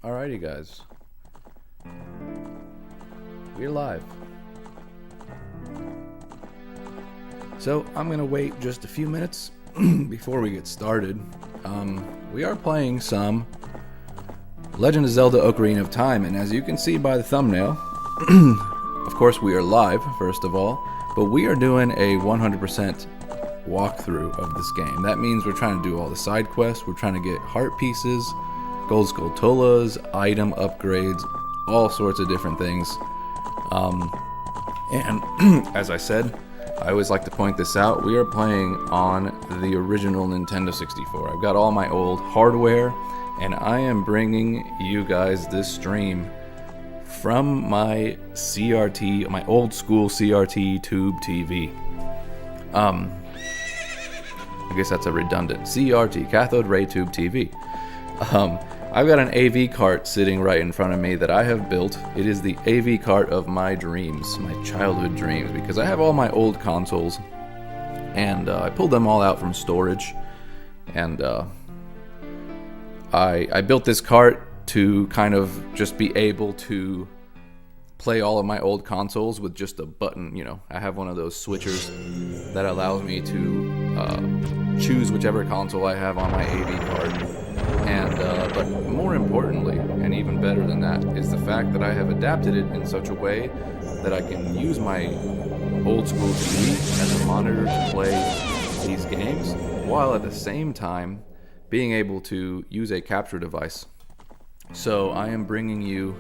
Alrighty, guys. We're live. So, I'm gonna wait just a few minutes before we get started. We are playing some Legend of Zelda Ocarina of Time, and as you can see by the thumbnail, of course we are live, first of all, but we are doing a 100% walkthrough of this game. That means we're trying to do all the side quests, we're trying to get heart pieces, gold Skulltulas, item upgrades, all sorts of different things. And as I said, I always like to point this out, we are playing on the original Nintendo 64. I've got all my old hardware, and I am bringing you guys this stream from my CRT, my old school CRT tube TV. I guess that's a redundant CRT, cathode ray tube TV. I've got an AV cart sitting right in front of me that I have built. It is the AV cart of my dreams, my childhood dreams, because I have all my old consoles, and I pulled them all out from storage, and I built this cart to kind of just be able to play all of my old consoles with just a button. You know, I have one of those switchers that allows me to choose whichever console I have on my AV card. And but more importantly, and even better than that, is the fact that I have adapted it in such a way that I can use my old school TV as a monitor to play these games, while at the same time being able to use a capture device. So I am bringing you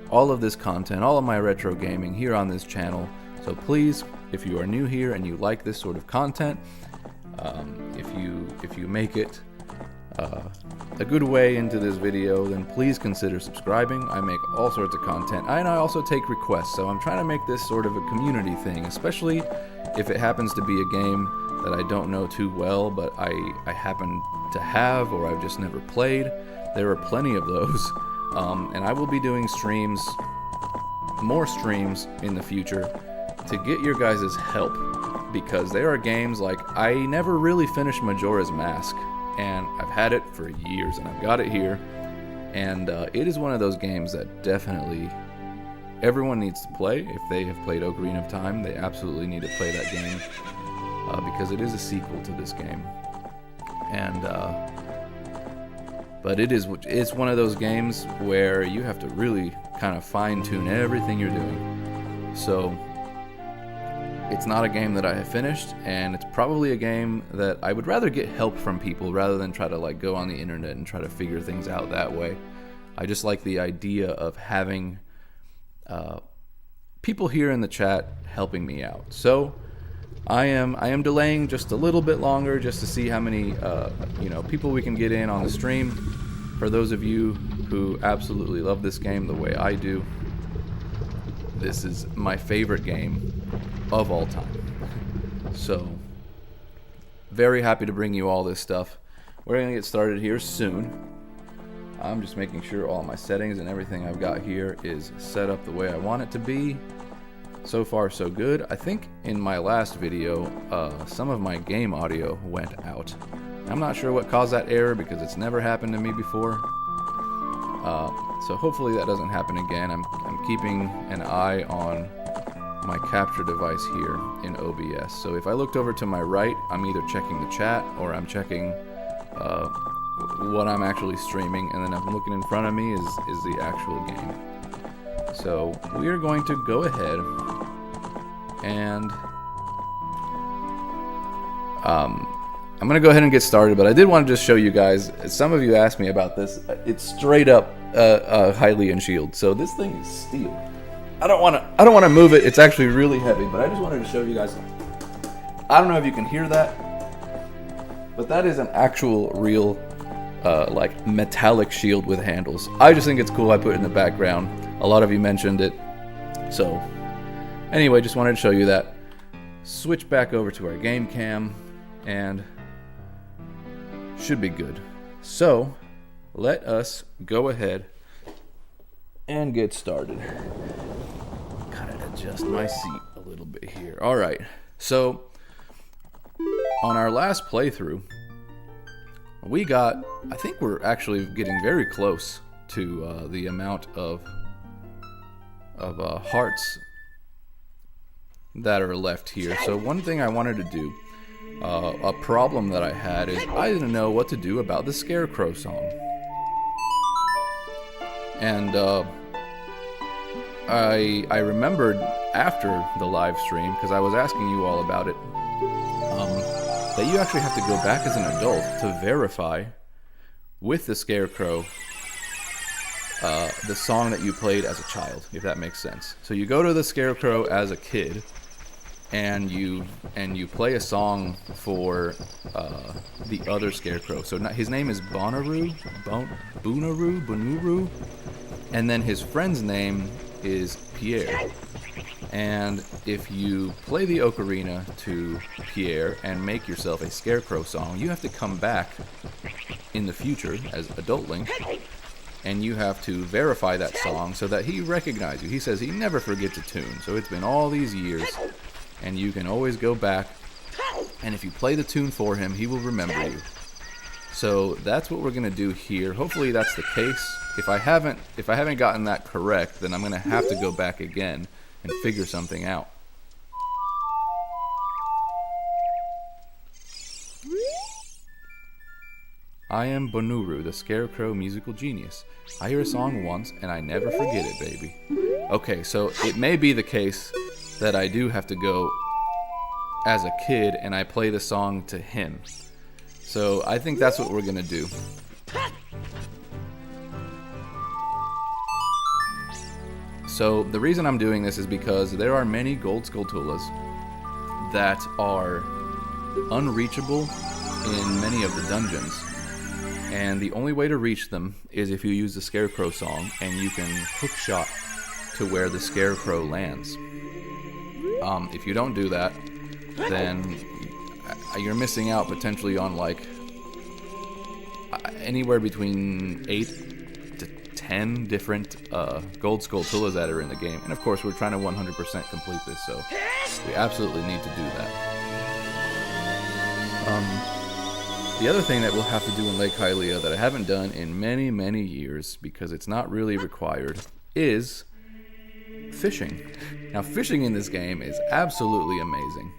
all of this content, all of my retro gaming here on this channel. So please, if you are new here and you like this sort of content, if you make it a good way into this video, then please consider subscribing. I make all sorts of content, and I also take requests, so I'm trying to make this sort of a community thing, especially if it happens to be a game that I don't know too well, but I happen to have, or I've just never played. There are plenty of those, and I will be doing streams, more streams in the future, to get your guys' help, because there are games like, I never really finished Majora's Mask, and I've had it for years, and I've got it here, and it is one of those games that definitely everyone needs to play. If they have played Ocarina of Time, they absolutely need to play that game, because it is a sequel to this game, and but it's one of those games where you have to really kind of fine-tune everything you're doing. So it's not a game that I have finished, and it's probably a game that I would rather get help from people rather than try to like go on the internet and try to figure things out that way. I just like the idea of having people here in the chat helping me out. So I am delaying just a little bit longer just to see how many people we can get in on the stream. For those of you who absolutely love this game the way I do, this is my favorite game of all time. So, very happy to bring you all this stuff. We're going to get started here soon. I'm just making sure all my settings and everything I've got here is set up the way I want it to be. So far, so good. I think in my last video, some of my game audio went out. I'm not sure what caused that error because it's never happened to me before. So hopefully that doesn't happen again. I'm keeping an eye on my capture device here in OBS. So if I looked over to my right, I'm either checking the chat or I'm checking what I'm actually streaming, and then if I'm looking in front of me is the actual game. So we are going to go ahead and I'm going to go ahead and get started, but I did want to just show you guys, some of you asked me about this, it's straight up Hylian shield. So this thing is steel. I don't want to move it. It's actually really heavy, but I just wanted to show you guys. I don't know if you can hear that, but that is an actual real like metallic shield with handles. I just think it's cool. I put it in the background. A lot of you mentioned it. So anyway, just wanted to show you that. Switch back over to our game cam and should be good. So let us go ahead and get started. Kind of adjust my seat a little bit here. All right. So on our last playthrough, we got, I think we're actually getting very close to the amount of hearts that are left here. So one thing I wanted to do, a problem that I had, is I didn't know what to do about the Scarecrow song. And I remembered after the live stream, because I was asking you all about it, that you actually have to go back as an adult to verify with the Scarecrow the song that you played as a child, if that makes sense. So you go to the Scarecrow as a kid, and you play a song for the other Scarecrow. So his name is Bunuru, and then his friend's name is Pierre. And if you play the ocarina to Pierre and make yourself a Scarecrow song, you have to come back in the future as Adult Link, and you have to verify that song so that he recognizes you. He says he never forgets a tune, so it's been all these years, and you can always go back, and if you play the tune for him, he will remember you. So that's what we're gonna do here. Hopefully that's the case. If I haven't gotten that correct, then I'm gonna have to go back again and figure something out. I am Bunuru, the Scarecrow musical genius. I hear a song once and I never forget it, baby. Okay, so it may be the case that I do have to go as a kid and I play the song to him. So I think that's what we're gonna do. So the reason I'm doing this is because there are many gold Skulltulas that are unreachable in many of the dungeons. And the only way to reach them is if you use the Scarecrow song and you can hook shot to where the Scarecrow lands. If you don't do that, then you're missing out potentially on like anywhere between 8 to 10 different gold Skulltulas that are in the game. And of course, we're trying to 100% complete this, so we absolutely need to do that. The other thing that we'll have to do in Lake Hylia that I haven't done in many, many years, because it's not really required, is fishing. Now, fishing in this game is absolutely amazing.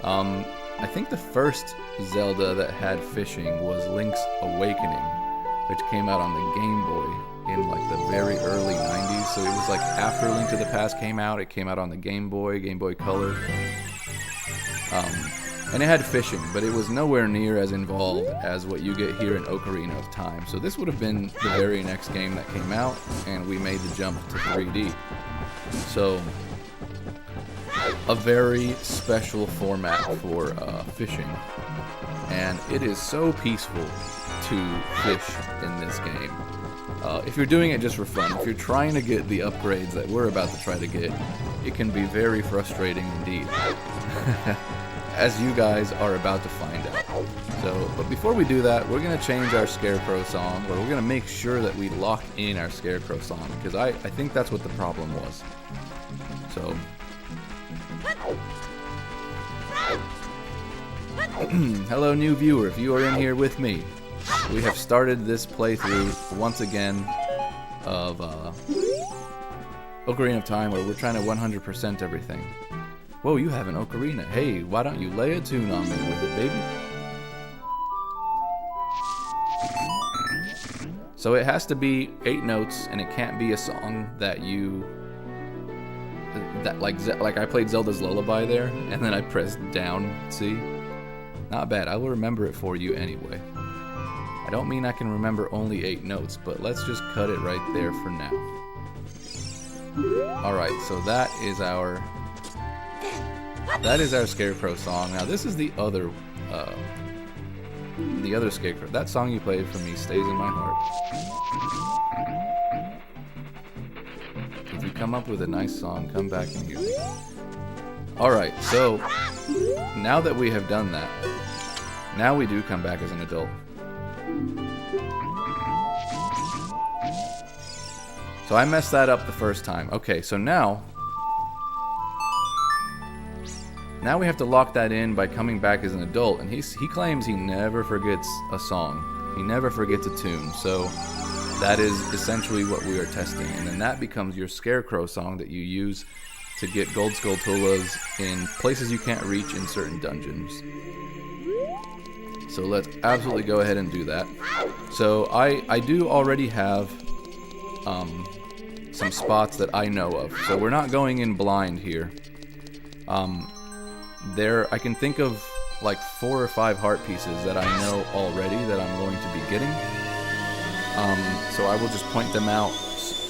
I think the first Zelda that had fishing was Link's Awakening, which came out on the Game Boy in like the very early 90s. So it was like after Link to the Past came out, it came out on the Game Boy Color. And it had fishing, but it was nowhere near as involved as what you get here in Ocarina of Time. So this would have been the very next game that came out, and we made the jump to 3D. So, a very special format for fishing. And it is so peaceful to fish in this game. If you're doing it just for fun, if you're trying to get the upgrades that we're about to try to get, it can be very frustrating indeed. As you guys are about to find out. So, but before we do that, we're going to change our Scarecrow song, or we're going to make sure that we lock in our Scarecrow song, because I think that's what the problem was. So, hello new viewer, if you are in here with me. We have started this playthrough once again of Ocarina of Time, where we're trying to 100% everything. Whoa, you have an ocarina. Hey, why don't you lay a tune on me with it, baby? So it has to be 8 notes, and it can't be a song that like I played Zelda's Lullaby there, and then I pressed down C. Not bad, I will remember it for you anyway. I don't mean I can remember only 8 notes, but let's just cut it right there for now. Alright, so that is our Scarecrow song. Now this is the other Scarecrow. That song you played for me stays in my heart. If you come up with a nice song, come back and hear me. Alright, so now that we have done that, now we do come back as an adult. So I messed that up the first time. Okay, so now we have to lock that in by coming back as an adult, and he claims he never forgets a song. He never forgets a tune. So that is essentially what we are testing. And then that becomes your Scarecrow song that you use to get gold Skulltulas in places you can't reach in certain dungeons. So let's absolutely go ahead and do that. So I do already have some spots that I know of. So we're not going in blind here. I can think of like 4 or 5 heart pieces that I know already that I'm going to be getting. So I will just point them out.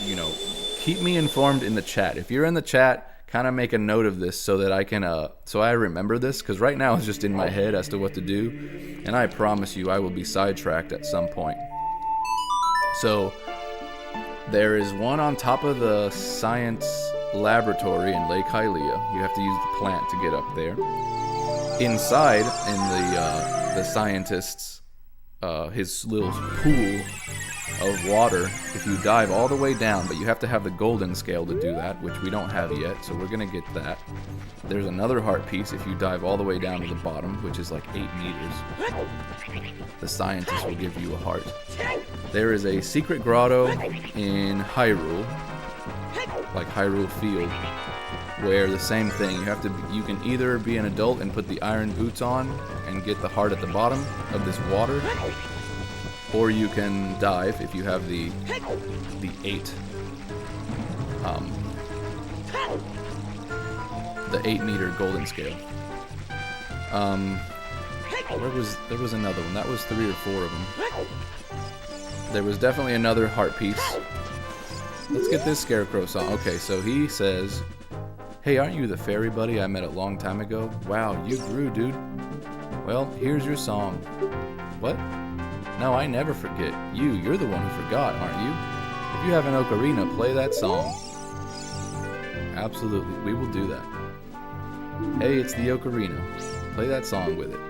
You know, keep me informed in the chat. If you're in the chat, kind of make a note of this so that I can, so I remember this, because right now it's just in my head as to what to do, and I promise you I will be sidetracked at some point. So there is one on top of the science laboratory in Lake Hylia. You have to use the plant to get up there. Inside, in the scientist's, his little pool of water, if you dive all the way down, but you have to have the golden scale to do that, which we don't have yet, so we're gonna get that. There's another heart piece if you dive all the way down to the bottom, which is like 8 meters. The scientist will give you a heart. There is a secret grotto in Hyrule, like Hyrule Field, where the same thing, you can either be an adult and put the iron boots on and get the heart at the bottom of this water, or you can dive if you have the 8 meter golden scale. There was another one. That was 3 or 4 of them. There was definitely another heart piece. Let's get this Scarecrow song. Okay, so he says, "Hey, aren't you the fairy buddy I met a long time ago? Wow, you grew, dude. Well, here's your song." What? No, I never forget. You're the one who forgot, aren't you? If you have an ocarina, play that song. Absolutely, we will do that. Hey, it's the ocarina. Play that song with it.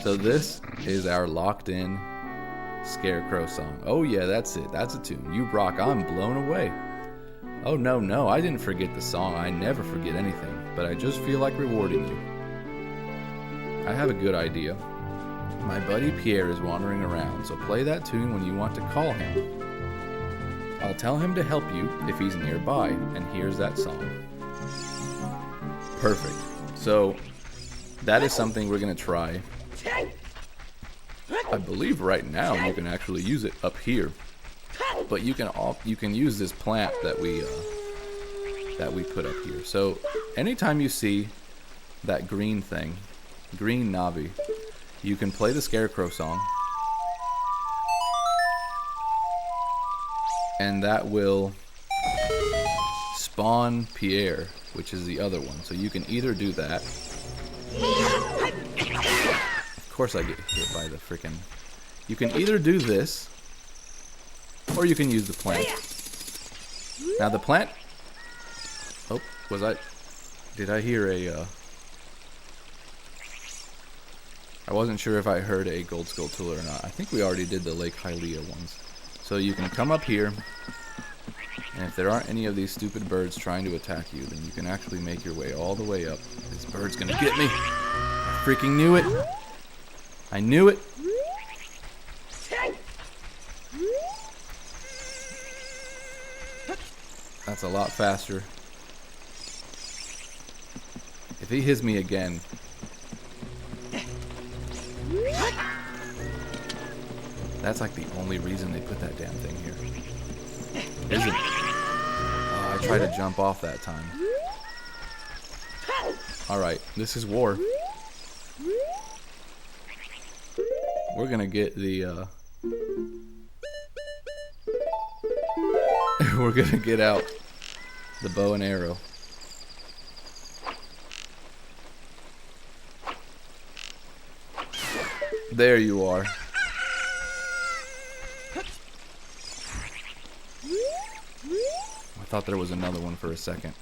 So this is our locked-in Scarecrow song. Oh yeah, that's it. That's a tune. You rock. I'm blown away. Oh no, I didn't forget the song. I never forget anything, but I just feel like rewarding you. I have a good idea. My buddy Pierre is wandering around, so play that tune when you want to call him. I'll tell him to help you if he's nearby, and here's that song. Perfect. So that is something we're gonna try. I believe right now you can actually use it up here, but you can use this plant that we put up here. So anytime you see that green thing, green Navi, you can play the Scarecrow song, and that will spawn Pierre, which is the other one. So you can either do that. Of course I get hit by the frickin'. You can either do this, or you can use the plant. Now the plant... Oh, did I hear a... I wasn't sure if I heard a gold Skulltula or not. I think we already did the Lake Hylia ones. So you can come up here, and if there aren't any of these stupid birds trying to attack you, then you can actually make your way all the way up. This bird's gonna get me. I freaking knew it. I knew it. That's a lot faster. If he hits me again... That's like the only reason they put that damn thing here. Isn't it? Oh, I tried to jump off that time. Alright, this is war. We're gonna get the, we're gonna get out the bow and arrow. There you are. I thought there was another one for a second.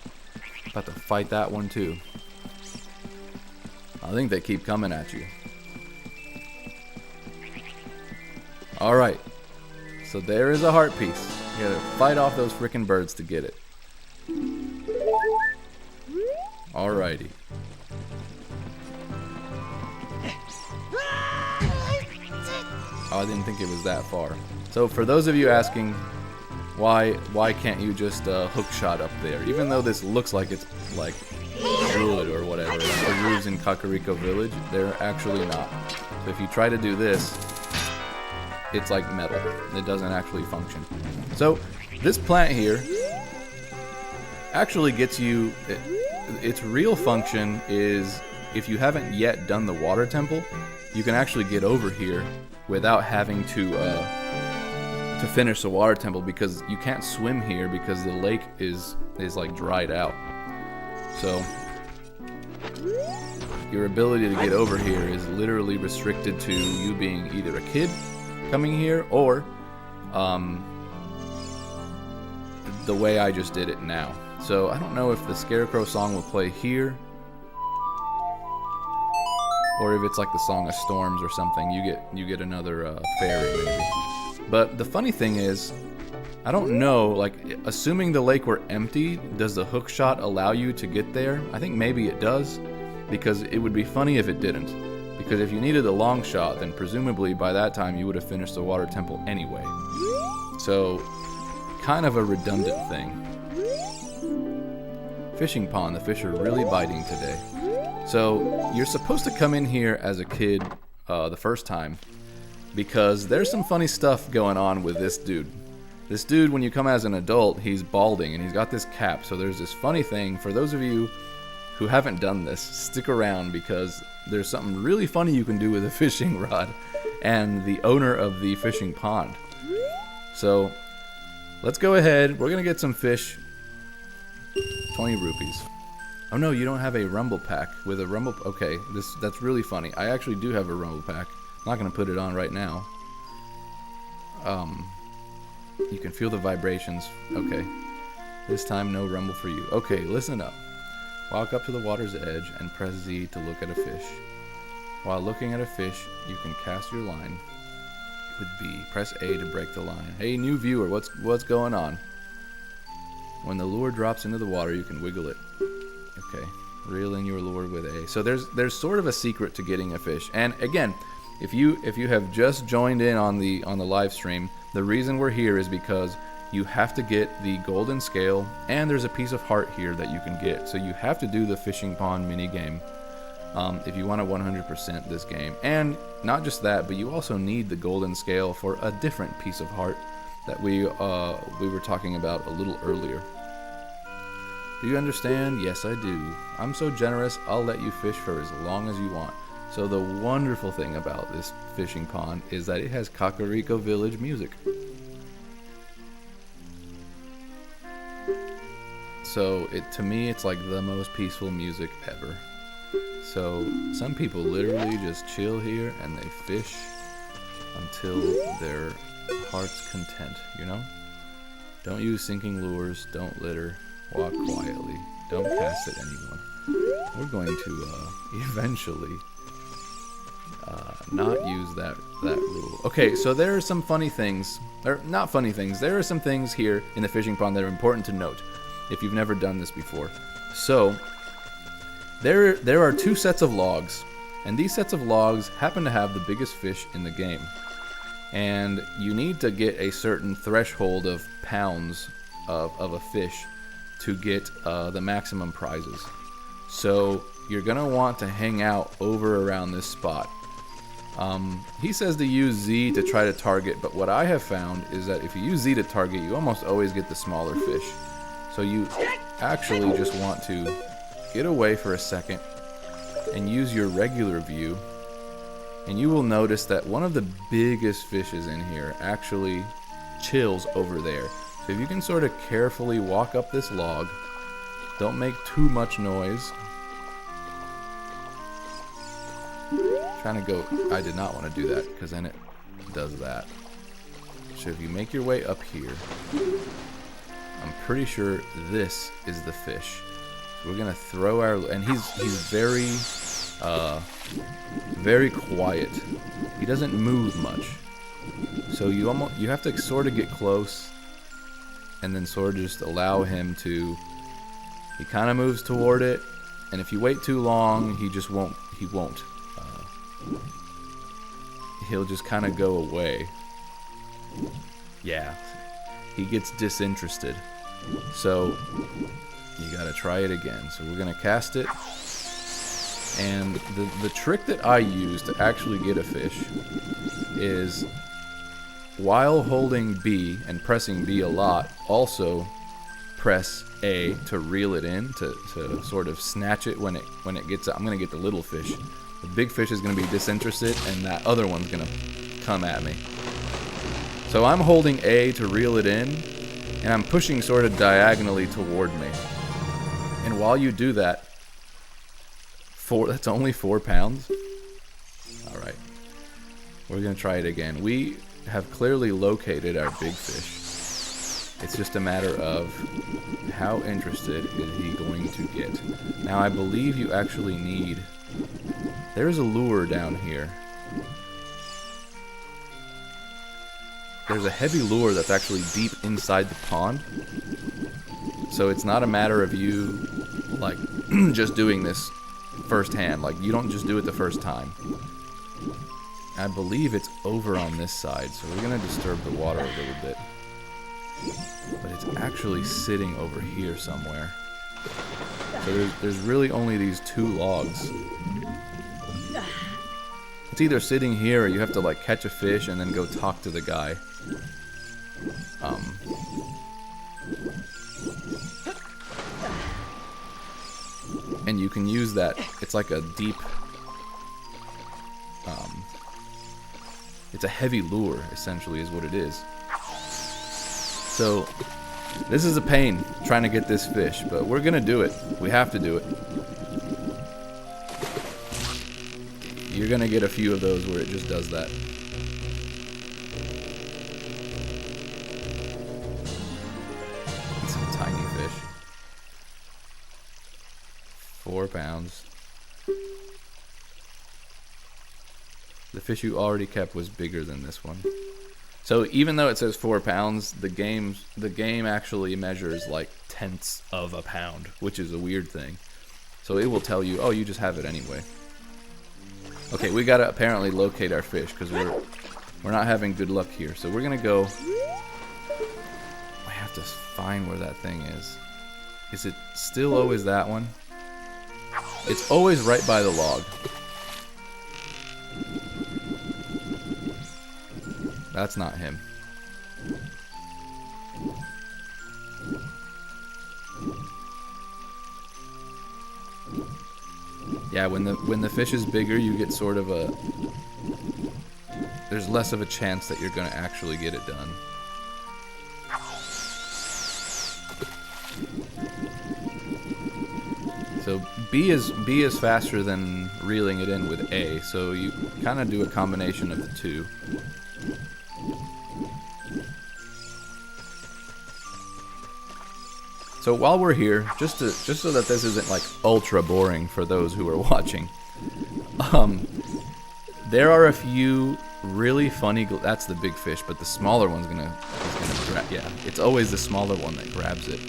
About to fight that one too. I think they keep coming at you. Alright. So there is a heart piece. You gotta fight off those frickin' birds to get it. Alrighty. Oh, I didn't think it was that far. So for those of you asking, why can't you just hook shot up there? Even though this looks like it's like wood or whatever, the roofs in Kakariko Village, they're actually not. So if you try to do this, it's like metal. It doesn't actually function. So this plant here actually gets you, its real function is if you haven't yet done the water temple, you can actually get over here without having to finish the water temple, because you can't swim here because the lake is like dried out. So your ability to get over here is literally restricted to you being either a kid coming here or the way I just did it now. So I don't know if the Scarecrow song will play here, or if it's like the Song of Storms or something. You get another fairy maybe. But the funny thing is, I don't know, like, assuming the lake were empty, does the hook shot allow you to get there? I think maybe it does, because it would be funny if it didn't. Because if you needed a long shot, then presumably by that time you would have finished the water temple anyway. So, kind of a redundant thing. Fishing pond, the fish are really biting today. So, you're supposed to come in here as a kid the first time, because there's some funny stuff going on with this dude. This dude, when you come as an adult, he's balding and he's got this cap. So there's this funny thing. For those of you who haven't done this, stick around, because there's something really funny you can do with a fishing rod and the owner of the fishing pond. So let's go ahead. We're going to get some fish. 20 rupees. Oh no, you don't have a rumble pack with a rumble. Okay, that's really funny. I actually do have a rumble pack. I'm not going to put it on right now. You can feel the vibrations. Okay. This time, no rumble for you. Okay, listen up. Walk up to the water's edge and press Z to look at a fish. While looking at a fish, you can cast your line with B. Press A to break the line. Hey, new viewer, what's going on? When the lure drops into the water, you can wiggle it. Okay. Reel in your lure with A. So there's sort of a secret to getting a fish. And again, if you have just joined in on the live stream, the reason we're here is because you have to get the golden scale, and there's a piece of heart here that you can get. So you have to do the fishing pond mini game if you want to 100% this game. And not just that, but you also need the golden scale for a different piece of heart that we were talking about a little earlier. Do you understand? Yes, I do. I'm so generous, I'll let you fish for as long as you want. So the wonderful thing about this fishing pond is that it has Kakariko Village music. So to me, it's like the most peaceful music ever. So some people literally just chill here and they fish until their heart's content, you know? Don't use sinking lures, don't litter, walk quietly, don't cast at anyone. We're going to eventually not use that rule. Okay, so there are some funny things, or not funny things, there are some things here in the fishing pond that are important to note if you've never done this before. So there are two sets of logs, and these sets of logs happen to have the biggest fish in the game. And you need to get a certain threshold of pounds of a fish to get the maximum prizes. So you're going to want to hang out over around this spot. He says to use Z to try to target, but what I have found is that if you use Z to target, you almost always get the smaller fish. So you actually just want to get away for a second and use your regular view, and you will notice that one of the biggest fishes in here actually chills over there. So if you can sort of carefully walk up this log, don't make too much noise. Trying to go, I did not want to do that because then it does that. So if you make your way up here, I'm pretty sure this is the fish. So we're gonna throw our, and he's very very quiet. He doesn't move much. So you have to sort of get close and then sort of just allow him to, he kind of moves toward it, and if you wait too long, he won't. he'll just kind of go away. Yeah, he gets disinterested. So you gotta try it again. So we're gonna cast it. And the trick that I use to actually get a fish is, while holding B and pressing B a lot, also press A to reel it in, to sort of snatch it when it gets out. I'm gonna get the little fish. The big fish is gonna be disinterested, and that other one's gonna come at me. So I'm holding A to reel it in, and I'm pushing sort of diagonally toward me. And while you do that, that's only 4 pounds. All right, we're gonna try it again. We have clearly located our big fish. It's just a matter of how interested is he going to get. Now I believe you actually need, there's a lure down here. There's a heavy lure that's actually deep inside the pond. So it's not a matter of you like just doing this firsthand. Like, you don't just do it the first time. I believe it's over on this side, so we're gonna disturb the water a little bit. But it's actually sitting over here somewhere. So there's really only these 2 logs. It's either sitting here or you have to like catch a fish and then go talk to the guy. And you can use that. It's like a deep, it's a heavy lure, essentially, is what it is. So this is a pain trying to get this fish, but we're gonna do it. We have to do it. You're gonna get a few of those where it just does that. Some tiny fish. 4 pounds. The fish you already kept was bigger than this one. So even though it says 4 pounds, the game actually measures like tenths of a pound, which is a weird thing. So it will tell you, oh, you just have it anyway. Okay, we gotta apparently locate our fish because we're not having good luck here. So we're gonna go. I have to find where that thing is. Is it still always that one? It's always right by the log. That's not him. Yeah, when the fish is bigger, you get sort of a, there's less of a chance that you're going to actually get it done. So B is faster than reeling it in with A, so you kind of do a combination of the two. So while we're here, just so that this isn't like ultra boring for those who are watching, there are a few really funny. That's the big fish, but the smaller one's gonna grab. Yeah, it's always the smaller one that grabs it.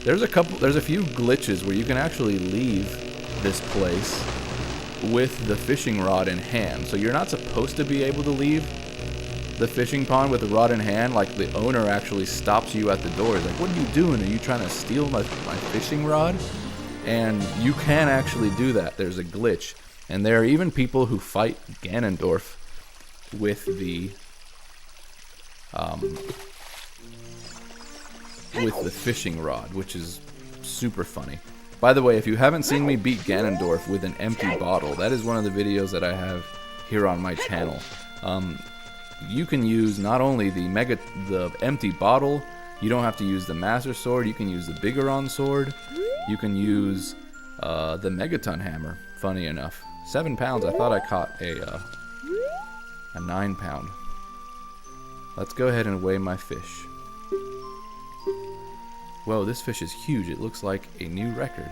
There's a few glitches where you can actually leave this place with the fishing rod in hand. So you're not supposed to be able to leave the fishing pond with the rod in hand. Like, the owner actually stops you at the door. He's like, what are you doing? Are you trying to steal my fishing rod? And you can actually do that. There's a glitch. And there are even people who fight Ganondorf with the fishing rod, which is super funny. By the way, if you haven't seen me beat Ganondorf with an empty bottle, that is one of the videos that I have here on my channel. You can use not only the empty bottle, you don't have to use the Master Sword, you can use the Bigoron Sword, you can use the Megaton Hammer, funny enough. 7 pounds, I thought I caught a 9 pound. Let's go ahead and weigh my fish. Whoa, this fish is huge. It looks like a new record.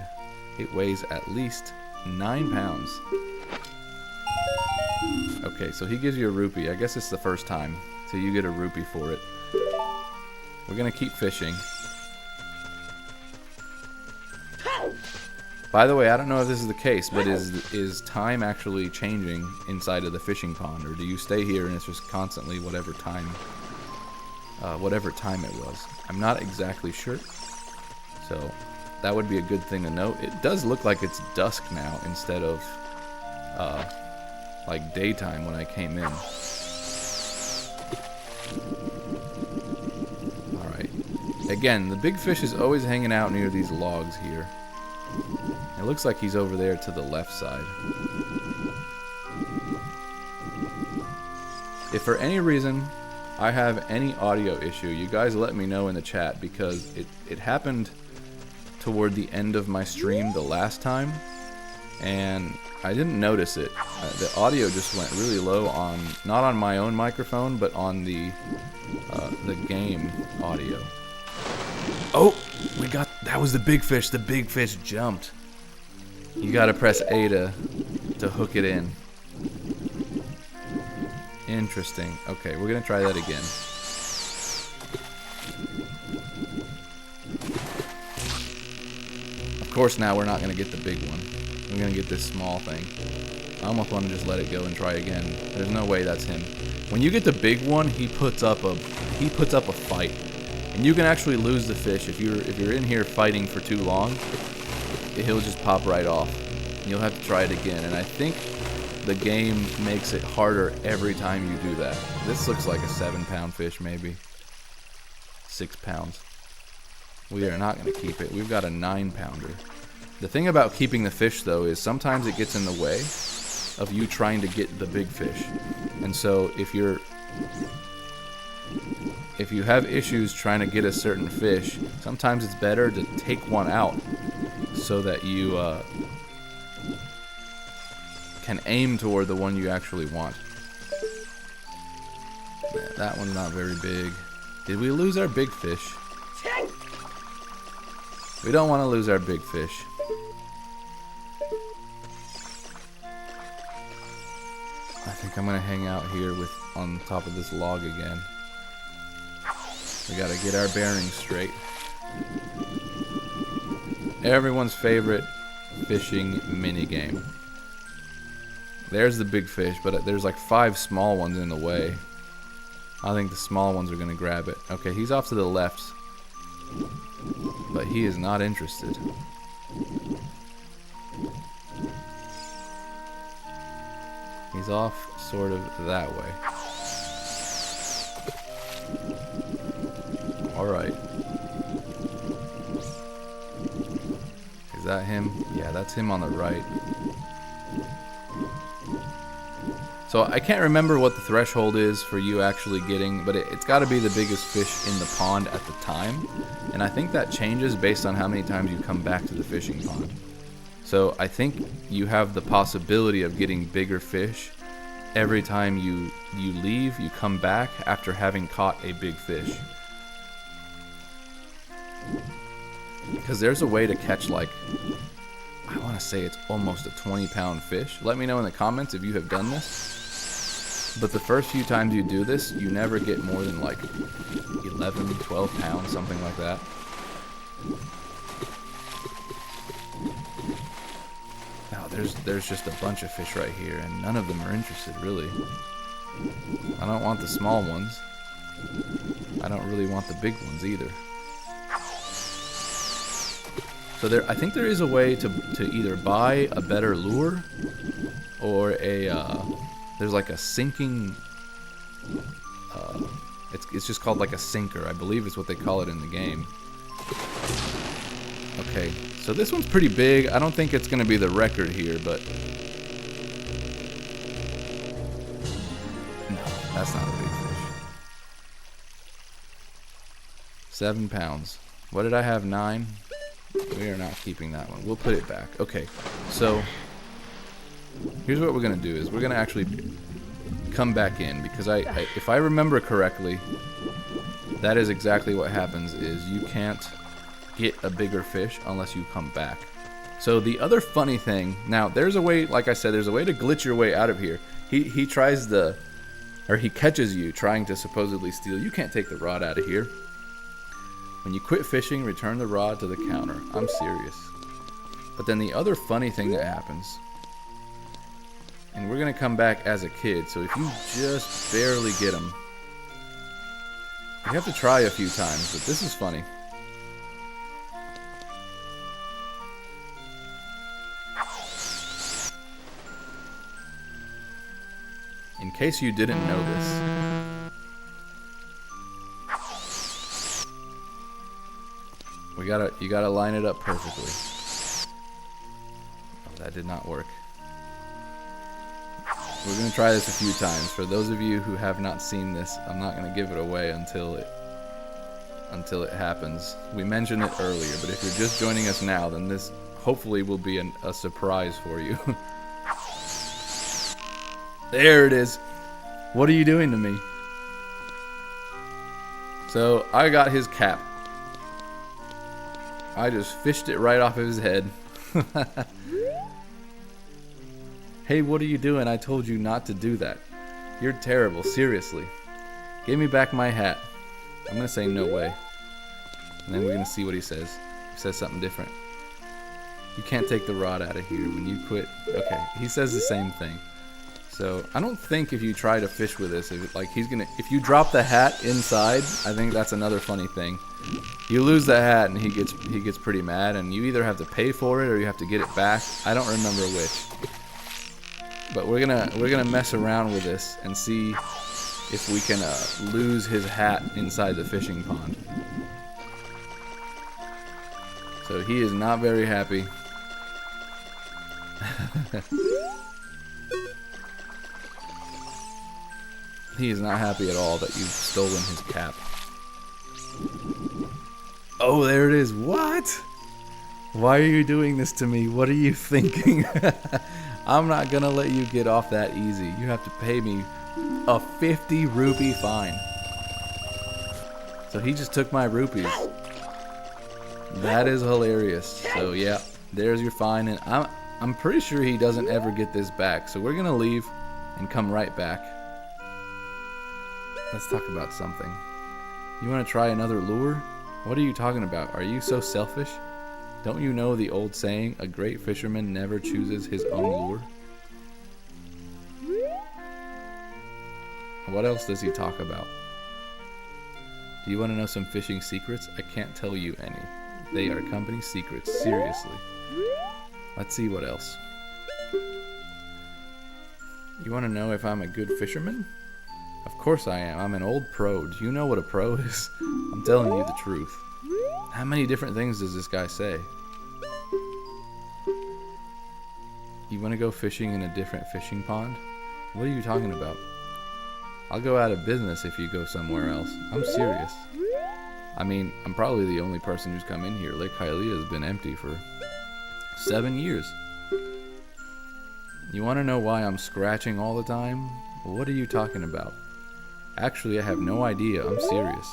It weighs at least 9 pounds. Okay, so he gives you a rupee. I guess it's the first time, so you get a rupee for it. We're gonna keep fishing. By the way, I don't know if this is the case, but is time actually changing inside of the fishing pond, or do you stay here and it's just constantly whatever time it was? I'm not exactly sure. So that would be a good thing to note. It does look like it's dusk now instead of like daytime when I came in. Alright. Again, the big fish is always hanging out near these logs here. It looks like he's over there to the left side. If for any reason I have any audio issue, you guys let me know in the chat, because it happened toward the end of my stream the last time, and I didn't notice it. The audio just went really low on, not on my own microphone, but on the game audio. Oh, that was the big fish. The big fish jumped. You gotta press A to hook it in. Interesting. Okay, we're gonna try that again. Of course, now we're not gonna get the big one. We're gonna get this small thing. I almost want to just let it go and try again. There's no way that's him. When you get the big one, he puts up a fight, and you can actually lose the fish if you're in here fighting for too long. He'll just pop right off. You'll have to try it again, and I think the game makes it harder every time you do that. This looks like a 7-pound fish, maybe 6 pounds. We are not going to keep it. We've got a 9-pounder. The thing about keeping the fish, though, is sometimes it gets in the way of you trying to get the big fish. And so if you have issues trying to get a certain fish, sometimes it's better to take one out so that you can aim toward the one you actually want. Yeah, that one's not very big. Did we lose our big fish? We don't want to lose our big fish. I think I'm gonna hang out here on top of this log again. We gotta get our bearings straight. Everyone's favorite fishing minigame. There's the big fish, but there's like 5 small ones in the way. I think the small ones are gonna grab it. Okay, he's off to the left, but he is not interested. He's off sort of that way. Alright. Is that him? Yeah, that's him on the right. So I can't remember what the threshold is for you actually getting, but it's got to be the biggest fish in the pond at the time. And I think that changes based on how many times you come back to the fishing pond. So I think you have the possibility of getting bigger fish every time you leave, you come back after having caught a big fish. Because there's a way to catch, like, I want to say it's almost a 20-pound fish. Let me know in the comments if you have done this. But the first few times you do this, you never get more than like 11, 12 pounds, something like that. Now there's just a bunch of fish right here, and none of them are interested, really. I don't want the small ones. I don't really want the big ones either. So I think there is a way to either buy a better lure, or there's like a sinking, it's just called like a sinker, I believe is what they call it in the game. Okay, so this one's pretty big. I don't think it's going to be the record here, but no, that's not a big fish. 7 pounds. What did I have? 9? We are not keeping that one. We'll put it back. Okay, so here's what we're going to do is we're going to actually come back in, because if I remember correctly, that is exactly what happens, is you can't get a bigger fish unless you come back. So the other funny thing, now there's a way, like I said, there's a way to glitch your way out of here. He catches you trying to supposedly steal. You can't take the rod out of here. When you quit fishing, return the rod to the counter. I'm serious. But then the other funny thing that happens, and we're going to come back as a kid, so if you just barely get them, you have to try a few times, but this is funny. In case you didn't know this, you gotta line it up perfectly. Oh, that did not work. We're gonna try this a few times. For those of you who have not seen this, I'm not gonna give it away until it happens. We mentioned it earlier, but if you're just joining us now, then this hopefully will be a surprise for you. There it is. What are you doing to me? So I got his cap. I just fished it right off of his head. Hey, what are you doing? I told you not to do that. You're terrible, seriously. Give me back my hat. I'm gonna say no way. And then we're gonna see what he says. He says something different. You can't take the rod out of here when you quit. Okay, he says the same thing. So I don't think if you try to fish with this, if you drop the hat inside, I think that's another funny thing. You lose the hat and he gets pretty mad, and you either have to pay for it or you have to get it back. I don't remember which. But we're gonna mess around with this and see if we can lose his hat inside the fishing pond. So he is not very happy. He is not happy at all that you've stolen his cap. Oh, there it is. What? Why are you doing this to me? What are you thinking? I'm not gonna let you get off that easy. You have to pay me a 50 rupee fine. So he just took my rupees. That is hilarious. So yeah, there's your fine, and I'm pretty sure he doesn't ever get this back. So we're gonna leave and come right back. Let's talk about something. You want to try another lure? What are you talking about? Are you so selfish? Don't you know the old saying, a great fisherman never chooses his own lure? What else does he talk about? Do you want to know some fishing secrets? I can't tell you any. They are company secrets, seriously. Let's see what else. You want to know if I'm a good fisherman? Of course I am. I'm an old pro. Do you know what a pro is? I'm telling you the truth. How many different things does this guy say? You want to go fishing in a different fishing pond? What are you talking about? I'll go out of business if you go somewhere else. I'm serious. I mean, I'm probably the only person who's come in here. Lake Hylia has been empty for 7 years. You want to know why I'm scratching all the time? What are you talking about? Actually, I have no idea. I'm serious.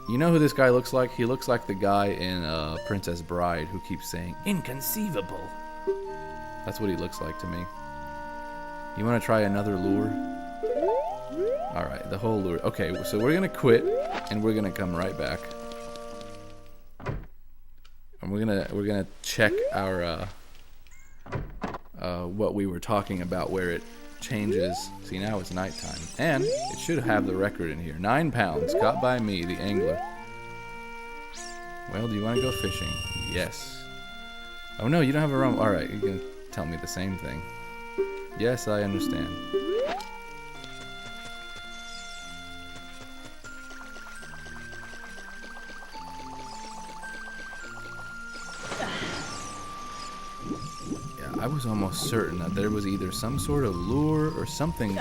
You know who this guy looks like? He looks like the guy in Princess Bride who keeps saying, inconceivable. That's what he looks like to me. You want to try another lure? Alright, the whole lure. Okay, so we're going to quit, and we're going to come right back. And we're gonna check our what we were talking about, where it changes. See, now it's nighttime, and it should have the record in here. 9 pounds caught by me, the angler. Well, do you want to go fishing? Yes. Oh no, you don't have a rum. All right, you're gonna tell me the same thing. Yes, I understand. I was almost certain that there was either some sort of lure or something.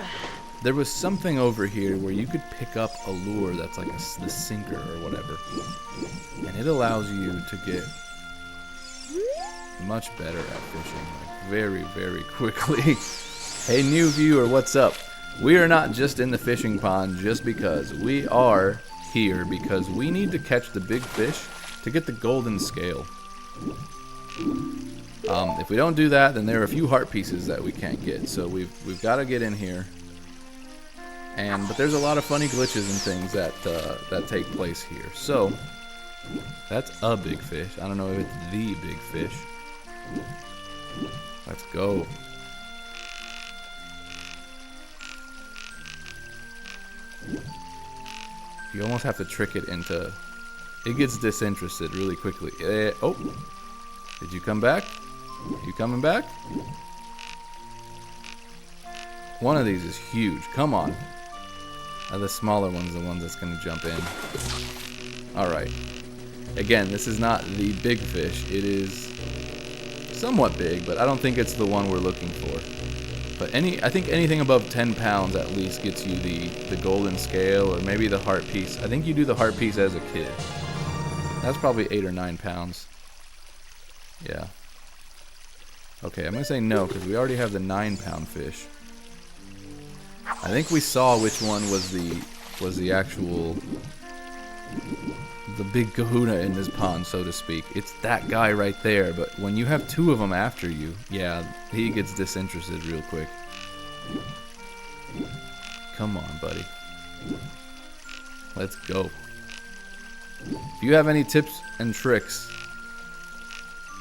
There was something over here where you could pick up a lure that's like the sinker or whatever. And it allows you to get much better at fishing, like very, very quickly. Hey, new viewer, what's up? We are not just in the fishing pond just because. We are here because we need to catch the big fish to get the golden scale. If we don't do that, then there are a few heart pieces that we can't get. So we've got to get in here. But there's a lot of funny glitches and things that take place here. So That's a big fish. I don't know if it's the big fish. Let's go. You almost have to trick it into... It gets disinterested really quickly. Oh! Did you come back? You coming back? One of these is huge. Come on. The smaller one's the one that's going to jump in. Alright. Again, this is not the big fish. It is somewhat big, but I don't think it's the one we're looking for. But I think anything above 10 pounds at least gets you the golden scale, or maybe the heart piece. I think you do the heart piece as a kid. That's probably 8 or 9 pounds. Yeah. Okay, I'm going to say no, because we already have the 9-pound fish. I think we saw which one was the actual... the big kahuna in this pond, so to speak. It's that guy right there, but when you have 2 of them after you, yeah, he gets disinterested real quick. Come on, buddy. Let's go. If you have any tips and tricks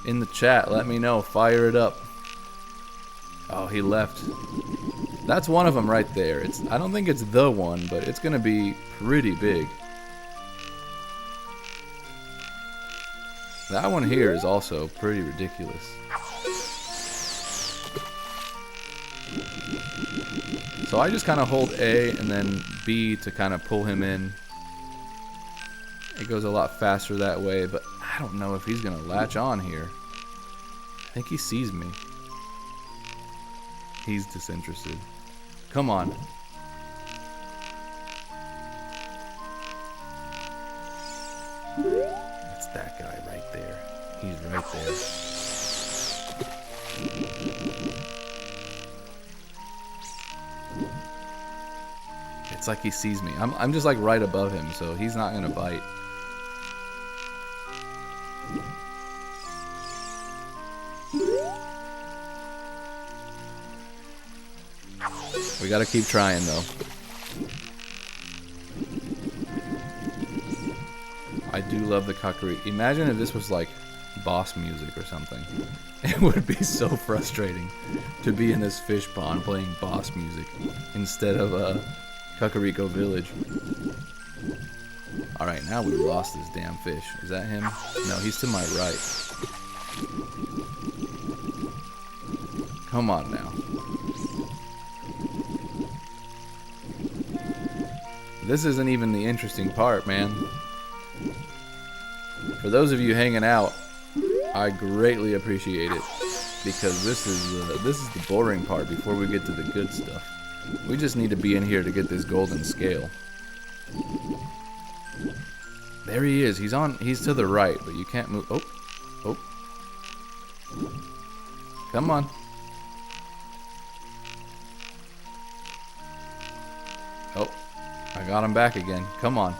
in the chat, let me know. Fire it up. Oh, he left. That's one of them right there. I don't think it's the one, but it's gonna be pretty big. That one here is also pretty ridiculous. So I just kind of hold A and then B to kind of pull him in. It goes a lot faster that way, but I don't know if he's gonna latch on here. I think he sees me. He's disinterested. Come on. It's that guy right there. He's right there. It's like he sees me. I'm just like right above him, so he's not gonna bite. We gotta keep trying though. I do love the kakuri. Imagine if this was like boss music or something. It would be so frustrating to be in this fish pond playing boss music instead of Kakariko Village. Alright, now we lost this damn fish. Is that him? No, he's to my right. Come on now. This isn't even the interesting part, man. For those of you hanging out, I greatly appreciate it, because this is the boring part before we get to the good stuff. We just need to be in here to get this golden scale. There he is. He's to the right, but you can't move. Oh. Oh. Come on. Oh. I got him back again. Come on.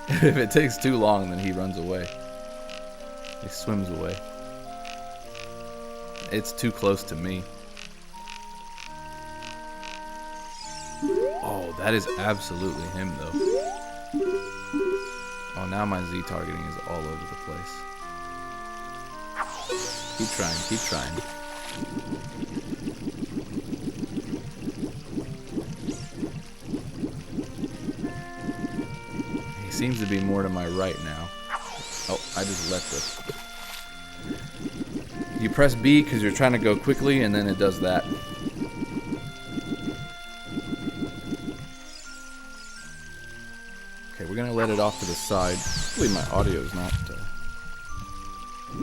If it takes too long, then he runs away. He swims away. It's too close to me. Oh, that is absolutely him, though. Oh, now my Z targeting is all over the place. Keep trying, keep trying. He seems to be more to my right now. Oh, I just left it. You press B because you're trying to go quickly, and then it does that. Okay, we're gonna let it off to the side. Hopefully my audio is not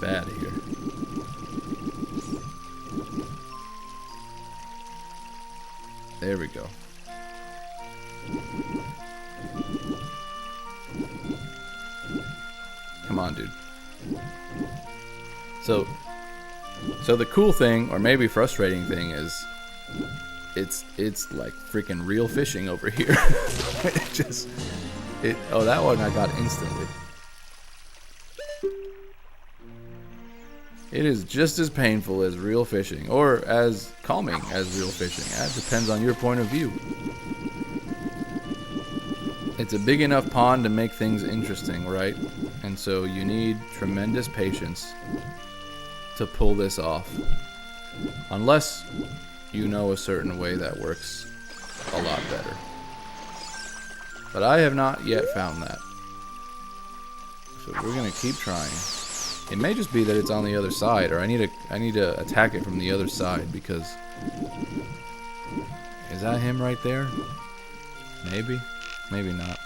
bad here. There we go. Come on, dude. So the cool thing, or maybe frustrating thing, is it's like freaking real fishing over here. Oh, that one I got instantly. It is just as painful as real fishing, or as calming as real fishing. That depends on your point of view. It's a big enough pond to make things interesting, right? And so you need tremendous patience to pull this off. Unless you know a certain way that works a lot better. But I have not yet found that. So we're gonna keep trying. It may just be that it's on the other side, or I need to attack it from the other side, because is that him right there? Maybe, maybe not.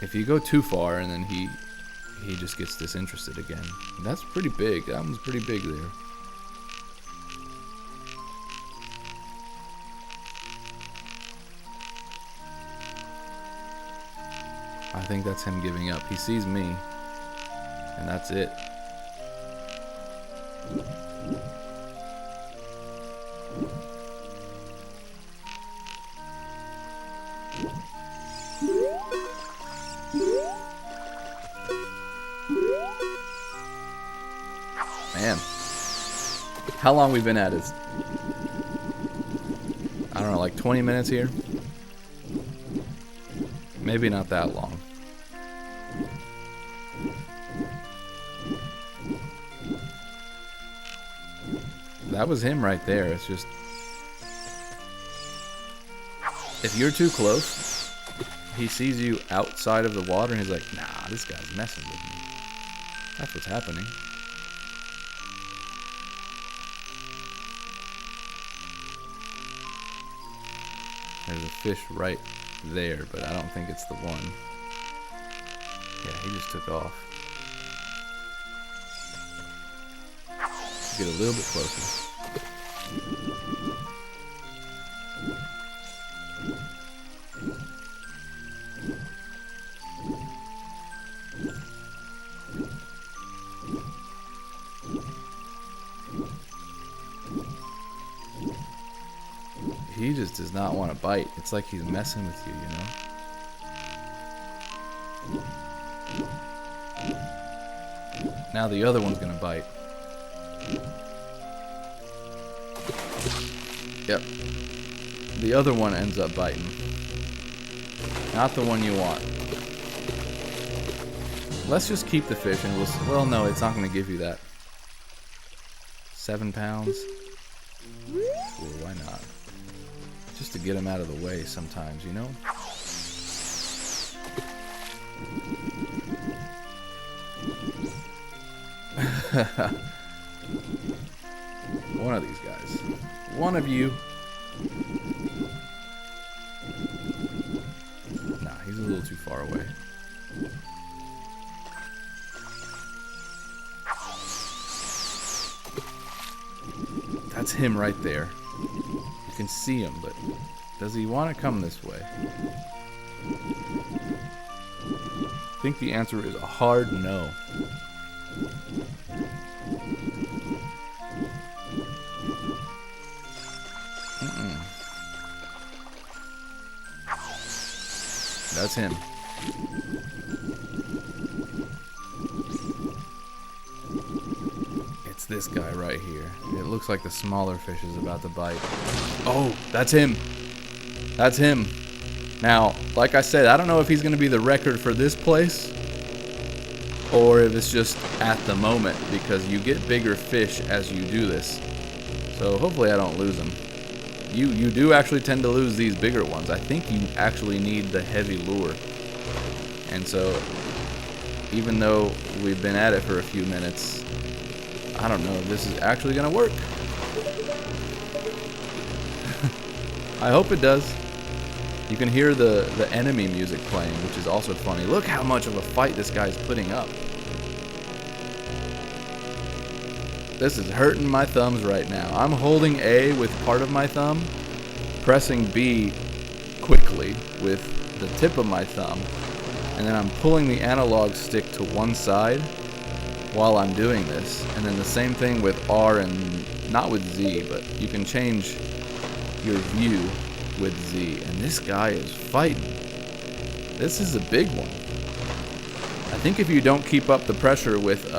If you go too far and then he just gets disinterested again. That's pretty big. That one's pretty big there. I think that's him giving up. He sees me, and that's it. Man, how long we've been at it? I don't know, like 20 minutes here? Maybe not that long. That was him right there. It's just, if you're too close, he sees you outside of the water and he's like, nah, this guy's messing with me. That's what's happening. There's a fish right there, but I don't think it's the one. Yeah, he just took off. Get a little bit closer. He just does not want to bite. It's like he's messing with you, you know? Now the other one's gonna bite. Yep. The other one ends up biting. Not the one you want. Let's just keep the fish and well, no, it's not gonna give you that. 7 pounds? Sure, why not? Just to get him out of the way sometimes, you know? One of these guys. One of you. Nah, he's a little too far away. That's him right there. You can see him, but does he want to come this way? I think the answer is a hard no. That's him. It's this guy right here. It looks like the smaller fish is about to bite. Oh, that's him. That's him. Now, like I said, I don't know if he's going to be the record for this place or if it's just at the moment, because you get bigger fish as you do this. So hopefully I don't lose them. You do actually tend to lose these bigger ones. I think you actually need the heavy lure. And so, even though we've been at it for a few minutes, I don't know if this is actually going to work. I hope it does. You can hear the enemy music playing, which is also funny. Look how much of a fight this guy's putting up. This is hurting my thumbs right now. I'm holding A with part of my thumb, pressing B quickly with the tip of my thumb, and then I'm pulling the analog stick to one side while I'm doing this. And then the same thing with R and not with Z, but you can change your view with Z. And this guy is fighting. This is a big one. I think if you don't keep up the pressure with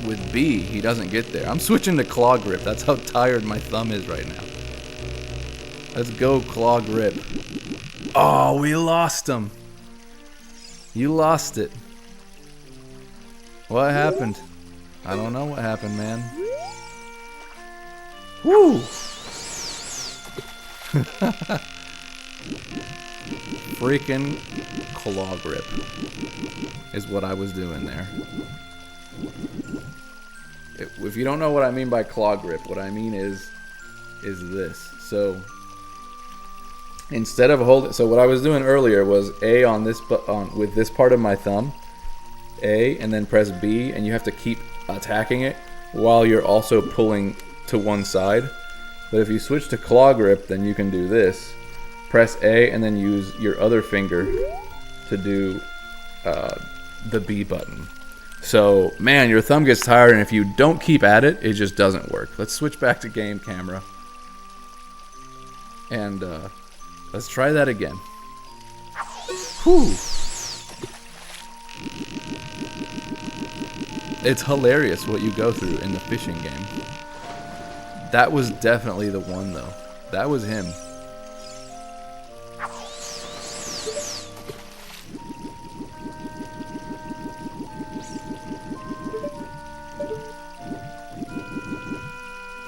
with B, he doesn't get there. I'm switching to claw grip. That's how tired my thumb is right now. Let's go claw grip. Oh, we lost him. You lost it. What happened? I don't know what happened, man. Woo! Freaking claw grip is what I was doing there. If you don't know what I mean by claw grip, what I mean is this. So instead of holding, so what I was doing earlier was A on this, with this part of my thumb, A, and then press B, and you have to keep attacking it while you're also pulling to one side. But if you switch to claw grip, then you can do this. Press A and then use your other finger to do the B button. So, man, your thumb gets tired, and if you don't keep at it, it just doesn't work. Let's switch back to game camera. And let's try that again. Whew. It's hilarious what you go through in the fishing game. That was definitely the one, though. That was him.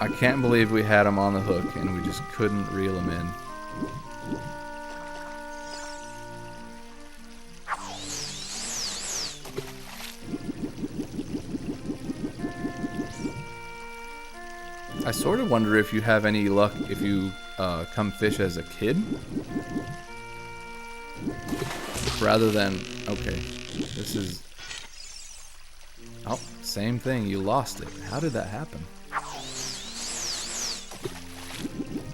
I can't believe we had him on the hook and we just couldn't reel him in. I sort of wonder if you have any luck if you come fish as a kid. Rather than, okay, this is, oh, same thing, you lost it. How did that happen?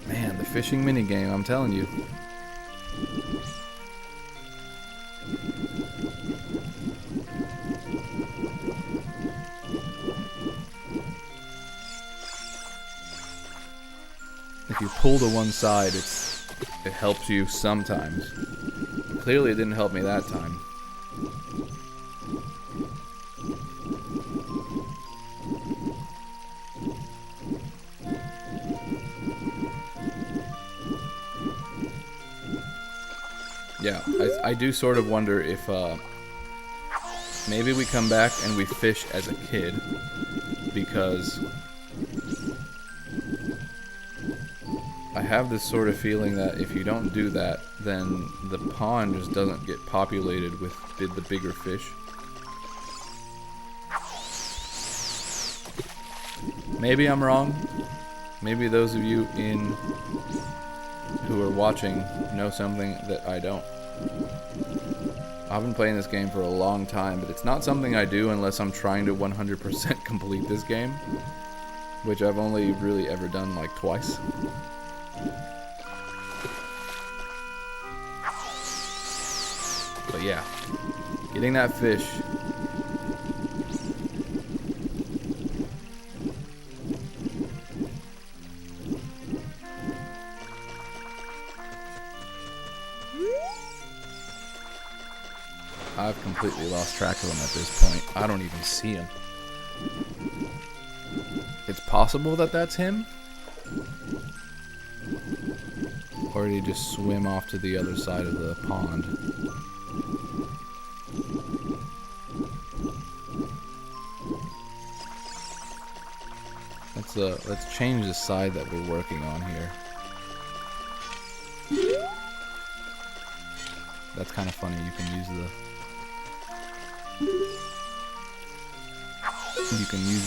Man, the fishing minigame, I'm telling you. If you pull to one side, it helps you sometimes. Clearly it didn't help me that time. Yeah, I do sort of wonder if maybe we come back and we fish as a kid, because I have this sort of feeling that if you don't do that, then the pond just doesn't get populated with the bigger fish. Maybe I'm wrong. Maybe those of you who are watching know something that I don't. I've been playing this game for a long time, but it's not something I do unless I'm trying to 100% complete this game, which I've only really ever done like twice. But yeah, getting that fish. I've completely lost track of him at this point. I don't even see him. It's possible that that's him? Or did he just swim off to the other side of the pond? Let's change the side that we're working on here. That's kind of funny. You can use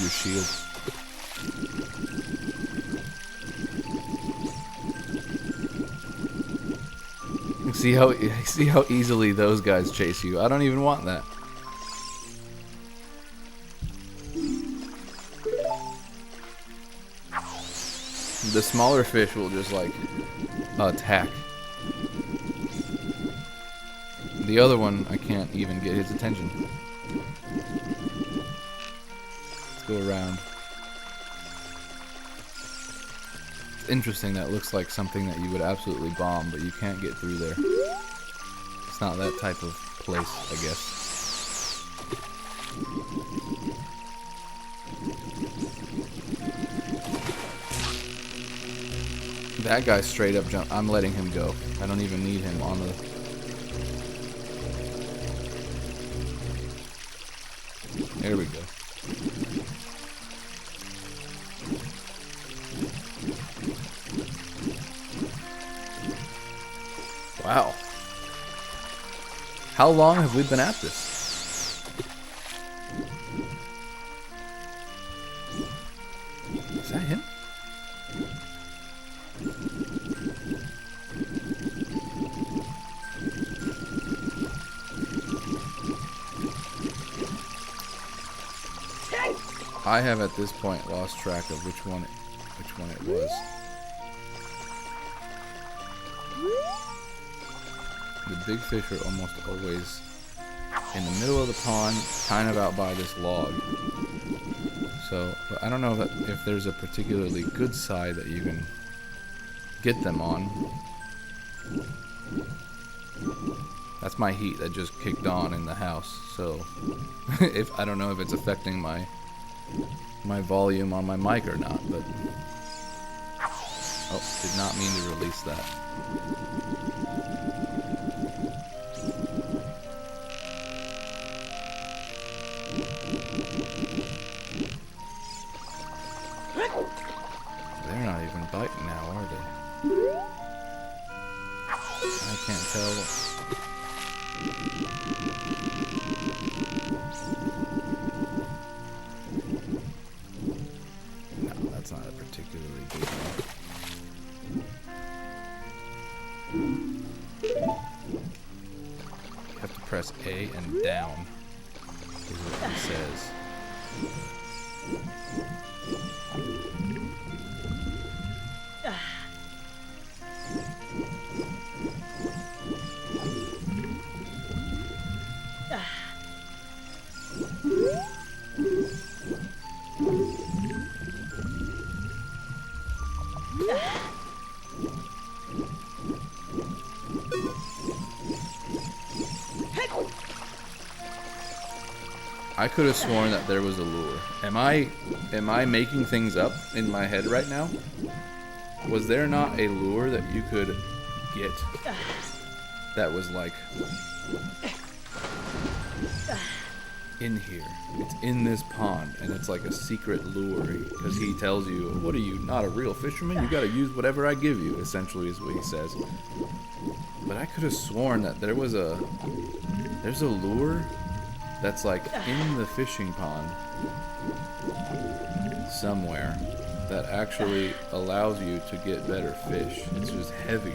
your shield. See how easily those guys chase you. I don't even want that. The smaller fish will just like attack. The other one, I can't even get his attention. Let's go around. It's interesting, that looks like something that you would absolutely bomb, but you can't get through there. It's not that type of place, I guess. That guy straight up jump. I'm letting him go. I don't even need him on the... There we go. Wow. How long have we been at this? Is that him? I have at this point lost track of which one it was. The big fish are almost always in the middle of the pond, kind of out by this log. So, but I don't know if there's a particularly good side that you can get them on. That's my heat that just kicked on in the house. So, if I don't know if it's affecting my volume on my mic or not, but oh, did not mean to release that. They're not even biting now, are they? I can't tell. No, that's not a particularly good one. You have to press A and down, is what he says. I could have sworn that there was a lure. Am I making things up in my head right now? Was there not a lure that you could get that was like in here? It's in this pond, and it's like a secret lure because he tells you, "What are you, not a real fisherman? You got to use whatever I give you." Essentially, is what he says. But I could have sworn that there's a lure that's like in the fishing pond somewhere that actually allows you to get better fish. It's just heavier.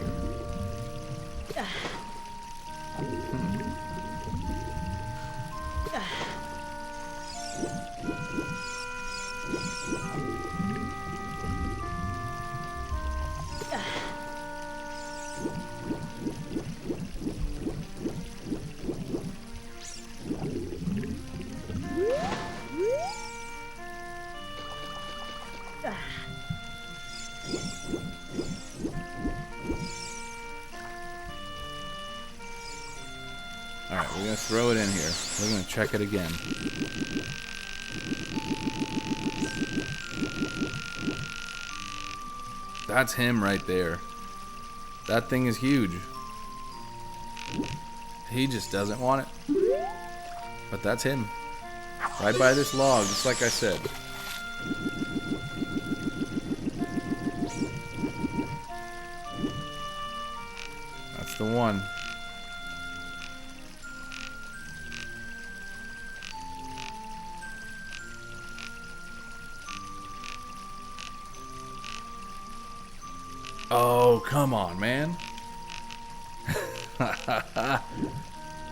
Alright, we're going to throw it in here. We're going to check it again. That's him right there. That thing is huge. He just doesn't want it. But that's him. Right by this log, just like I said. That's the one. Oh, come on, man.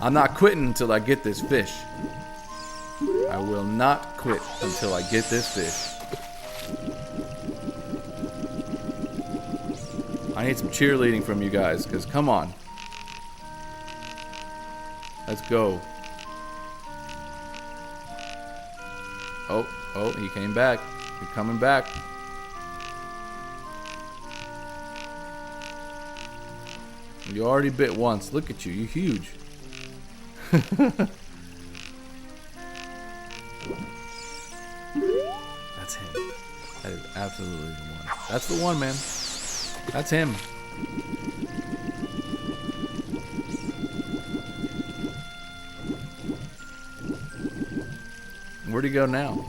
I'm not quitting until I get this fish. I will not quit until I get this fish. I need some cheerleading from you guys, because come on. Let's go. Oh, he came back. He's coming back. You already bit once. Look at you. You're huge. That's him. That is absolutely the one. That's the one, man. That's him. Where'd he go now?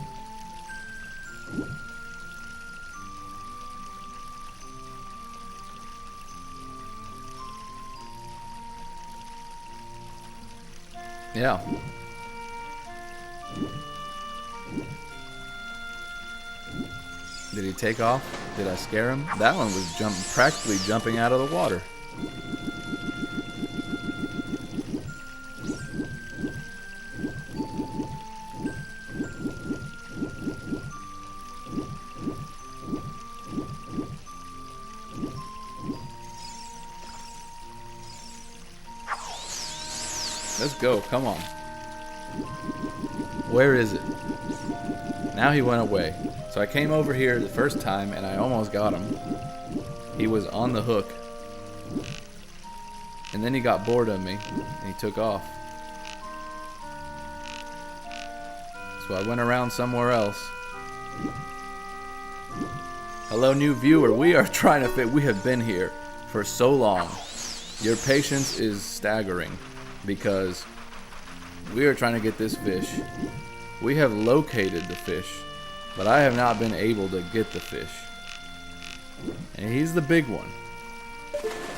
Yeah. Did he take off? Did I scare him? That one was practically jumping out of the water. Let's go, come on. Where is it? Now he went away. So I came over here the first time and I almost got him. He was on the hook. And then he got bored of me and he took off. So I went around somewhere else. Hello, new viewer. We are trying to fit. We have been here for so long. Your patience is staggering because we are trying to get this fish. We have located the fish, but I have not been able to get the fish. And he's the big one.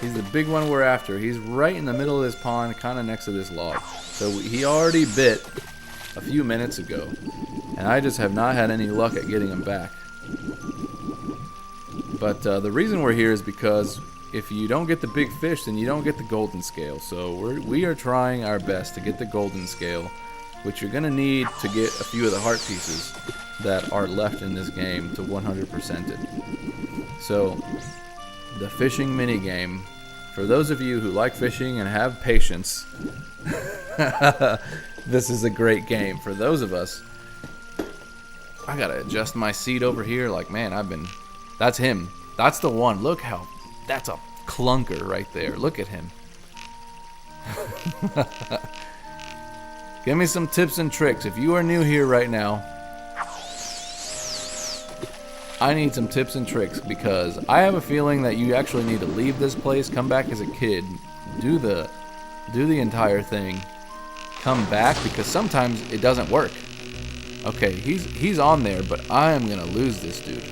He's the big one we're after. He's right in the middle of this pond, kind of next to this log. So he already bit a few minutes ago, and I just have not had any luck at getting him back. But the reason we're here is because if you don't get the big fish, then you don't get the golden scale. So we are trying our best to get the golden scale, which you're going to need to get a few of the heart pieces that are left in this game to 100% it. So the fishing minigame, for those of you who like fishing and have patience, this is a great game. For those of us, I got to adjust my seat over here. Like, man, that's him. That's the one. Look how, that's a clunker right there. Look at him. Give me some tips and tricks. If you are new here right now, I need some tips and tricks because I have a feeling that you actually need to leave this place, come back as a kid, do the entire thing, come back, because sometimes it doesn't work. Okay, he's on there, but I am gonna lose this dude.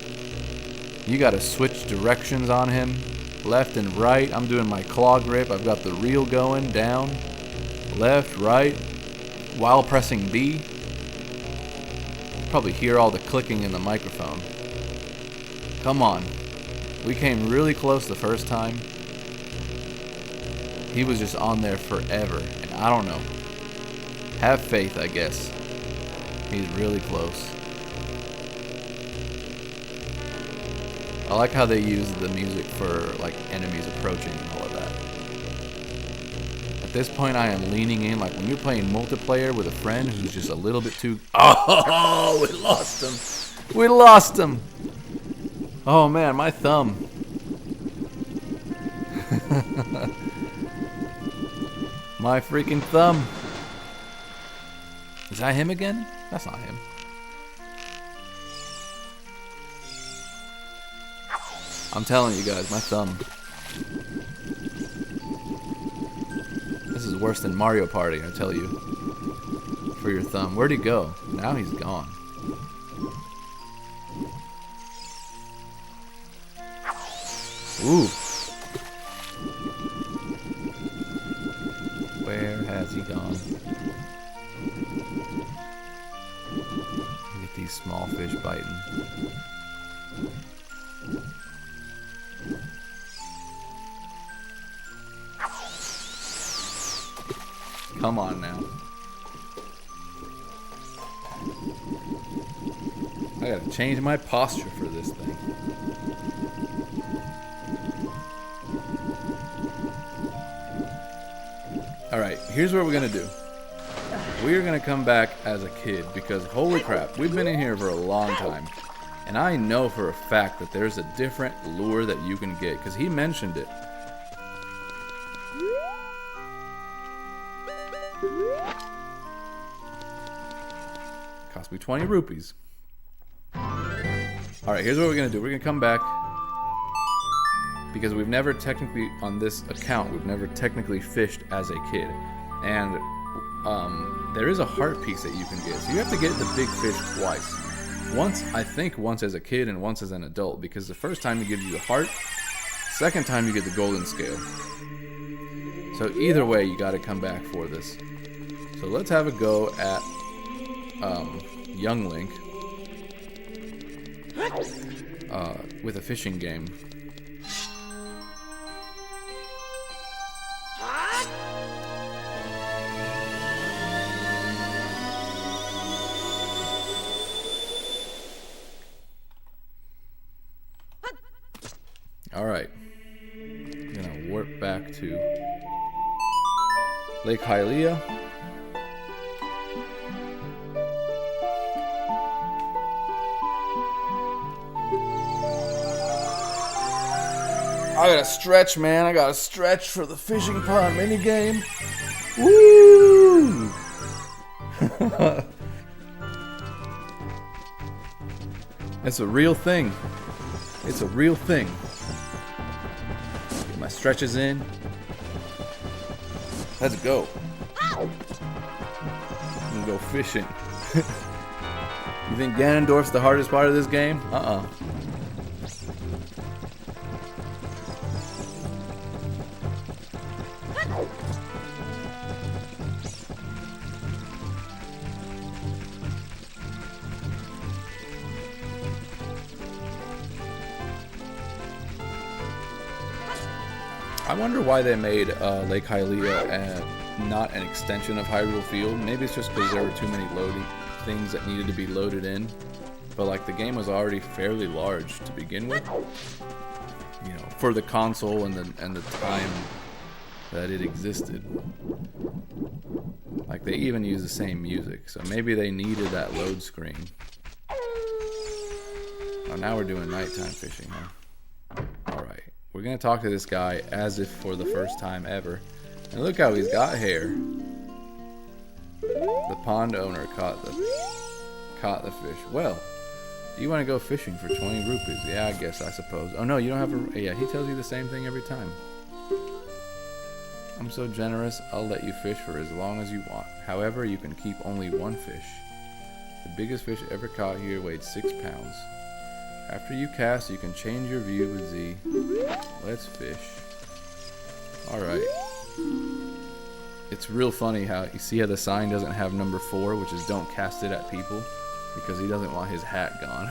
You gotta switch directions on him, left and right. I'm doing my claw grip. I've got the reel going, down, left, right, while pressing B. You probably hear all the clicking in the microphone. Come on. We came really close the first time. He was just on there forever, and I don't know. Have faith, I guess. He's really close. I like how they use the music for like enemies approaching and all of that. At this point, I am leaning in, like when you're playing multiplayer with a friend who's just a little bit too... Oh, we lost him. We lost him. Oh man, my thumb. My freaking thumb. Is that him again? That's not him. I'm telling you guys, my thumb. This is worse than Mario Party, I tell you. For your thumb. Where'd he go? Now he's gone. Ooh. Where has he gone? Look at these small fish biting. Come on now. I gotta change my posture for this thing. Alright, here's what we're gonna do. We're gonna come back as a kid because holy crap, we've been in here for a long time. And I know for a fact that there's a different lure that you can get because he mentioned it. Cost me 20 rupees. Alright, here's what we're gonna do. We're gonna come back. because we've never technically, on this account, we've never technically fished as a kid. And there is a heart piece that you can get. So you have to get the big fish twice. Once, I think once as a kid and once as an adult, because the first time he gives you the heart, second time you get the golden scale. So either way, you got to come back for this. So let's have a go at young Link with a fishing game. Alright, I'm gonna warp back to Lake Hylia. I gotta stretch, man. I gotta stretch for the fishing pond minigame. Woo! It's a real thing. It's a real thing. Get my stretches in. Let's go. And go fishing. You think Ganondorf's the hardest part of this game? I wonder why they made Lake Hylia not an extension of Hyrule Field. Maybe it's just because there were too many loading things that needed to be loaded in. But like the game was already fairly large to begin with, you know, for the console and the time that it existed. Like they even use the same music, so maybe they needed that load screen. Oh, now we're doing nighttime fishing, huh? Alright, we're gonna talk to this guy as if for the first time ever. And look how he's got hair. The pond owner caught the fish. Well, do you want to go fishing for 20 rupees? Yeah, I guess, I suppose. Oh no, you don't have a... Yeah, he tells you the same thing every time. I'm so generous, I'll let you fish for as long as you want. However, you can keep only one fish. The biggest fish ever caught here weighed 6 pounds. After you cast, you can change your view with Z. Let's fish. Alright. It's real funny how you see how the sign doesn't have number 4, which is don't cast it at people, because he doesn't want his hat gone.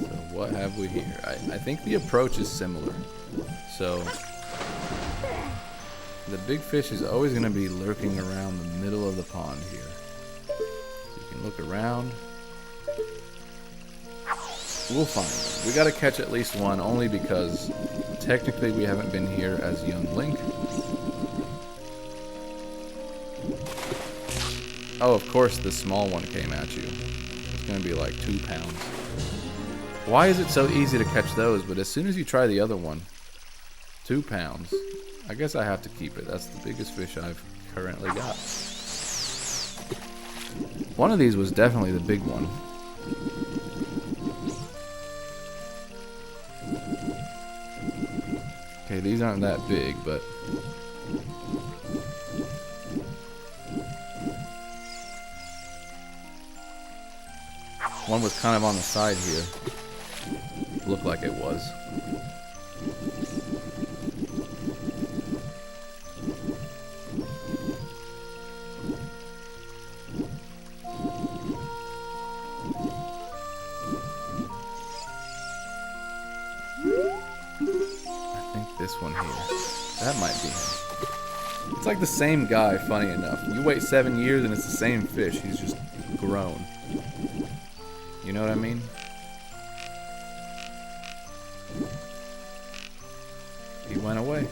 So what have we here? I think the approach is similar. So the big fish is always going to be lurking around the middle of the pond here. So you can look around. We'll find them. We gotta catch at least one, only because technically we haven't been here as young Link. Oh, of course the small one came at you. It's gonna be like 2 pounds. Why is it so easy to catch those, but as soon as you try the other one, 2 pounds. I guess I have to keep it. That's the biggest fish I've currently got. One of these was definitely the big one. Okay, these aren't that big, but one was kind of on the side here. Looked like it was. This one here. That might be him. It's like the same guy, funny enough. You wait 7 years and it's the same fish. He's just grown. You know what I mean? He went away.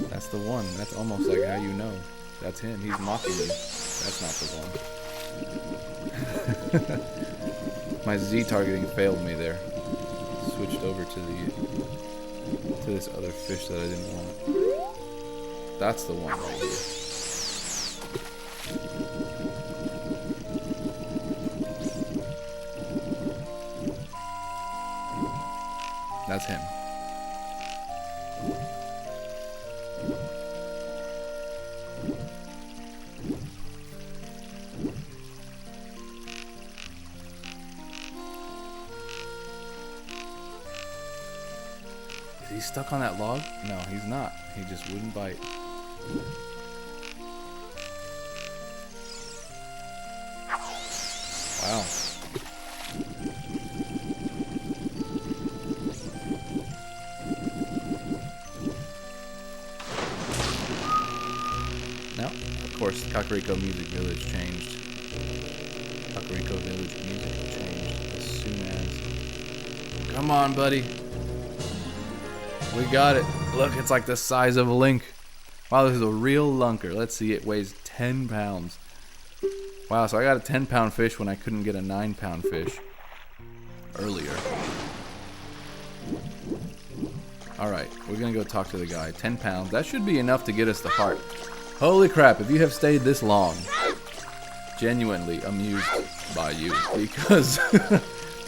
That's the one. That's almost like how you know. That's him. He's mocking you. That's not the one. My Z targeting failed me there. Switched over to this other fish that I didn't want. That's the one right here. that's him. Is he stuck on that log? No, he's not. He just wouldn't bite. Wow. Now, of course, Kakariko Music Village changed. Kakariko Village music changed as soon as... Come on, buddy. We got it. Look, it's like the size of a link. Wow, this is a real lunker. Let's see, it weighs 10 pounds. Wow, so I got a 10-pound fish when I couldn't get a 9-pound fish earlier. Alright, we're gonna go talk to the guy. 10 pounds. That should be enough to get us the heart. Holy crap, if you have stayed this long, genuinely amused by you, because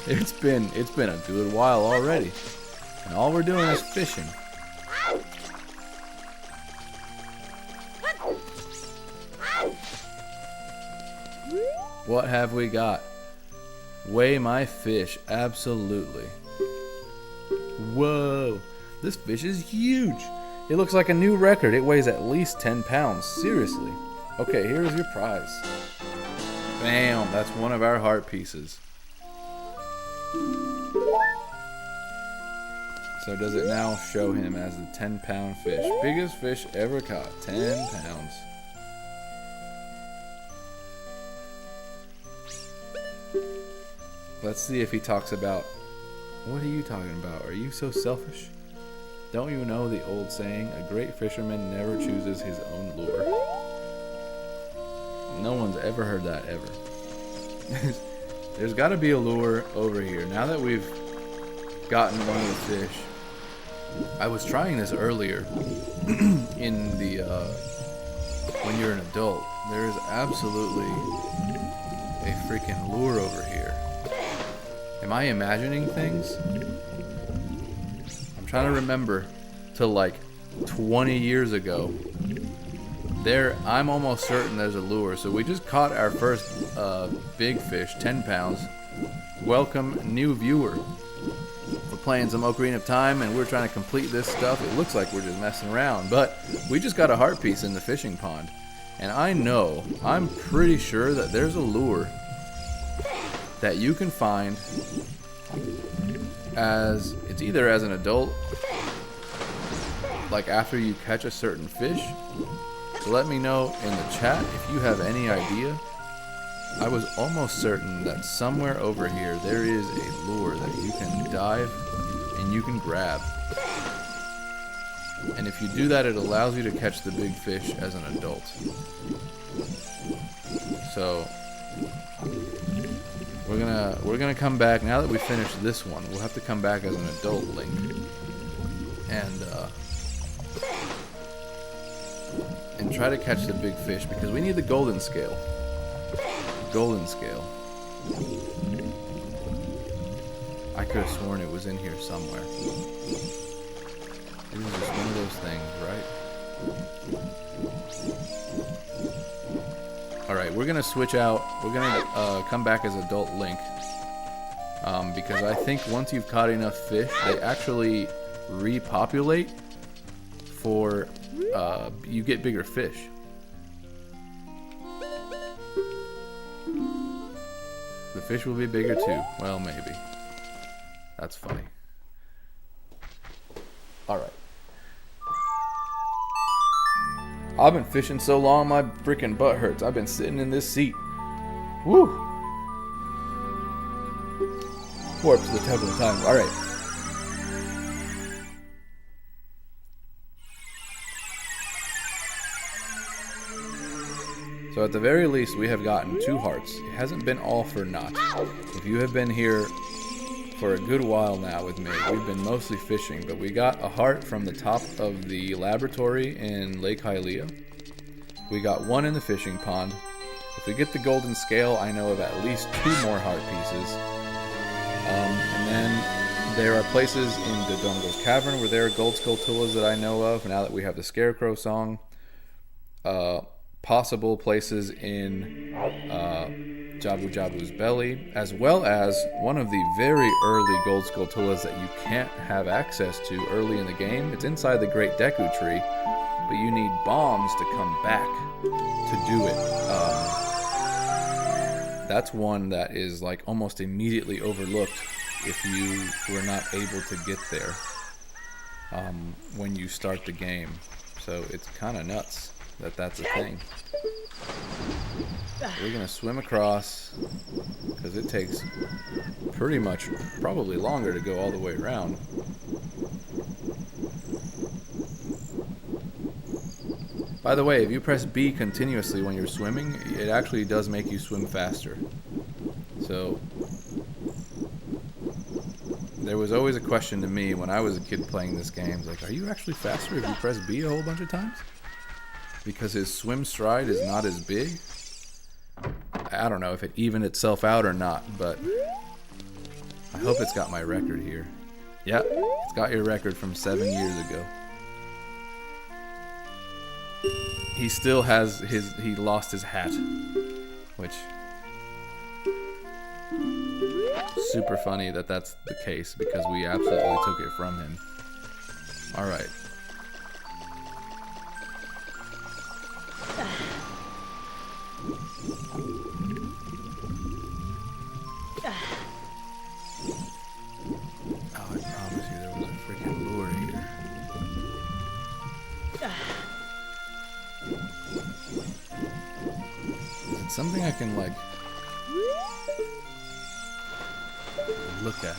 it's been a good while already. And all we're doing is fishing. What have we got? Weigh my fish, absolutely. Whoa, this fish is huge. It looks like a new record. It weighs at least 10 pounds, seriously. Okay, here's your prize. Bam, that's one of our heart pieces. So does it now show him as the 10-pound fish? Biggest fish ever caught, 10 pounds. Let's see if he talks about, what are you talking about? Are you so selfish? Don't you know the old saying, a great fisherman never chooses his own lure? No one's ever heard that, ever. There's got to be a lure over here. Now that we've gotten one of the fish, I was trying this earlier in the, when you're an adult, there is absolutely a freaking lure over here. Am I imagining things? I'm trying to remember to like 20 years ago. I'm almost certain there's a lure. So we just caught our first big fish, 10 pounds. Welcome, new viewer. We're playing some Ocarina of Time and we're trying to complete this stuff. It looks like we're just messing around, but we just got a heart piece in the fishing pond. And I'm pretty sure that there's a lure that you can find it's either as an adult, like after you catch a certain fish. So let me know in the chat if you have any idea. I was almost certain that somewhere over here there is a lure that you can dive and you can grab. And if you do that, it allows you to catch the big fish as an adult. So we're gonna come back now that we finished this one. We'll have to come back as an adult Link and try to catch the big fish because we need the golden scale. Golden scale. I could have sworn it was in here somewhere. It is just one of those things, right? Alright, we're gonna switch out. We're gonna come back as adult Link. Because I think once you've caught enough fish, they actually repopulate for, you get bigger fish. The fish will be bigger too. Well, maybe. That's funny. Alright. I've been fishing so long, my freaking butt hurts. I've been sitting in this seat. Woo! Warp to the Temple of Time. Alright. So at the very least, we have gotten 2 hearts. It hasn't been all for naught. If you have been here for a good while now with me, we've been mostly fishing, but we got a heart from the top of the laboratory in Lake Hylia. We got 1 in the fishing pond. If we get the golden scale, I know of at least 2 more heart pieces. And then There are places in Dodongo's Cavern where there are gold Skulltulas that I know of, now that we have the Scarecrow song. Possible places in Jabu Jabu's belly, as well as one of the very early gold Skulltulas that you can't have access to early in the game. It's inside the Great Deku Tree, but you need bombs to come back to do it. That's one that is like almost immediately overlooked if you were not able to get there when you start the game. So it's kind of nuts that that's a thing. We're gonna swim across because it takes pretty much probably longer to go all the way around. By the way, if you press B continuously when you're swimming, it actually does make you swim faster. So there was always a question to me when I was a kid playing this game, like, are you actually faster if you press B a whole bunch of times? Because his swim stride is not as big. I don't know if it evened itself out or not, but I hope it's got my record here. Yeah, it's got your record from 7 years ago. He still has he lost his hat, which super funny that that's the case because we absolutely took it from him. All right. Oh, I promise you there was a freaking lure here. Is it something I can like look at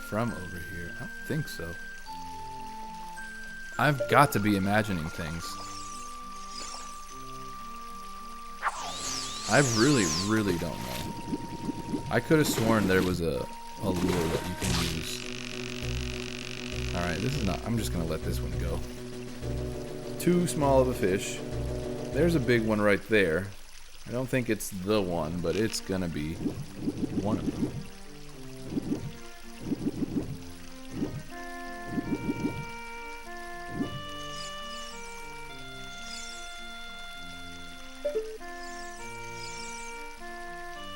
from over here? I don't think so. I've got to be imagining things. I really, really don't know. I could have sworn there was a lure that you can use. Alright, this is not... I'm just going to let this one go. Too small of a fish. There's a big one right there. I don't think it's the one, but it's going to be one of them.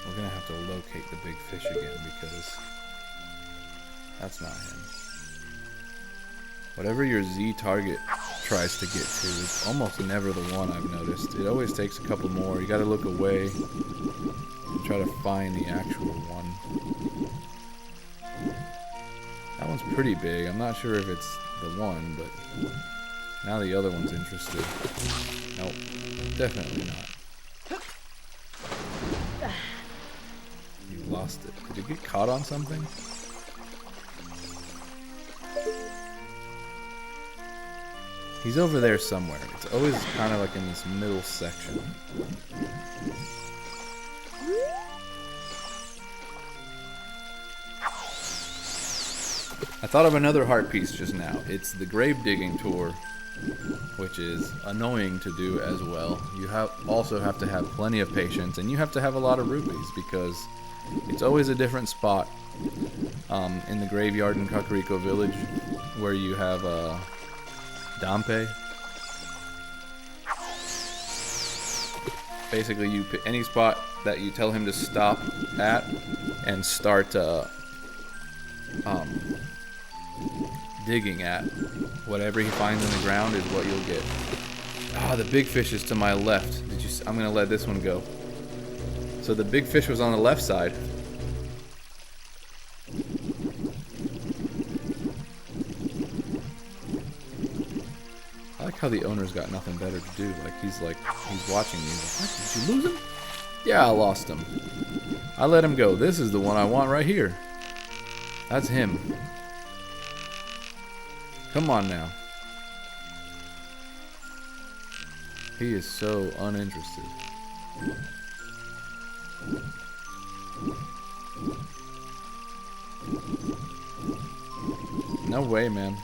We're going to have to locate the big fish again because that's not him. Whatever your Z target tries to get to is almost never the one, I've noticed. It always takes a couple more. You got to look away and try to find the actual one. That one's pretty big. I'm not sure if it's the one, but now the other one's interested. Nope, definitely not. Lost it. Did it get caught on something? He's over there somewhere. It's always kind of like in this middle section. I thought of another heart piece just now. It's the grave digging tour, which is annoying to do as well. You also have to have plenty of patience, and you have to have a lot of rupees because it's always a different spot in the graveyard in Kakariko Village where you have Dampe. Basically, you pick any spot that you tell him to stop at and start digging at. Whatever he finds in the ground is what you'll get. Ah, the big fish is to my left. I'm gonna let this one go. So the big fish was on the left side. I like how the owner's got nothing better to do. He's watching me. He's like, what, did you lose him? Yeah, I lost him. I let him go. This is the one I want right here. That's him. Come on now. He is so uninterested. No way, man.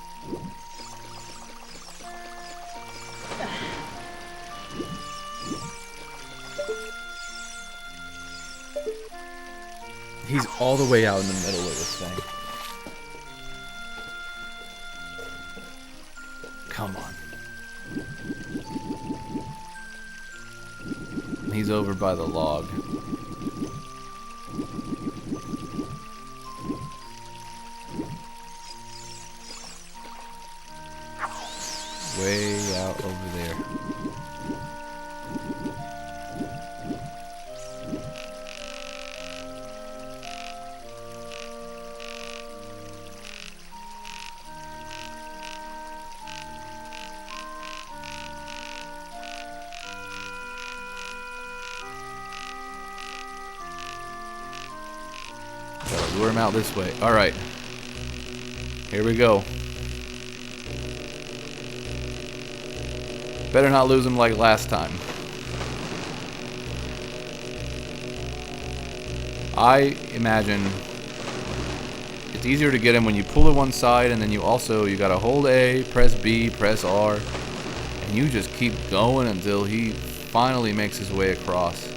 He's all the way out in the middle of this thing. Come on. He's over by the log. Way out over there. Gotta lure him out this way. Alright. Here we go. Better not lose him like last time. I imagine it's easier to get him when you pull to one side, and then you gotta hold A, press B, press R, and you just keep going until he finally makes his way across.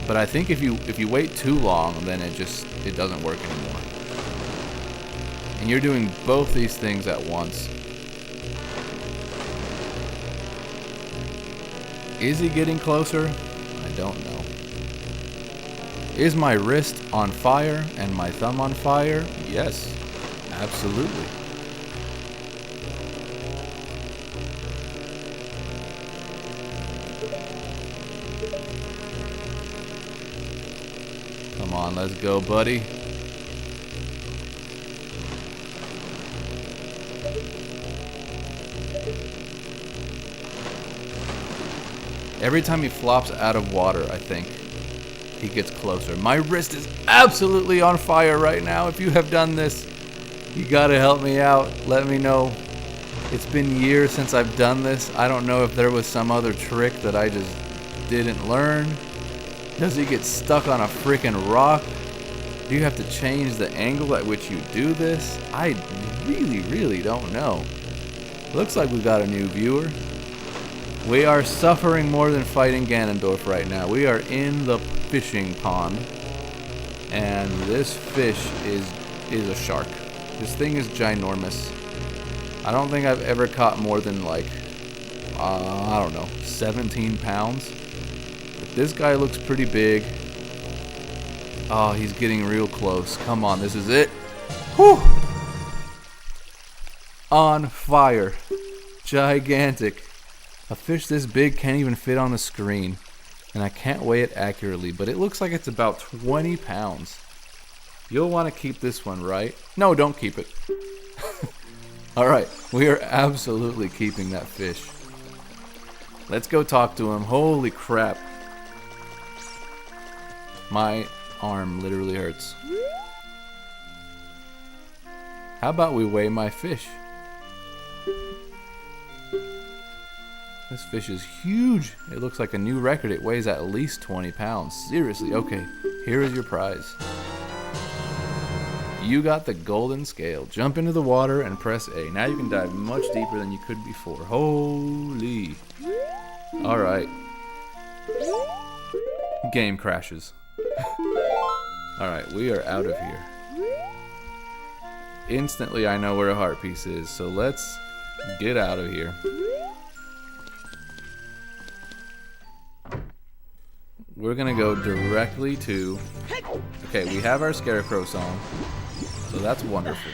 But I think if you wait too long, then it doesn't work anymore. And you're doing both these things at once. Is he getting closer? I don't know. Is my wrist on fire and my thumb on fire? Yes, absolutely. Come on, let's go, buddy. Every time he flops out of water, I think he gets closer. My wrist is absolutely on fire right now. If you have done this, you gotta help me out. Let me know. It's been years since I've done this. I don't know if there was some other trick that I just didn't learn. Does he get stuck on a freaking rock? Do you have to change the angle at which you do this? I really don't know. Looks like we got a new viewer. We are suffering more than fighting Ganondorf right now. We are in the fishing pond, and this fish is a shark. This thing is ginormous. I don't think I've ever caught more than like, I don't know, 17 pounds. But this guy looks pretty big. Oh, he's getting real close. Come on, this is it. Whew! On fire. Gigantic. A fish this big can't even fit on the screen, and I can't weigh it accurately, but it looks like it's about 20 pounds. You'll want to keep this one, right? No, don't keep it. Alright, we are absolutely keeping that fish. Let's go talk to him. Holy crap. My arm literally hurts. How about we weigh my fish? This fish is huge. It looks like a new record. It weighs at least 20 pounds. Seriously. Okay, here is your prize. You got the golden scale. Jump into the water and press A. Now you can dive much deeper than you could before. Holy. Alright. Game crashes. Alright, we are out of here. Instantly I know where a heart piece is, so let's get out of here. We're gonna go directly to... Okay, we have our Scarecrow song, so that's wonderful.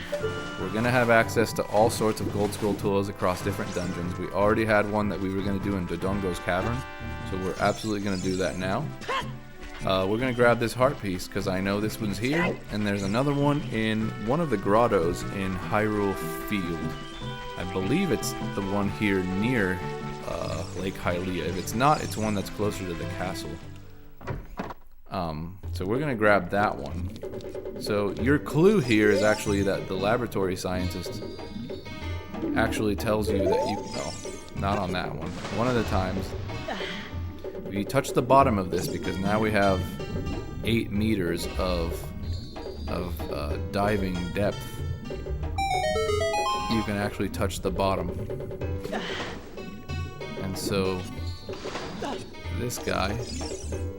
We're gonna have access to all sorts of gold Skulltulas across different dungeons. We already had one that we were gonna do in Dodongo's Cavern, so we're absolutely gonna do that now. We're gonna grab this heart piece, because I know this one's here, and there's another one in one of the grottos in Hyrule Field. I believe it's the one here near Lake Hylia. If it's not, it's one that's closer to the castle. So we're gonna grab that one. So your clue here is actually that the laboratory scientist actually tells you that you... Oh, not on that one. One of the times. If you touch the bottom of this, because now we have 8 meters of diving depth, you can actually touch the bottom. And so this guy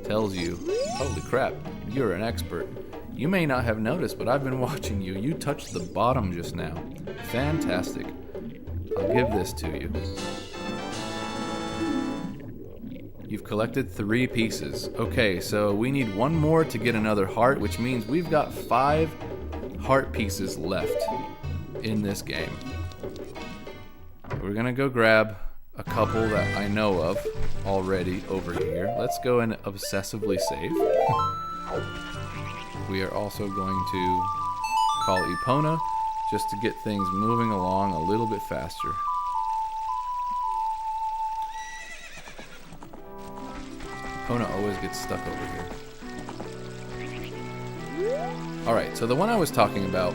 tells you, holy crap, you're an expert. You may not have noticed, but I've been watching you. You touched the bottom just now. Fantastic. I'll give this to you. You've collected 3 pieces. Okay, so we need 1 more to get another heart, which means we've got 5 heart pieces left in this game. We're gonna go grab a couple that I know of already over here. Let's go and obsessively save. We are also going to call Epona just to get things moving along a little bit faster. Epona always gets stuck over here. Alright, so the one I was talking about,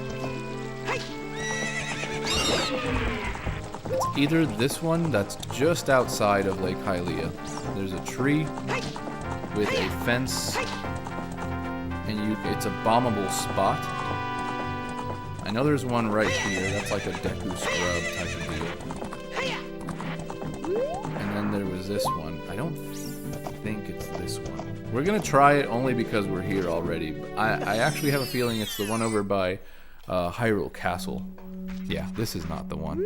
it's either this one that's just outside of Lake Hylia. There's a tree with a fence, and it's a bombable spot. I know there's one right here. That's like a Deku Scrub type of deal. And then there was this one. I don't think it's this one. We're gonna try it only because we're here already. I actually have a feeling it's the one over by Hyrule Castle. Yeah, this is not the one.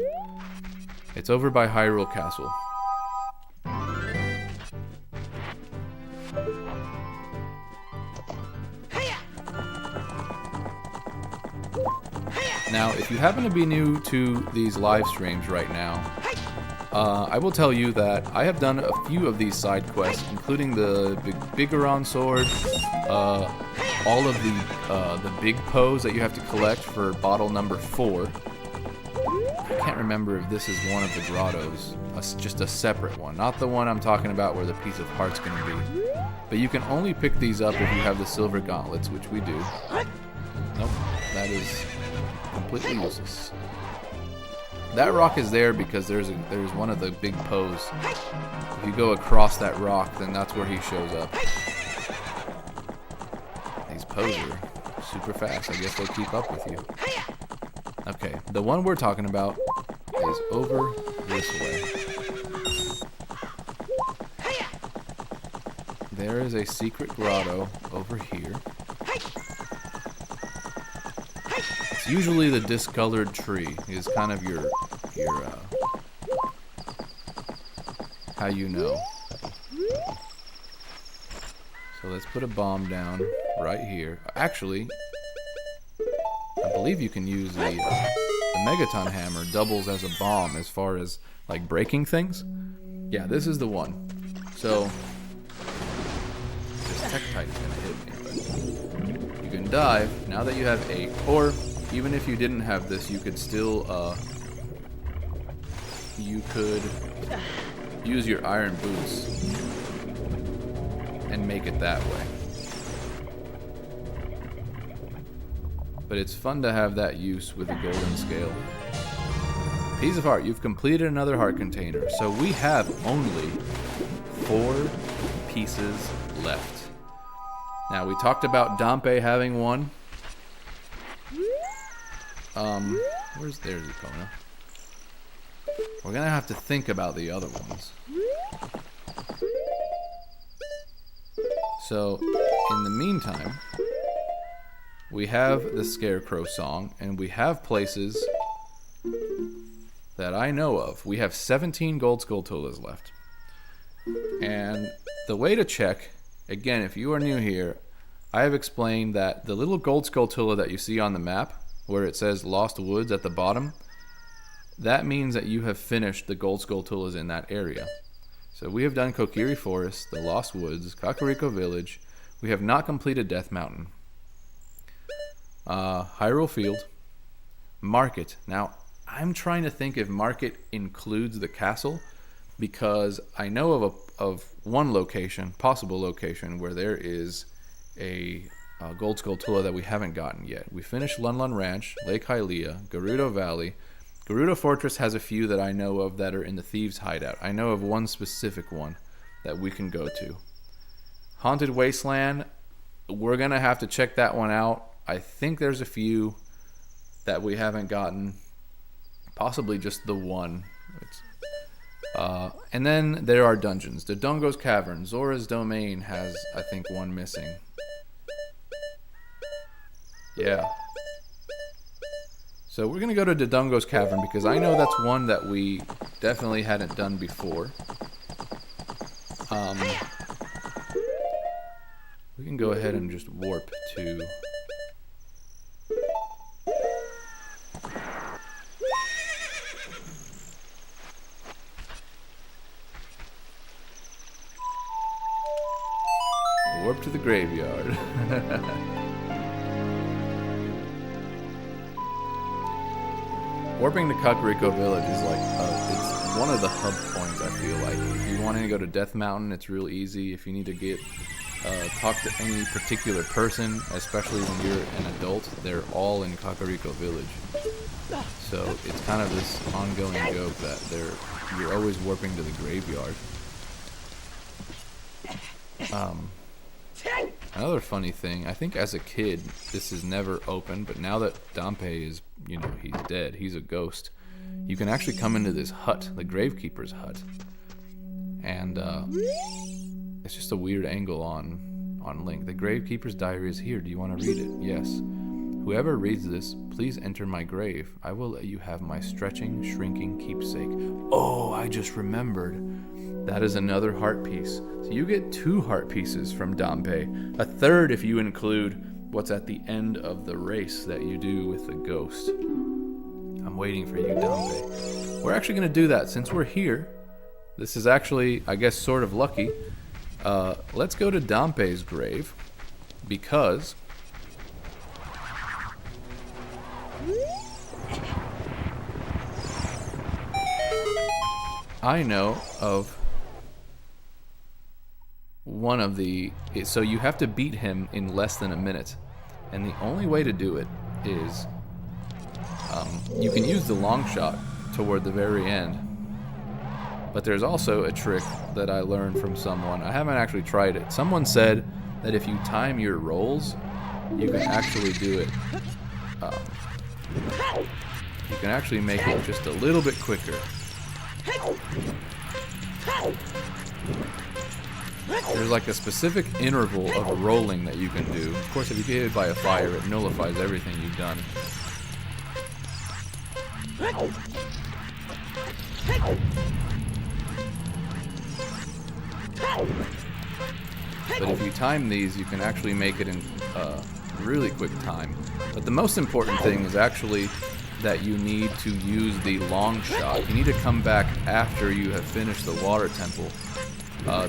It's over by Hyrule Castle. Now, if you happen to be new to these live streams right now, I will tell you that I have done a few of these side quests, including the Bigoron sword, all of the big pose that you have to collect for bottle number 4. I can't remember if this is one of the grottos, just a separate one, not the one I'm talking about where the piece of heart's going to be. But you can only pick these up if you have the silver gauntlets, which we do. Nope, that is completely useless. That rock is there because there's one of the big pose. If you go across that rock, then that's where he shows up. These pose are super fast. I guess they keep up with you. Okay, the one we're talking about is over this way. There is a secret grotto over here. It's usually the discolored tree is kind of your how you know. So let's put a bomb down right here. Actually, I believe you can use the Megaton hammer doubles as a bomb as far as like breaking things. Yeah, this is the one. So this Tektite is gonna hit me. But you can dive now that you have 8, or even if you didn't have this, you could still you could use your iron boots and make it that way. But it's fun to have that use with the golden scale. Piece of heart, you've completed another heart container. So we have only 4 pieces left. Now we talked about Dampe having one. There's Epona. We're gonna have to think about the other ones. So, in the meantime, we have the Scarecrow song, and we have places that I know of. We have 17 gold Skulltulas left. And the way to check, again, if you are new here, I have explained that the little gold Skulltula that you see on the map, where it says Lost Woods at the bottom, that means that you have finished the gold Skulltulas in that area. So we have done Kokiri Forest, the Lost Woods, Kakariko Village. We have not completed Death Mountain. Hyrule Field, Market. Now, I'm trying to think if Market includes the castle, because I know of one location, possible location, where there is a gold Skulltula that we haven't gotten yet. We finished Lun Ranch, Lake Hylia, Gerudo Valley. Gerudo Fortress has a few that I know of that are in the Thieves' Hideout. I know of one specific one that we can go to. Haunted Wasteland, we're going to have to check that one out. I think there's a few that we haven't gotten. Possibly just the one. And then there are dungeons. The Dodongo's Cavern, Zora's Domain has, I think, one missing. Yeah. So we're going to go to Dodongo's Cavern because I know that's one that we definitely hadn't done before. We can go ahead and just warp to... warp to the graveyard. Warping to Kakariko Village is like, it's one of the hub points, I feel like. If you want to go to Death Mountain, it's real easy. If you need to get, talk to any particular person, especially when you're an adult, they're all in Kakariko Village. So it's kind of this ongoing joke that you're always warping to the graveyard. Another funny thing, I think as a kid, this is never open, but now that Dampé is, you know, he's dead, he's a ghost, you can actually come into this hut, the Gravekeeper's hut. And, it's just a weird angle on Link. The Gravekeeper's diary is here. Do you want to read it? Yes. Whoever reads this, please enter my grave. I will let you have my stretching, shrinking keepsake. Oh, I just remembered. That is another heart piece. So you get 2 heart pieces from Dampé. A third if you include what's at the end of the race that you do with the ghost. I'm waiting for you, Dampé. We're actually going to do that since we're here. This is actually, I guess, sort of lucky. Let's go to Dampé's grave because... I know of one of the... So you have to beat him in less than a minute. And the only way to do it is... you can use the long shot toward the very end. But there's also a trick that I learned from someone. I haven't actually tried it. Someone said that if you time your rolls, you can actually do it. You can actually make it just a little bit quicker. There's like a specific interval of rolling that you can do. Of course, if you get hit by a fire, it nullifies everything you've done. But if you time these, you can actually make it in really quick time. But the most important thing is actually that you need to use the long shot. You need to come back after you have finished the water temple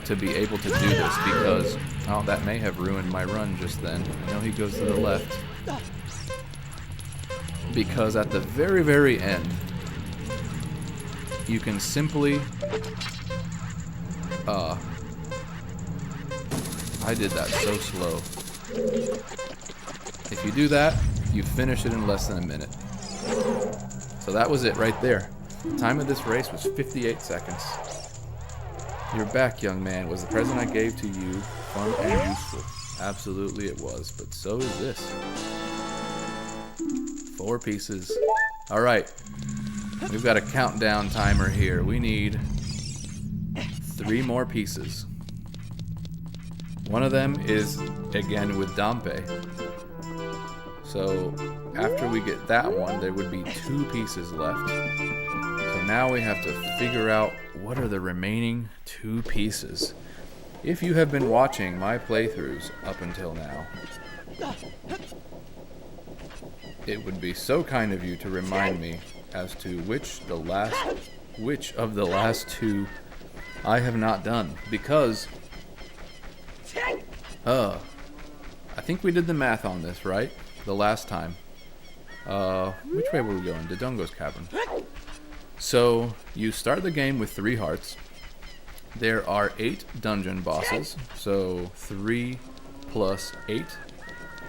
to be able to do this, because oh, that may have ruined my run just then. I know he goes to the left. Because at the very, very end, you can simply I did that so slow. If you do that, you finish it in less than a minute. So that was it right there. The time of this race was 58 seconds. You're back, young man. Was the present I gave to you fun and useful? Absolutely it was, but so is this. 4 pieces. Alright. We've got a countdown timer here. We need 3 more pieces. One of them is, again, with Dampé. So, after we get that one, there would be 2 pieces left. So now we have to figure out what are the remaining 2 pieces. If you have been watching my playthroughs up until now, it would be so kind of you to remind me as to which of the last 2 I have not done, because I think we did the math on this, right? The last time. Which way were we going? Dodongo's Cavern. So, you start the game with 3 hearts. There are 8 dungeon bosses, so 3 plus 8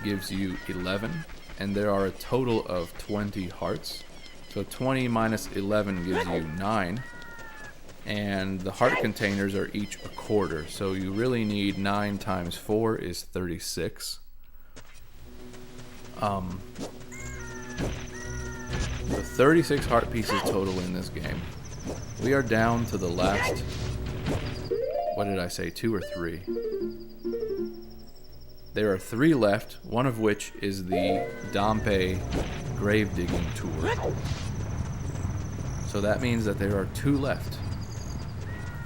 gives you 11, and there are a total of 20 hearts. So 20 minus 11 gives you 9, and the heart containers are each a quarter, so you really need 9 times 4 is 36. So 36 heart pieces total in this game. We are down to the last, what did I say, 2 or 3? There are 3 left, one of which is the Dampé grave digging tour. So that means that there are 2 left.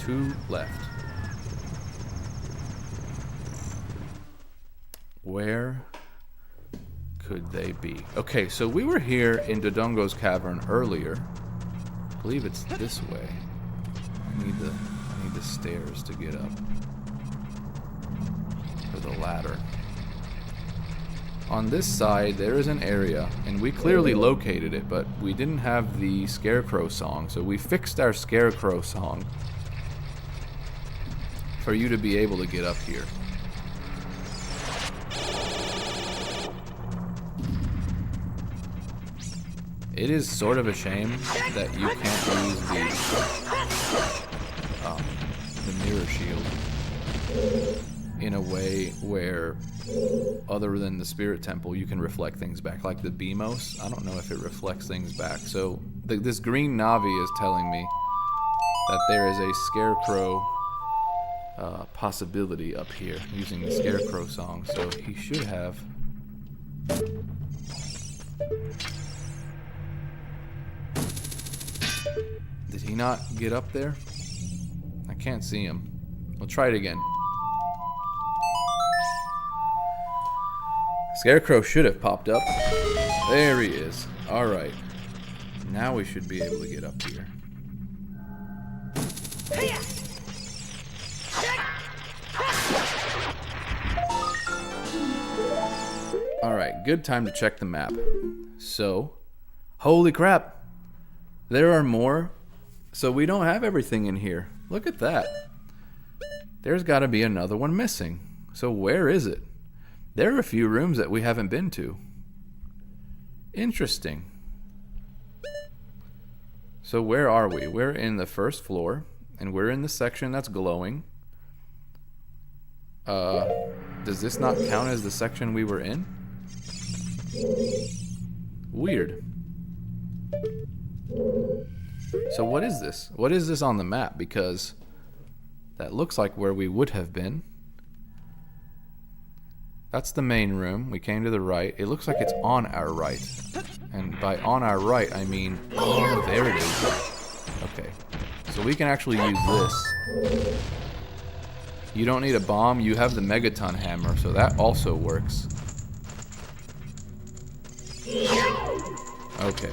2 left. Where could they be? Okay, so we were here in Dodongo's cavern earlier. I believe it's this way. I need the stairs to get up. Or the ladder. On this side, there is an area, and we clearly located it, but we didn't have the Scarecrow song, so we fixed our Scarecrow song for you to be able to get up here. It is sort of a shame that you can't use the mirror shield in a way where, other than the spirit temple, you can reflect things back. Like the Beamos, I don't know if it reflects things back. So this green Navi is telling me that there is a Scarecrow possibility up here using the Scarecrow song. So he should have... Did he not get up there? I can't see him. We'll try it again. Scarecrow should have popped up. There he is. Alright. Now we should be able to get up here. Alright, good time to check the map. So, holy crap! There are more. So we don't have everything in here. Look at that. There's got to be another one missing. So where is it? There are a few rooms that we haven't been to. Interesting. So where are we? We're in the first floor, and we're in the section that's glowing. Does this not count as the section we were in? Weird. So what is this? What is this on the map? Because that looks like where we would have been. That's the main room. We came to the right. It looks like it's on our right. And by on our right, I mean... Oh, there it is. Okay. So we can actually use this. You don't need a bomb. You have the Megaton hammer, so that also works. Okay.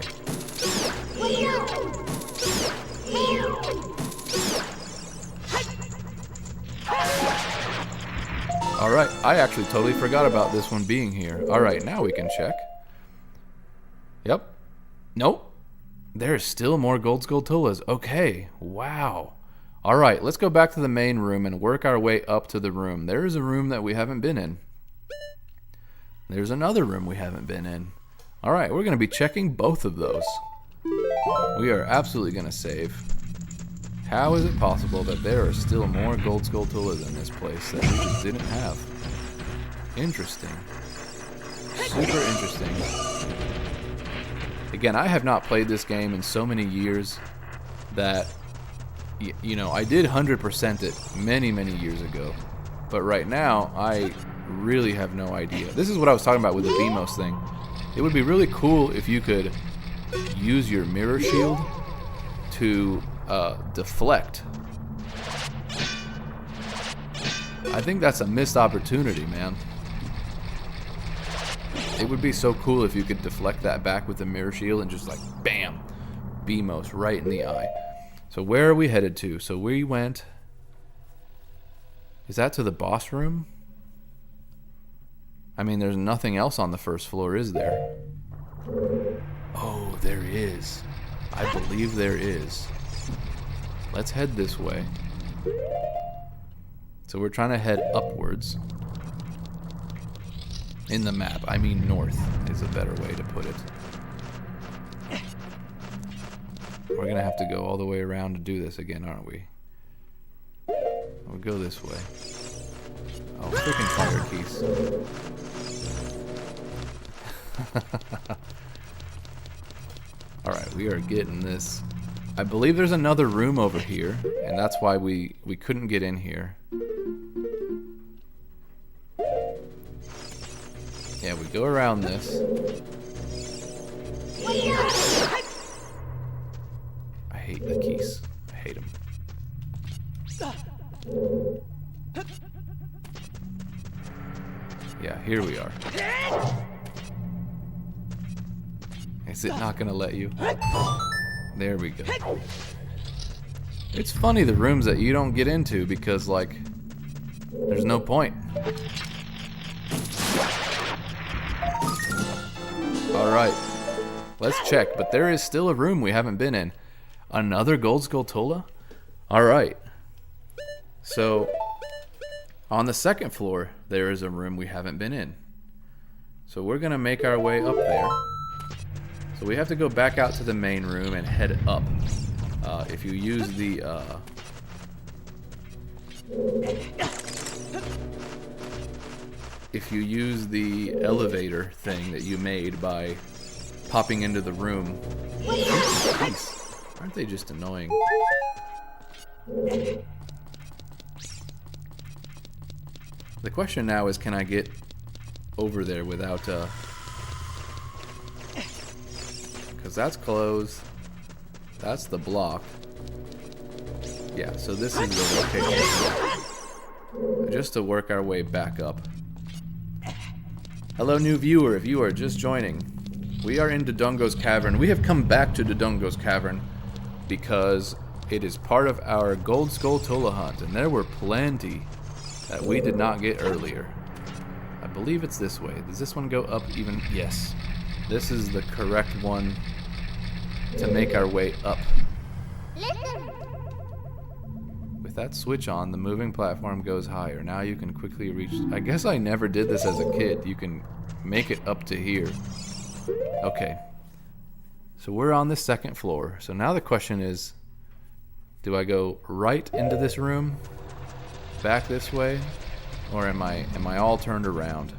Alright, I actually totally forgot about this one being here. Alright, now we can check. Yep. Nope. There's still more gold Skulltulas. Okay, wow. Alright, let's go back to the main room and work our way up to the room. There's a room that we haven't been in. There's another room we haven't been in. Alright, we're going to be checking both of those. We are absolutely going to save. How is it possible that there are still more gold Skulltulas in this place that we just didn't have? Interesting. Super interesting. Again, I have not played this game in so many years that, you know, I did 100% it many, many years ago. But right now, I really have no idea. This is what I was talking about with the Beamos thing. It would be really cool if you could use your mirror shield to deflect. I think that's a missed opportunity, man. It would be so cool if you could deflect that back with the mirror shield and just like, bam, Beamos right in the eye. So where are we headed to? So we went... Is that to the boss room? I mean, there's nothing else on the first floor, is there? Oh, there is. I believe there is. Let's head this way. So we're trying to head upwards. In the map. I mean north is a better way to put it. We're going to have to go all the way around to do this again, aren't we? We'll go this way. Oh, freaking fire keys. Alright, we are getting this. I believe there's another room over here, and that's why we couldn't get in here. Yeah, we go around this. I hate the keys. I hate them. Yeah, here we are. Is it not gonna let you? There we go. It's funny the rooms that you don't get into because, like, there's no point. Alright. Let's check, but there is still a room we haven't been in. Another gold Skulltula? Alright. So, on the second floor, there is a room we haven't been in. So we're gonna make our way up there. So we have to go back out to the main room and head up. If you use the elevator thing that you made by popping into the room. Jeez, aren't they just annoying? The question now is, can I get over there without because that's closed. That's the block. Yeah, so this is the location. Just to work our way back up. Hello, new viewer, if you are just joining. We are in Dodongo's Cavern. We have come back to Dodongo's Cavern because it is part of our gold Skulltula hunt, and there were plenty that we did not get earlier. I believe it's this way. Does this one go up even? Yes. This is the correct one to make our way up. With that switch on, the moving platform goes higher. Now you can quickly reach... I guess I never did this as a kid. You can make it up to here. Okay. So we're on the second floor. So now the question is, do I go right into this room, back this way, or am I all turned around?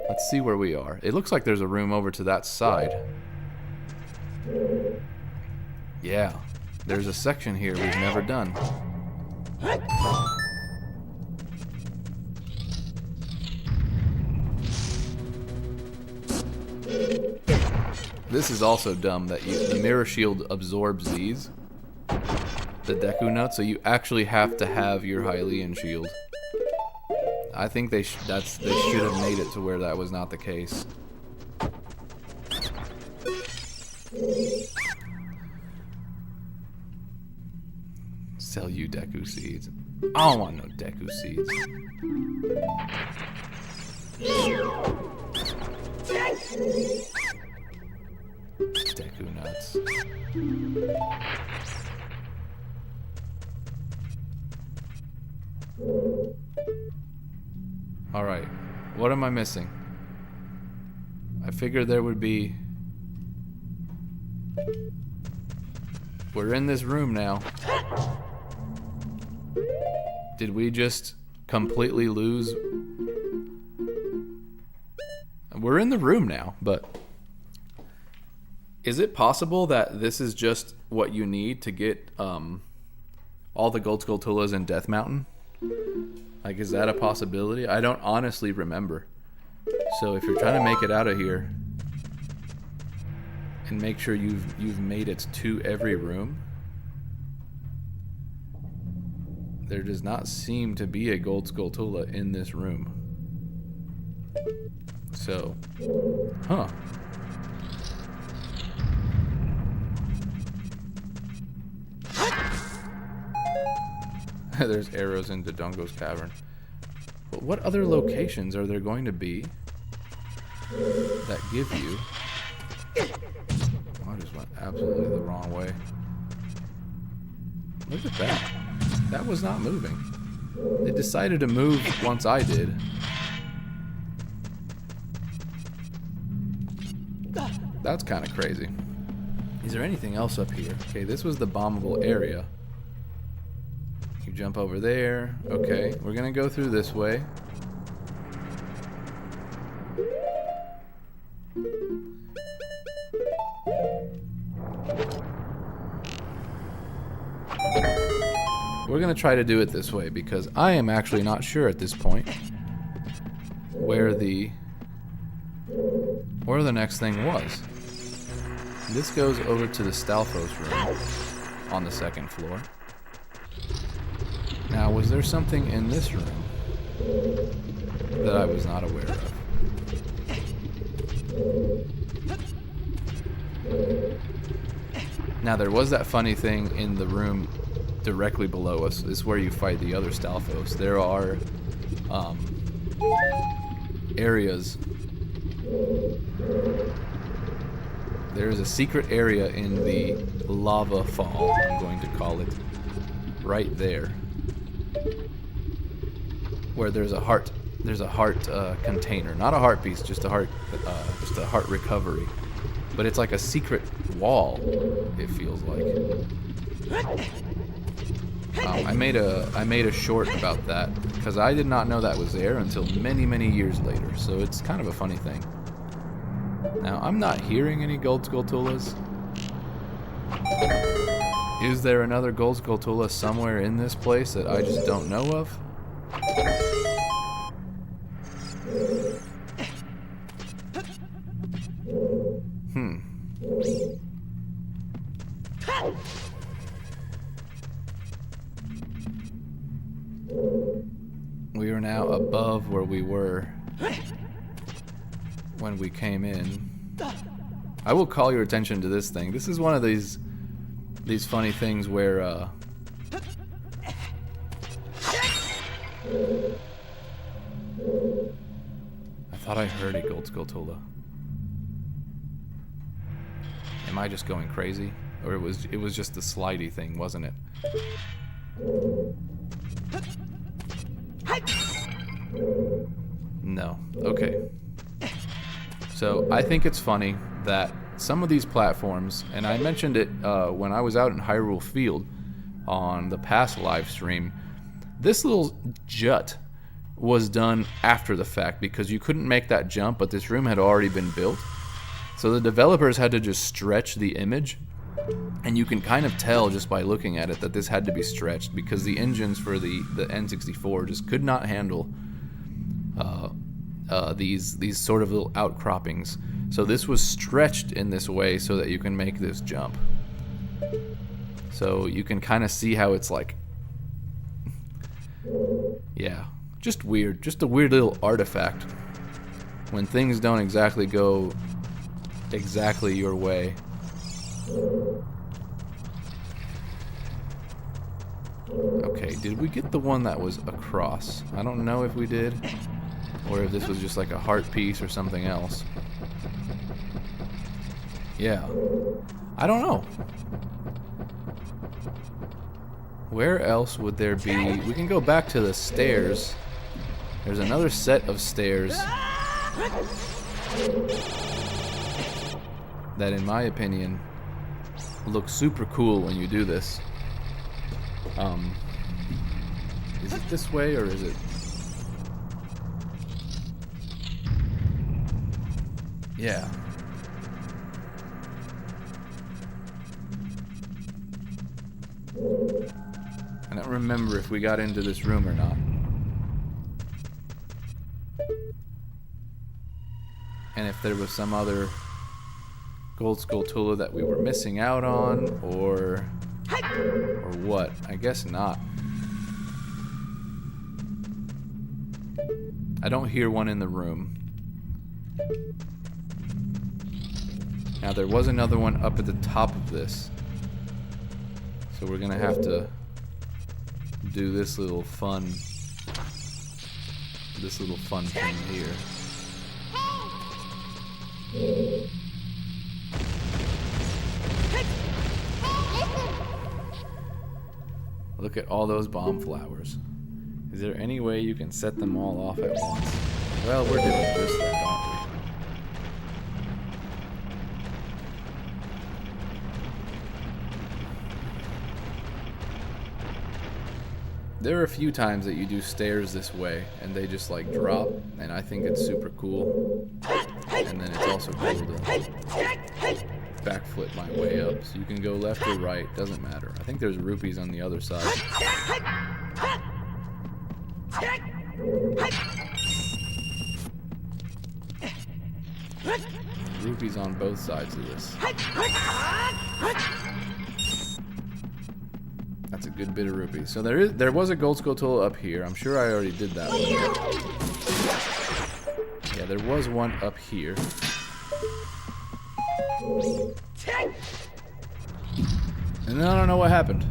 Let's see where we are. It looks like there's a room over to that side. Yeah, there's a section here we've never done. This is also dumb that the mirror shield absorbs these, the Deku nuts, so you actually have to have your Hylian shield. I think they should have made it to where that was not the case. Sell you Deku seeds. I don't want no Deku seeds. Deku nuts. Alright, what am I missing? I figured there would be... We're in this room now. Did we just completely lose? We're in the room now, but... Is it possible that this is just what you need to get all the gold Skulltulas in Death Mountain? Like, is that a possibility? I don't honestly remember. So if you're trying to make it out of here and make sure you've made it to every room, there does not seem to be a gold Skulltula in this room. So, huh. There's arrows in Dodongo's Cavern. But what other locations are there going to be that give you... Oh, I just went absolutely the wrong way. Look at that. That was not moving. It decided to move once I did. That's kind of crazy. Is there anything else up here? Okay, this was the bombable area. You jump over there. Okay, we're gonna go through this way. We're gonna try to do it this way because I am actually not sure at this point where the next thing was. This goes over to the Stalfos room on the second floor. Now, was there something in this room that I was not aware of? Now, there was that funny thing in the room directly below us. This is where you fight the other Stalfos. There are areas. There is a secret area in the lava fall, I'm going to call it, right there, where there's a heart. There's a heart container, not a heart piece, just a heart recovery. But it's like a secret wall. It feels like. I made a short about that because I did not know that was there until many years later. So it's kind of a funny thing. Now I'm not hearing any gold Skulltulas. Is there another gold Skulltula somewhere in this place that I just don't know of? We are now above where we were when we came in. I will call your attention to this thing. This is one of these funny things where I thought I heard a gold Skulltula. Am I just going crazy? Or it was just the slidey thing, wasn't it? No. Okay. So I think it's funny that some of these platforms, and I mentioned it when I was out in Hyrule Field on the past live stream, this little jut was done after the fact because you couldn't make that jump, but this room had already been built. So the developers had to just stretch the image, and you can kind of tell just by looking at it that this had to be stretched because the engines for the N64 just could not handle these sort of little outcroppings. So this was stretched in this way so that you can make this jump. So you can kind of see how it's like, yeah, just weird, just a weird little artifact when things don't exactly go exactly your way. Okay, did we get the one that was across? I don't know if we did, or if this was just like a heart piece or something else. Yeah, I don't know. Where else would there be? We can go back to the stairs. There's another set of stairs that, in my opinion, look super cool when you do this. Is it this way or is it? Yeah. I don't remember if we got into this room or not. And if there was some other gold Skulltula that we were missing out on, or what? I guess not. I don't hear one in the room. Now there was another one up at the top of this. So we're gonna have to do this little fun thing here. Look at all those bomb flowers. Is there any way you can set them all off at once? Well, we're doing just that, aren't we? There are a few times that you do stairs this way, and they just like drop, and I think it's super cool. And then it's also cool to backflip my way up, so you can go left or right, doesn't matter. I think there's rupees on the other side. rupees on both sides of this. That's a good bit of rupees. So there was a gold Skulltula up here. I'm sure I already did that one. Yeah, there was one up here. And then I don't know what happened.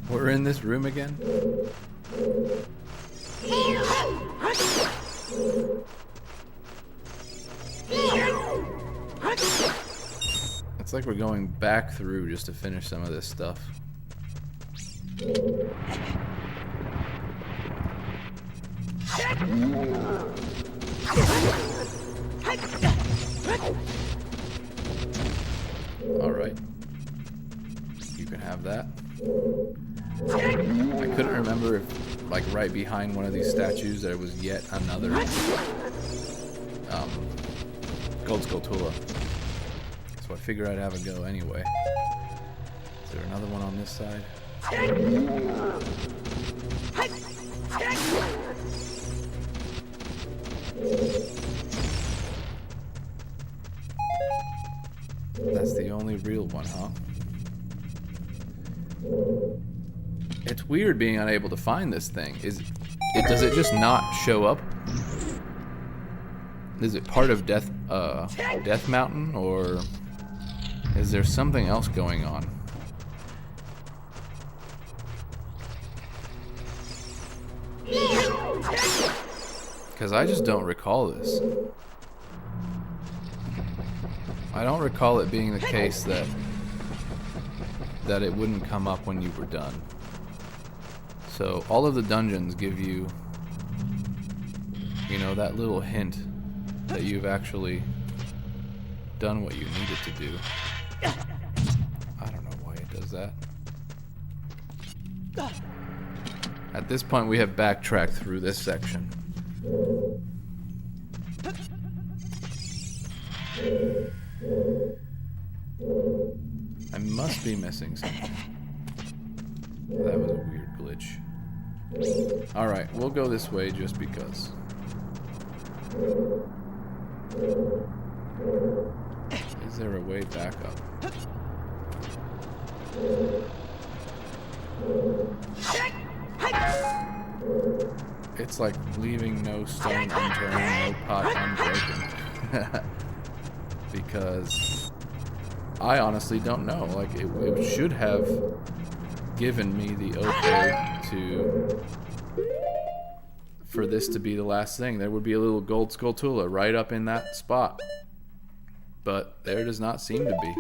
We're in this room again? It's like we're going back through just to finish some of this stuff. Alright. You can have that. I couldn't remember if, like, right behind one of these statues there was yet another gold Skulltula. So I figured I'd have a go anyway. Is there another one on this side? That's the only real one, huh? It's weird being unable to find this thing. Does it just not show up? Is it part of Death Mountain, or is there something else going on? Because I just don't recall this. I don't recall it being the case that it wouldn't come up when you were done. So all of the dungeons give you, you know, that little hint that you've actually done what you needed to do. I don't know why it does that. At this point, we have backtracked through this section. I must be missing something. That was a weird glitch. Alright, we'll go this way just because. Is there a way back up? It's like leaving no stone unturned, no pot unbroken. Because I honestly don't know. Like, it should have given me the okay for this to be the last thing. There would be a little gold Skulltula right up in that spot. But there does not seem to be.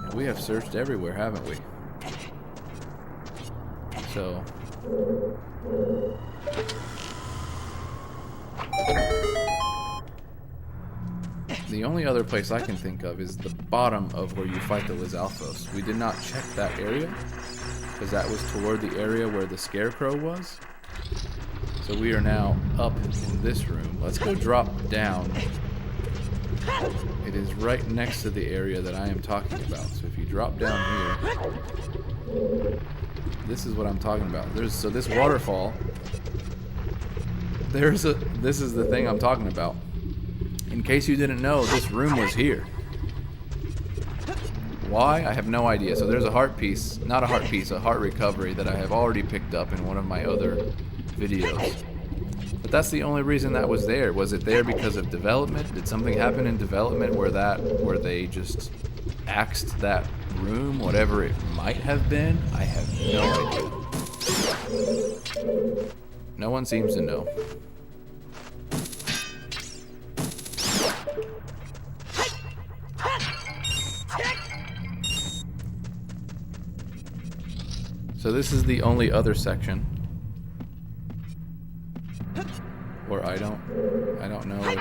And we have searched everywhere, haven't we? So the only other place I can think of is the bottom of where you fight the Lizalfos. We did not check that area, because that was toward the area where the Scarecrow was. So we are now up in this room. Let's go drop down. It is right next to the area that I am talking about. So if you drop down here, this is what I'm talking about. So this waterfall, this is the thing I'm talking about. In case you didn't know, this room was here. Why? I have no idea. So there's a heart piece, not a heart piece, a heart recovery that I have already picked up in one of my other videos. But that's the only reason that was there. Was it there because of development? Did something happen in development where they just axed that room, whatever it might have been? I have no idea. No one seems to know. So this is the only other section where I don't know if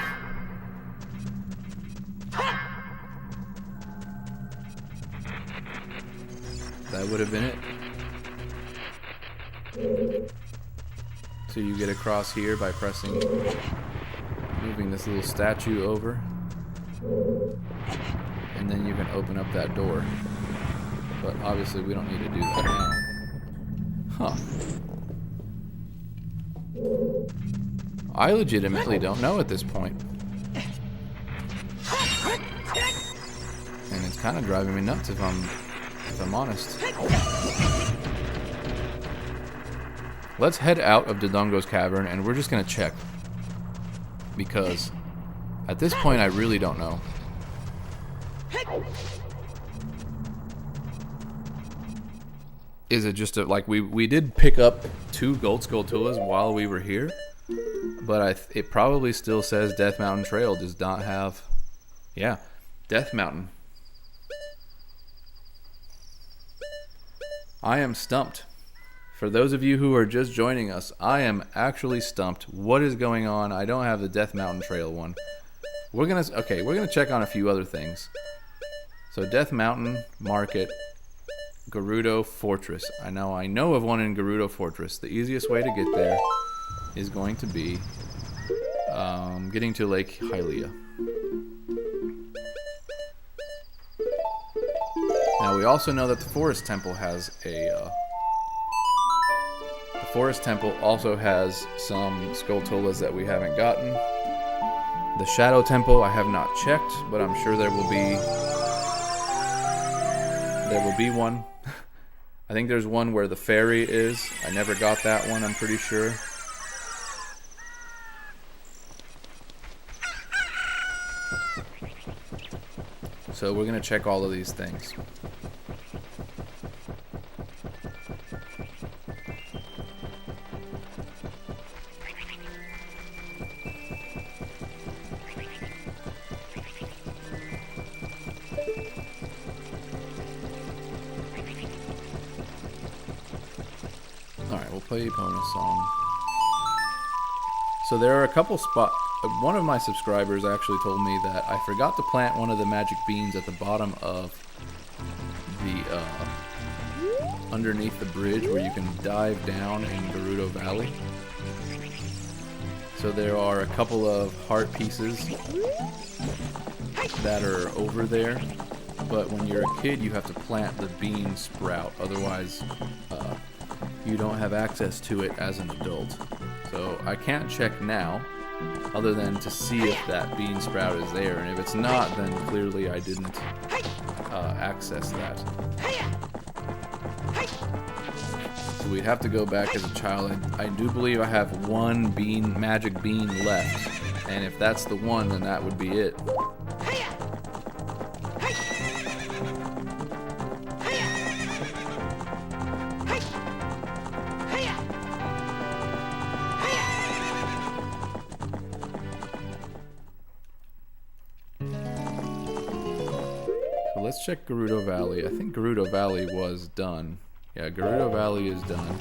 that would have been it. So you get across here by moving this little statue over, and then you can open up that door. But obviously we don't need to do that now. Huh. I legitimately don't know at this point. And it's kind of driving me nuts if I'm honest. Let's head out of Dodongo's cavern and we're just gonna check. Because at this point I really don't know. Is it just like we did pick up 2 gold Skulltulas while we were here, but it probably still says Death Mountain Trail does not have, yeah, Death Mountain. I am stumped. For those of you who are just joining us, I am actually stumped. What is going on? I don't have the Death Mountain Trail one. We're gonna check on a few other things. So Death Mountain Market, Gerudo Fortress. I know of one in Gerudo Fortress. The easiest way to get there is going to be getting to Lake Hylia. Now we also know that the Forest Temple has the Forest Temple also has some Skulltulas that we haven't gotten. The Shadow Temple I have not checked, but I'm sure there will be one. I think there's one where the fairy is. I never got that one, I'm pretty sure. So we're going to check all of these things. Play Epona song. So there are a couple spots. One of my subscribers actually told me that I forgot to plant one of the magic beans at the bottom of the underneath the bridge where you can dive down in Gerudo Valley. So there are a couple of heart pieces that are over there, but when you're a kid you have to plant the bean sprout, otherwise you don't have access to it as an adult. So I can't check now, other than to see if that bean sprout is there, and if it's not, then clearly I didn't access that. So we'd have to go back as a child. I do believe I have one magic bean left, and if that's the one, then that would be it. Let's check Gerudo Valley. I think Gerudo Valley was done. Yeah, Gerudo Valley is done.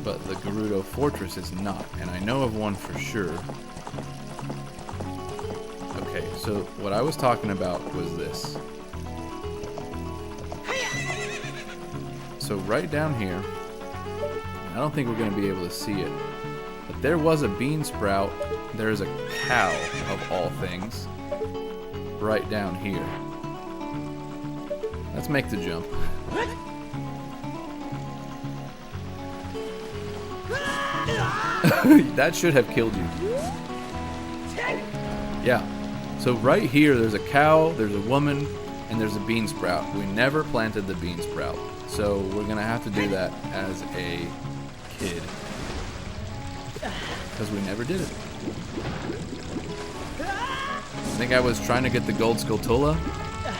But the Gerudo Fortress is not, and I know of one for sure. Okay, so what I was talking about was this. So right down here, I don't think we're going to be able to see it, but there was a bean sprout. There's a cow, of all things, right down here. Let's make the jump. That should have killed you. Yeah. So right here, there's a cow, there's a woman, and there's a bean sprout. We never planted the bean sprout. So we're going to have to do that as a kid. Because we never did it. I think I was trying to get the gold Skulltula,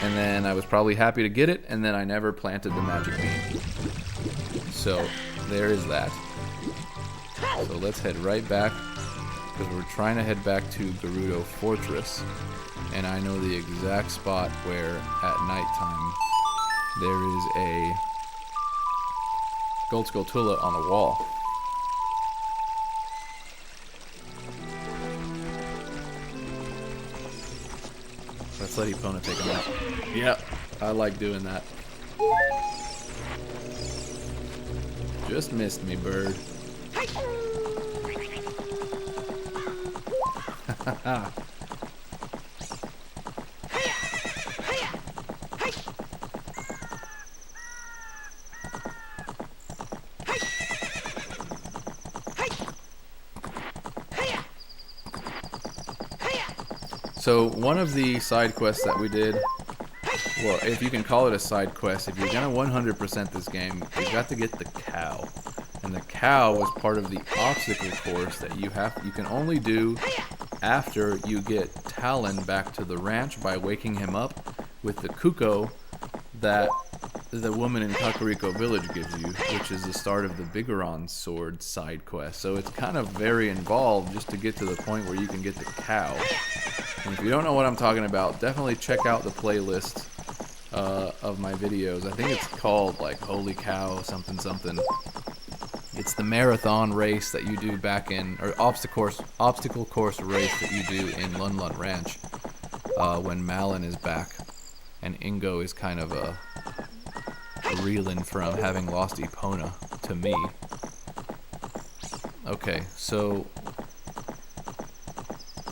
and then I was probably happy to get it, and then I never planted the magic bean. So there is that. So let's head right back, because we're trying to head back to Gerudo Fortress, and I know the exact spot where at nighttime there is a gold Skulltula on the wall. Let's let Epona take him out. Yep, I like doing that. Just missed me, bird. So one of the side quests that we did, well, if you can call it a side quest, if you're gonna 100% this game, you got to get the cow. And the cow was part of the obstacle course that you can only do after you get Talon back to the ranch by waking him up with the cuckoo that the woman in Kakariko Village gives you, which is the start of the Bigoron Sword side quest. So it's kind of very involved just to get to the point where you can get the cow. And if you don't know what I'm talking about, definitely check out the playlist of my videos. I think it's called like Holy Cow something something. It's the marathon race that you do back in, or obstacle course race that you do in Lun Lun Ranch when Malin is back and Ingo is kind of reeling from having lost Epona to me. Okay, so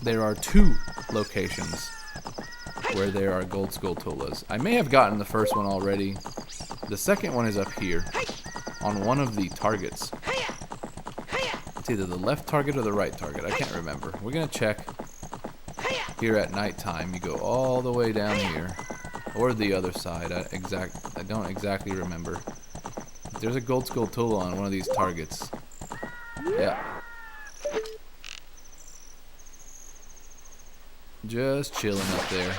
there are 2 locations where there are gold Skulltulas. I may have gotten the first one already. The second one is up here on one of the targets. It's either the left target or the right target. I can't remember. We're gonna check here at nighttime. You go all the way down here, or the other side. I don't exactly remember. There's a gold Skulltula on one of these targets. Yeah. Just chilling up there.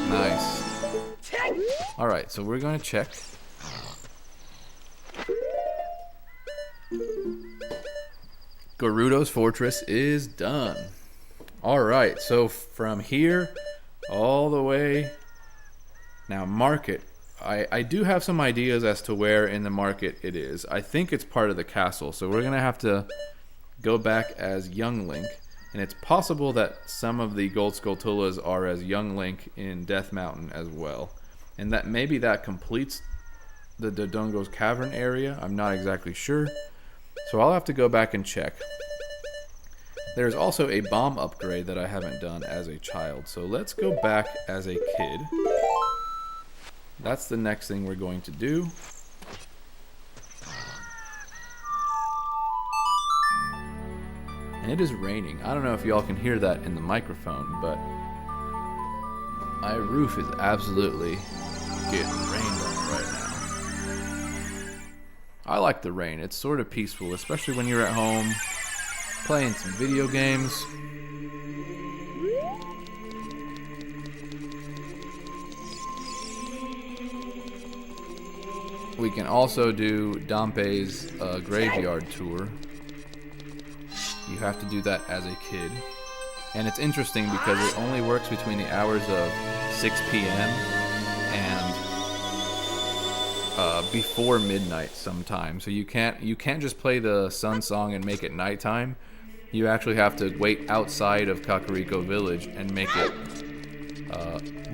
Nice. Alright, so we're going to check. Gerudo's Fortress is done. Alright, so from here all the way. Now, market. I do have some ideas as to where in the market it is. I think it's part of the castle, so we're going to have to go back as Young Link. And it's possible that some of the gold Skulltulas are as Young Link in Death Mountain as well. And that maybe that completes the Dodongo's Cavern area. I'm not exactly sure. So I'll have to go back and check. There's also a bomb upgrade that I haven't done as a child. So let's go back as a kid. That's the next thing we're going to do. And it is raining. I don't know if y'all can hear that in the microphone, but my roof is absolutely getting rained on right now. I like the rain. It's sort of peaceful, especially when you're at home playing some video games. We can also do Dampe's graveyard tour. You have to do that as a kid. And it's interesting because it only works between the hours of 6 p.m. and before midnight sometimes. So you can't just play the sun song and make it nighttime. You actually have to wait outside of Kakariko Village and make it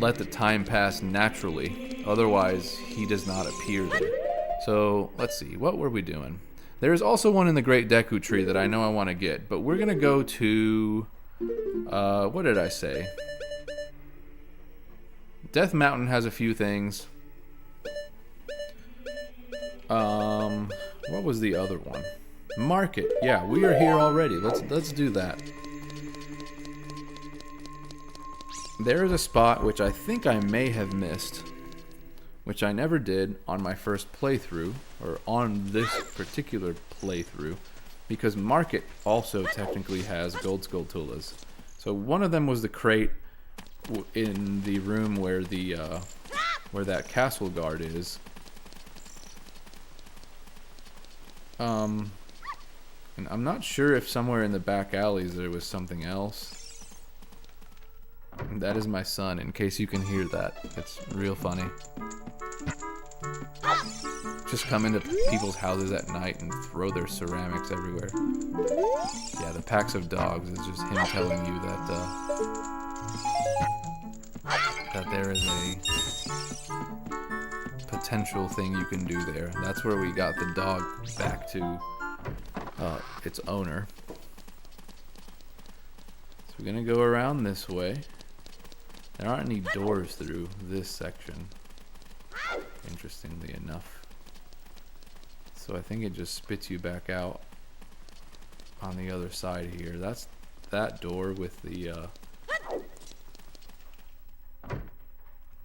let the time pass naturally. Otherwise, he does not appear there. So let's see, what were we doing? There's also one in the Great Deku Tree that I know I want to get, but we're gonna go to what did I say? Death Mountain has a few things. What was the other one? Market. Yeah, we are here already. Let's do that. There is a spot which I think I may have missed, which I never did on my first playthrough, or on this particular playthrough, because Market also technically has gold Skulltulas. So one of them was the crate in the room where the where that castle guard is. And I'm not sure if somewhere in the back alleys there was something else. And that is my son, in case you can hear that. It's real funny. Just come into people's houses at night and throw their ceramics everywhere. Yeah, the packs of dogs is just him telling you that that there is a potential thing you can do there. That's where we got the dog back to its owner. So we're gonna go around this way. There aren't any doors through this section, interestingly enough. So I think it just spits you back out on the other side here. That's that door with the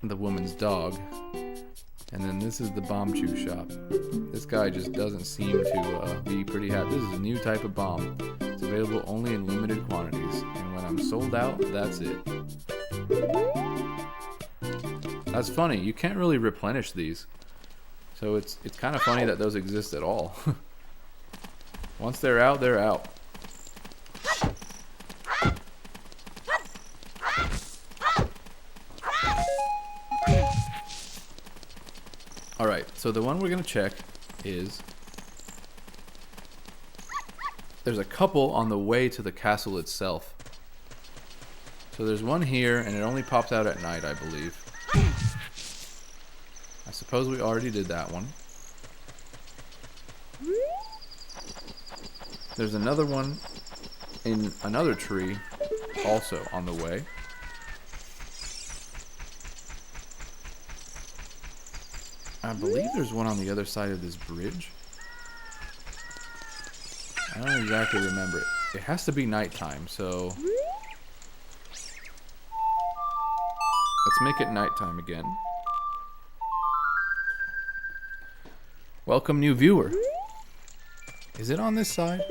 woman's dog. And then this is the bomb chew shop. This guy just doesn't seem to be pretty happy. This is a new type of bomb. It's available only in limited quantities. And when I'm sold out, that's it. That's funny. You can't really replenish these. So it's kind of funny that those exist at all. Once they're out, they're out. Alright, so the one we're going to check is... there's a couple on the way to the castle itself. So there's one here, and it only pops out at night, I believe. I suppose we already did that one. There's another one in another tree, also on the way. I believe there's one on the other side of this bridge. I don't exactly remember it. It has to be nighttime, so... let's make it nighttime again. Welcome, new viewer. Is it on this side?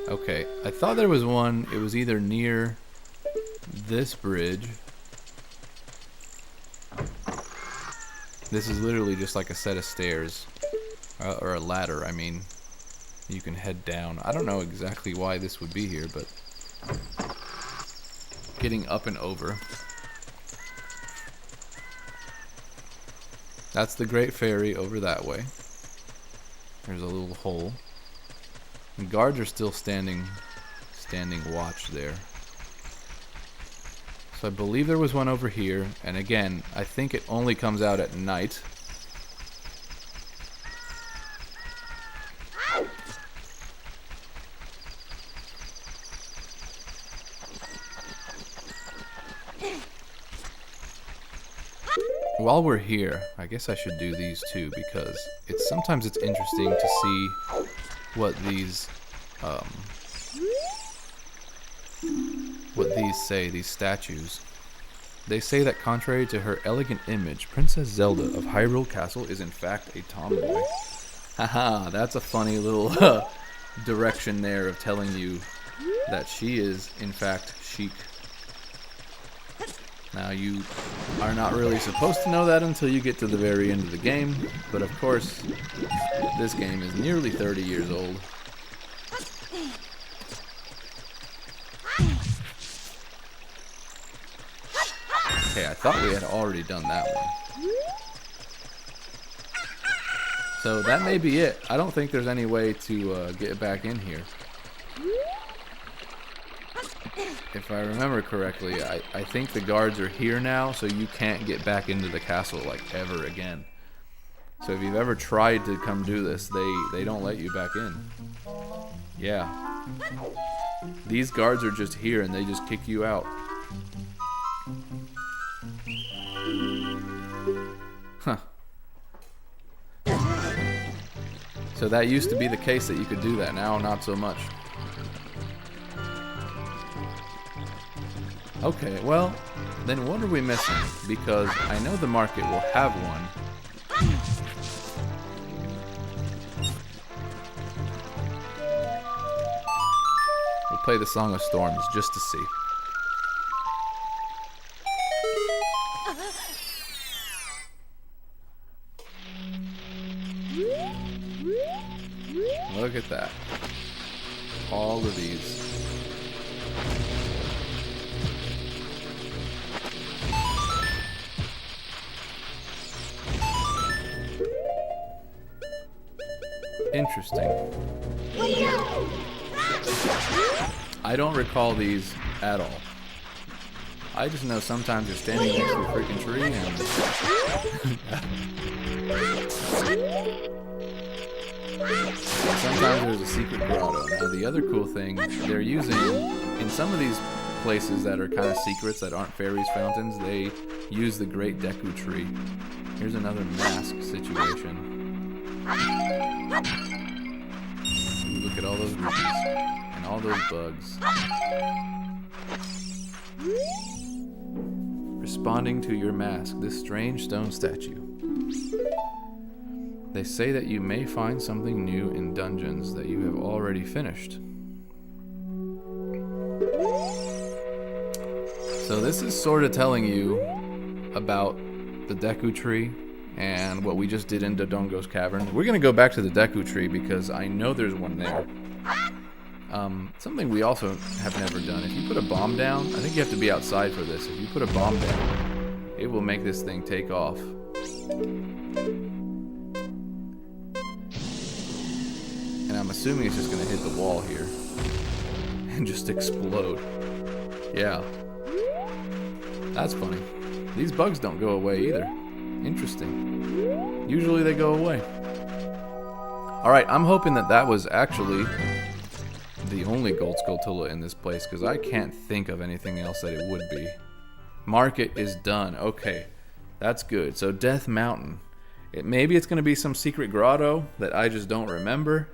Okay, I thought there was one. It was either near this bridge. This is literally just like a set of stairs. Or a ladder, I mean. You can head down. I don't know exactly why this would be here, but... getting up and over. That's the Great Ferry over that way. There's a little hole. And guards are still standing watch there. So I believe there was one over here, and again, I think it only comes out at night. While we're here, I guess I should do these too, because sometimes it's interesting to see what these say, these statues. They say that contrary to her elegant image, Princess Zelda of Hyrule Castle is in fact a tomboy. Haha, that's a funny little direction there of telling you that she is in fact chic. Now, you are not really supposed to know that until you get to the very end of the game, but of course, this game is nearly 30 years old. Okay, I thought we had already done that one. So that may be it. I don't think there's any way to get back in here. If I remember correctly, I think the guards are here now, so you can't get back into the castle, like, ever again. So if you've ever tried to come do this, they don't let you back in. Yeah. These guards are just here, and they just kick you out. Huh. So that used to be the case that you could do that. Now, not so much. Okay, well, then what are we missing? Because I know the market will have one. We'll play the Song of Storms just to see. Look at that. All of these. Interesting. I don't recall these at all. I just know sometimes you're standing next to a freaking tree and... sometimes there's a secret grotto. Now the other cool thing, they're using, in some of these places that are kind of secrets that aren't fairies fountains, they use the Great Deku Tree. Here's another mask situation. Ooh, look at all those rupees and all those bugs. Responding to your mask, this strange stone statue. They say that you may find something new in dungeons that you have already finished. So this is sort of telling you about the Deku Tree and what we just did in Dodongo's Cavern. We're going to go back to the Deku Tree because I know there's one there. Something we also have never done. If you put a bomb down, I think you have to be outside for this. If you put a bomb down, it will make this thing take off. And I'm assuming it's just going to hit the wall here and just explode. Yeah. That's funny. These bugs don't go away either. Interesting. Usually they go away. Alright, I'm hoping that that was actually the only gold Skulltula in this place, because I can't think of anything else that it would be. Market is done. Okay, that's good. So Death Mountain. Maybe it's going to be some secret grotto that I just don't remember.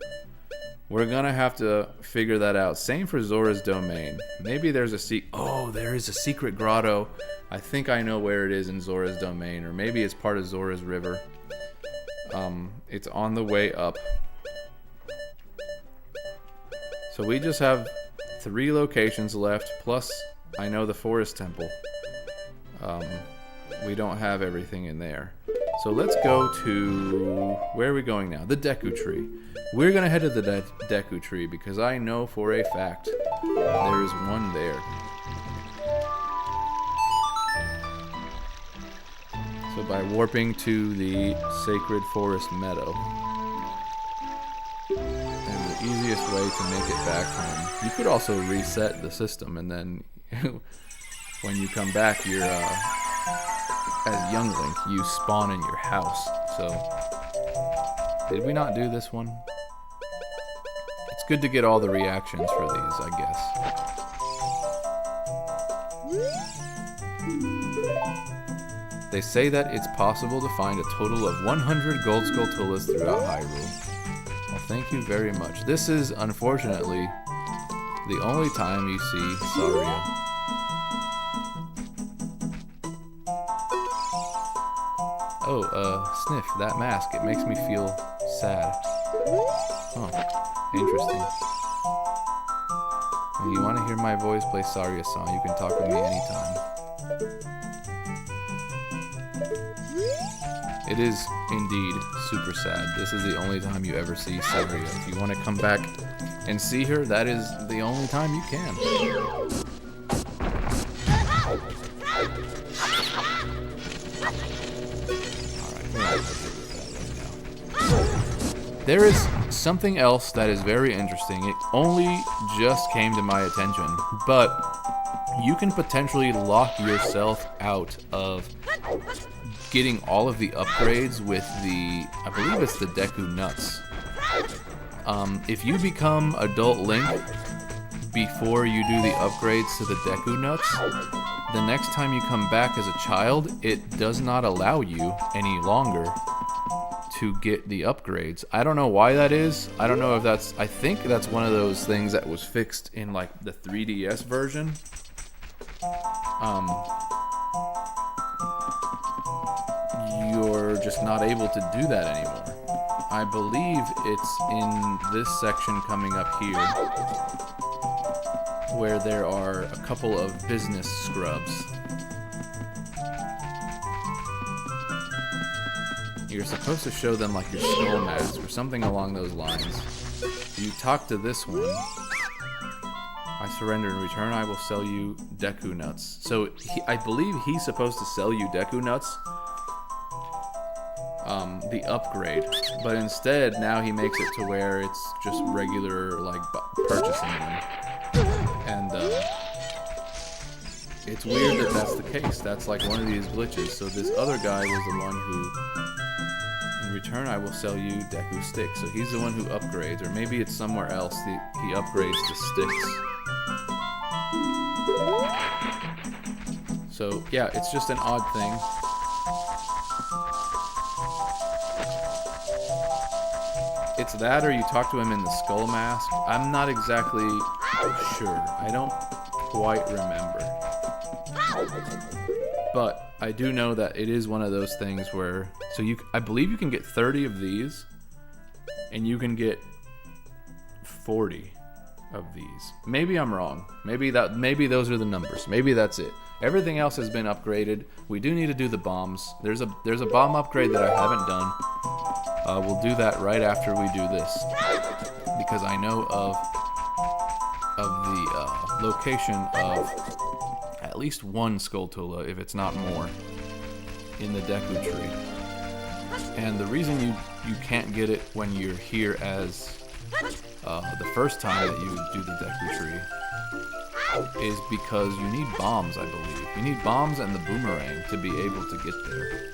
We're going to have to figure that out. Same for Zora's Domain. Maybe there's a Oh, there is a secret grotto. I think I know where it is in Zora's Domain, or maybe it's part of Zora's River. It's on the way up. So we just have 3 locations left, plus I know the Forest Temple. We don't have everything in there. So let's go to... Where are we going now? The Deku Tree. We're going to head to the Deku Tree because I know for a fact there is one there. So by warping to the Sacred Forest Meadow. And the easiest way to make it back home. You could also reset the system and then when you come back, you're... as young Link, you spawn in your house. So, did we not do this one? It's good to get all the reactions for these, I guess. They say that it's possible to find a total of 100 gold Skulltulas throughout Hyrule. Well, thank you very much. This is, unfortunately, the only time you see Saria. Oh, Sniff, that mask, it makes me feel sad. Oh, interesting. When you want to hear my voice play Saria's song, you can talk with me anytime. It is indeed super sad. This is the only time you ever see Saria. If you want to come back and see her, that is the only time you can. There is something else that is very interesting. It only just came to my attention, but you can potentially lock yourself out of getting all of the upgrades with the, I believe it's the Deku Nuts. If you become Adult Link before you do the upgrades to the Deku Nuts, the next time you come back as a child, it does not allow you any longer to get the upgrades. I don't know why that is. I don't know if that's... I think that's one of those things that was fixed in like the 3DS version. You're just not able to do that anymore. I believe it's in this section coming up here where there are a couple of business scrubs. You're supposed to show them like your skull mask or something along those lines. You talk to this one. I surrender. In return, I will sell you Deku Nuts. So I believe he's supposed to sell you Deku Nuts, the upgrade. But instead, now he makes it to where it's just regular, like, purchasing them. And it's weird that that's the case. That's like one of these glitches. So this other guy was the one who... In return, I will sell you Deku Sticks. So he's the one who upgrades, or maybe it's somewhere else he upgrades the sticks. So yeah, it's just an odd thing. it's that or you talk to him in the skull mask. I'm not exactly sure. I don't quite remember. But I do know that it is one of those things where, so I believe you can get 30 of these, and you can get 40 of these. Maybe I'm wrong. Maybe those are the numbers. Maybe that's it. Everything else has been upgraded. We do need to do the bombs. There's a bomb upgrade that I haven't done. We'll do that right after we do this, because I know of the location of at least one Skulltula, if it's not more, in the Deku tree. And the reason you can't get it when you're here as the first time that you do the Deku tree is because you need bombs, I believe. You need bombs and the boomerang to be able to get there.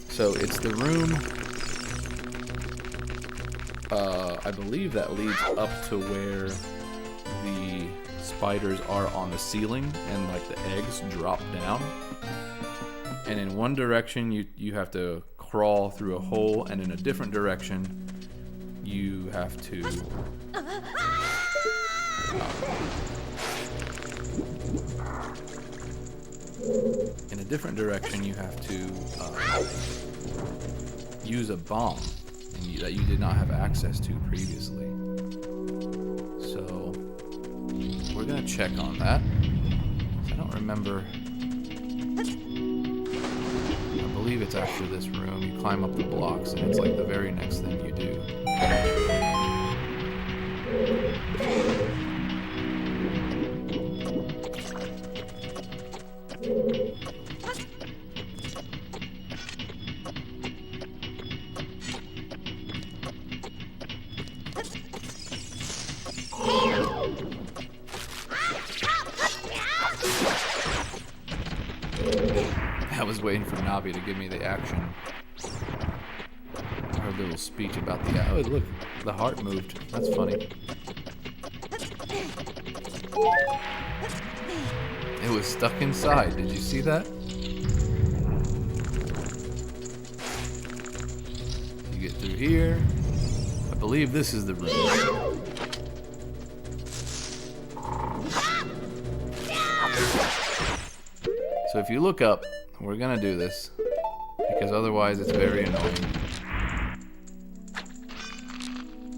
So it's the room, I believe, that leads up to where the spiders are on the ceiling and like the eggs drop down. And in one direction you have to crawl through a hole, and in a different direction you have to use a bomb that you did not have access to previously. So we're gonna check on that. I don't remember. I believe it's after this room. You climb up the blocks, and it's like the very next thing you do. I was waiting for Navi to give me the action. Her little speech about the... Oh, look, the heart moved. That's funny. It was stuck inside. Did you see that? You get through here. I believe this is the room. So if you look up, we're gonna do this, because otherwise it's very annoying.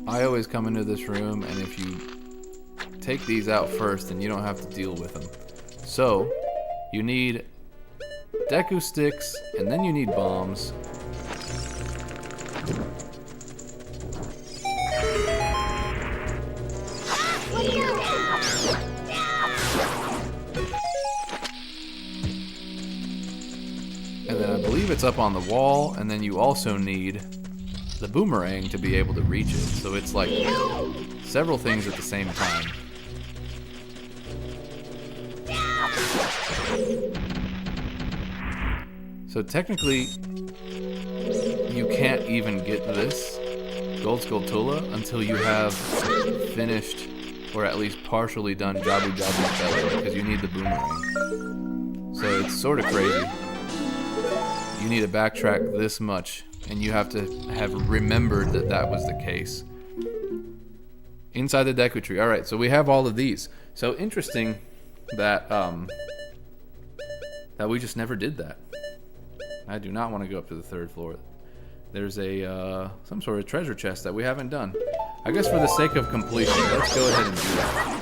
I always come into this room, and if you take these out first, then you don't have to deal with them. So, you need Deku sticks, and then you need bombs. And then I believe it's up on the wall, and then you also need the boomerang to be able to reach it. So it's like several things at the same time. So technically, you can't even get this Gold Skulltula until you have finished, or at least partially done, Jabu Jabu Belly, because you need the boomerang. So it's sort of crazy. You need to backtrack this much, and you have to have remembered that that was the case. Inside the Deku tree. Alright, so we have all of these. So interesting that that we just never did that. I do not want to go up to the 3rd floor. There's a some sort of treasure chest that we haven't done. I guess for the sake of completion, let's go ahead and do that.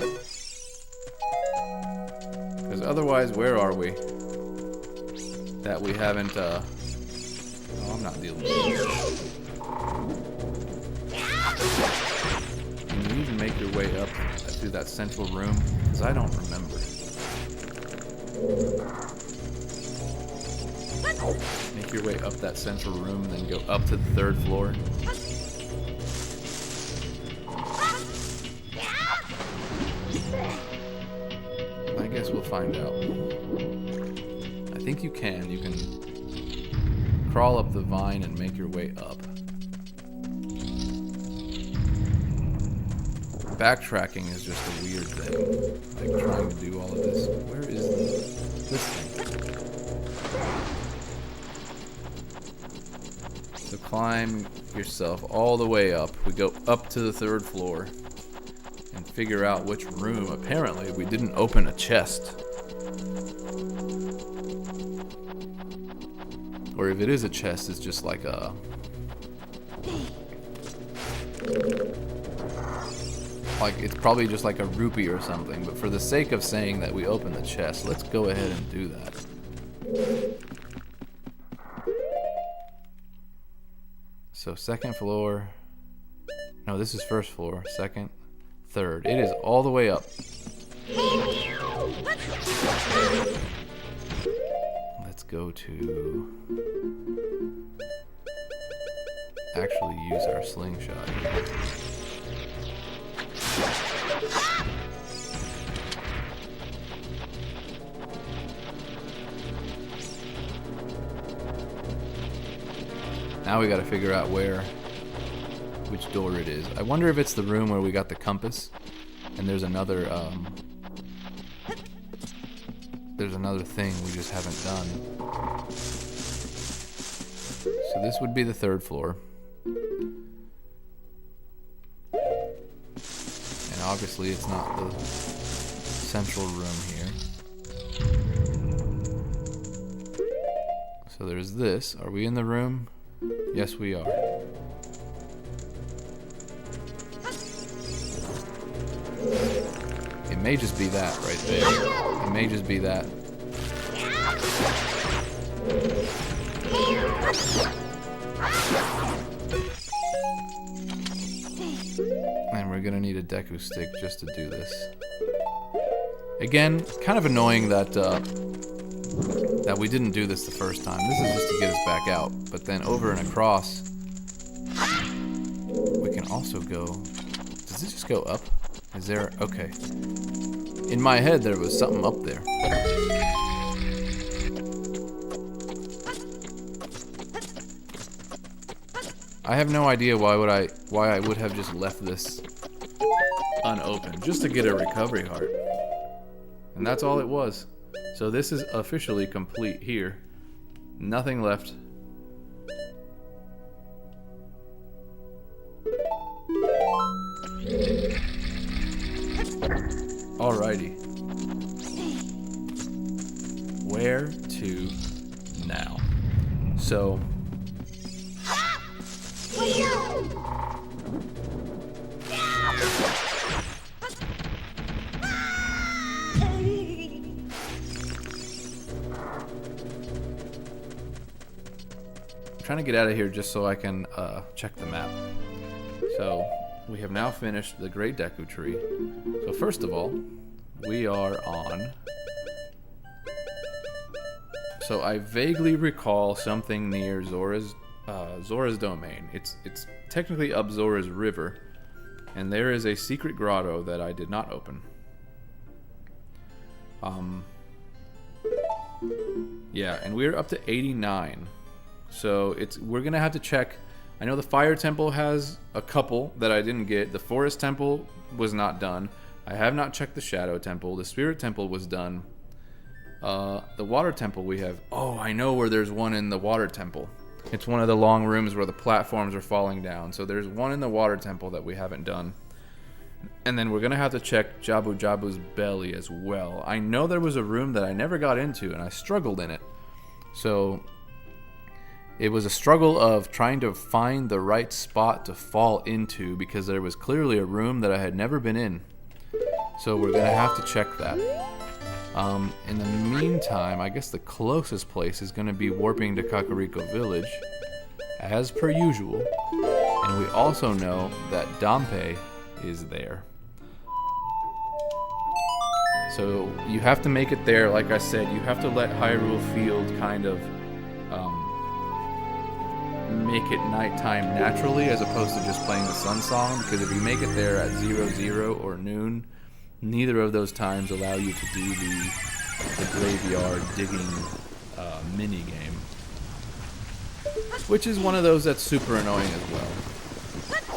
Because otherwise, where are we? That we haven't, oh, I'm not dealing with this. Can you even make your way up through that central room? Because I don't remember. Make your way up that central room and then go up to the 3rd floor. I guess we'll find out. I think you can. You can crawl up the vine and make your way up. Backtracking is just a weird thing. Like trying to do all of this. Where is this thing? So climb yourself all the way up. We go up to the 3rd floor and figure out which room. Apparently, we didn't open a chest. Or if it is a chest, it's just like a... Like, it's probably just like a rupee or something. But for the sake of saying that we opened the chest, let's go ahead and do that. So 2nd floor. No, this is 1st floor. 2nd, 3rd. It is all the way up. Let's go to... actually use our slingshot here. Now we gotta figure out which door it is. I wonder if it's the room where we got the compass, and there's another thing we just haven't done. So this would be the 3rd floor. And obviously it's not the central room here. So there's this. Are we in the room? Yes, we are. It may just be that right there. It may just be that. And we're gonna need a Deku stick just to do this. Again, kind of annoying that that we didn't do this the first time. This is just to get us back out. But then over and across, we can also go... Does it just go up? Is there... Okay. In my head, there was something up there. I have no idea why I would have just left this unopened, just to get a recovery heart. And that's all it was. So this is officially complete here. Nothing left. Alrighty. Where to now? So... I'm trying to get out of here just so I can check the map. So we have now finished the Great Deku Tree. So first of all, we are on... So I vaguely recall something near Zora's domain. It's technically up Zora's River, and there is a secret grotto that I did not open. Yeah, and we're up to 89. So we're gonna have to check. I know the Fire Temple has a couple that I didn't get. The Forest Temple was not done. I have not checked the Shadow Temple. The Spirit Temple was done. The Water Temple we have. Oh, I know where there's one in the Water Temple. It's one of the long rooms where the platforms are falling down. So there's one in the Water Temple that we haven't done. And then we're gonna have to check Jabu Jabu's belly as well. I know there was a room that I never got into and I struggled in it. So it was a struggle of trying to find the right spot to fall into because there was clearly a room that I had never been in. So we're gonna have to check that. In the meantime, I guess the closest place is gonna be warping to Kakariko Village, as per usual. And we also know that Dampé is there. So you have to make it there, like I said, you have to let Hyrule Field kind of make it nighttime naturally as opposed to just playing the sun song, because if you make it there at 00 or noon, neither of those times allow you to do the graveyard digging mini game, which is one of those that's super annoying as well.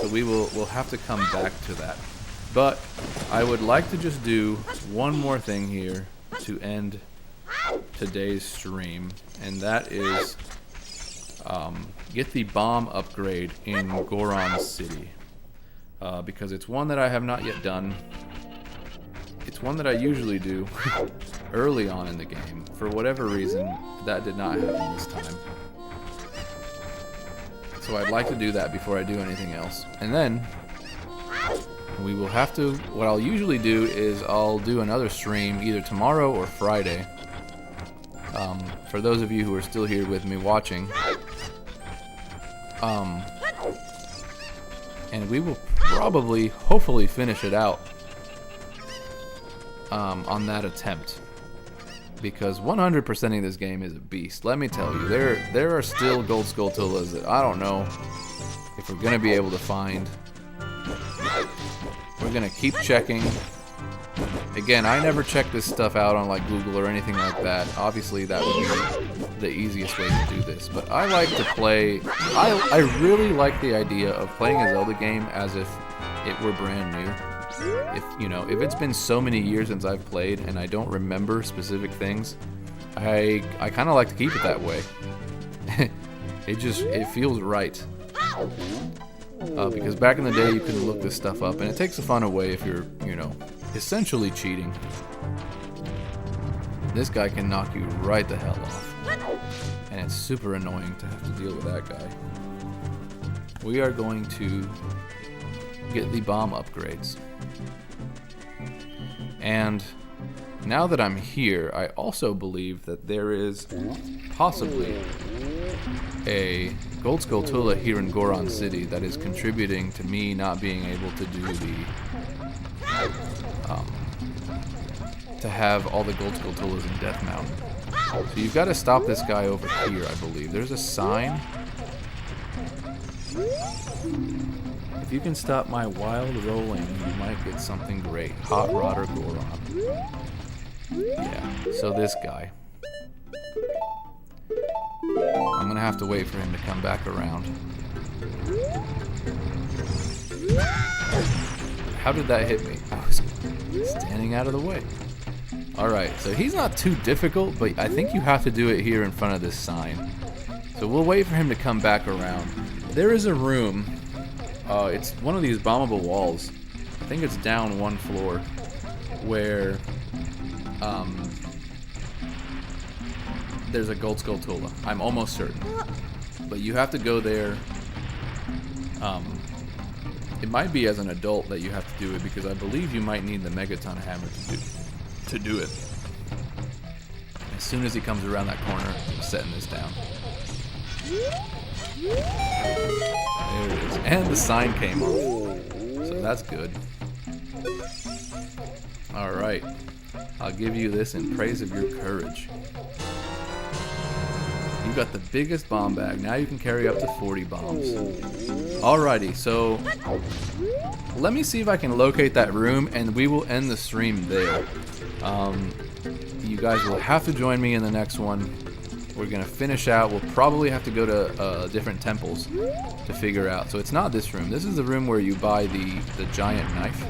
So we'll have to come back to that. But I would like to just do one more thing here to end today's stream, and that is get the bomb upgrade in Goron City. Because it's one that I have not yet done. It's one that I usually do early on in the game. For whatever reason, that did not happen this time. So I'd like to do that before I do anything else. And then we will have to, what I'll usually do is I'll do another stream either tomorrow or Friday. For those of you who are still here with me watching. And we will probably, hopefully, finish it out on that attempt. Because 100%ing this game is a beast. Let me tell you, there are still gold Skulltulas that I don't know if we're going to be able to find. We're going to keep checking. Again, I never check this stuff out on like Google or anything like that. Obviously, that would be the easiest way to do this. But I like to play... I really like the idea of playing a Zelda game as if it were brand new. If it's been so many years since I've played and I don't remember specific things, I kind of like to keep it that way. It feels right. Because back in the day you could look this stuff up and it takes the fun away if you're, essentially cheating. This guy can knock you right the hell off. And it's super annoying to have to deal with that guy. We are going to get the bomb upgrades. And now that I'm here, I also believe that there is possibly a gold Skulltula here in Goron City that is contributing to me not being able to do the to have all the gold Skulltulas in Death Mountain. So you've got to stop this guy over here, I believe. There's a sign. If you can stop my wild rolling, you might get something great. Hot Rod or Goron. Yeah, so this guy. I'm gonna have to wait for him to come back around. How did that hit me? I was standing out of the way. Alright, so he's not too difficult, but I think you have to do it here in front of this sign. So we'll wait for him to come back around. There is a room. It's one of these bombable walls. I think it's down one floor. Where there's a gold Skulltula. I'm almost certain. But you have to go there. It might be as an adult that you have to do it because I believe you might need the Megaton Hammer to do it. As soon as he comes around that corner, I'm setting this down. There it is. And the sign came off. So that's good. Alright. I'll give you this in praise of your courage. You got the biggest bomb bag. Now you can carry up to 40 bombs. Alrighty, so let me see if I can locate that room and we will end the stream there. You guys will have to join me in the next one. We're going to finish out. We'll probably have to go to different temples to figure out. So it's not this room. This is the room where you buy the giant knife.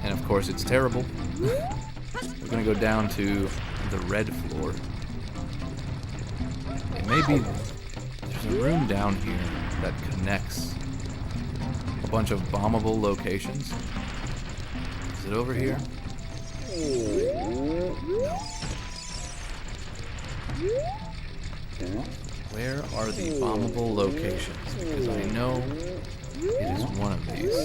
And of course it's terrible. We're going to go down to the red floor. It may be... There's a room down here that connects a bunch of bombable locations. Is it over here? No. Where are the bombable locations? Because I know it is one of these.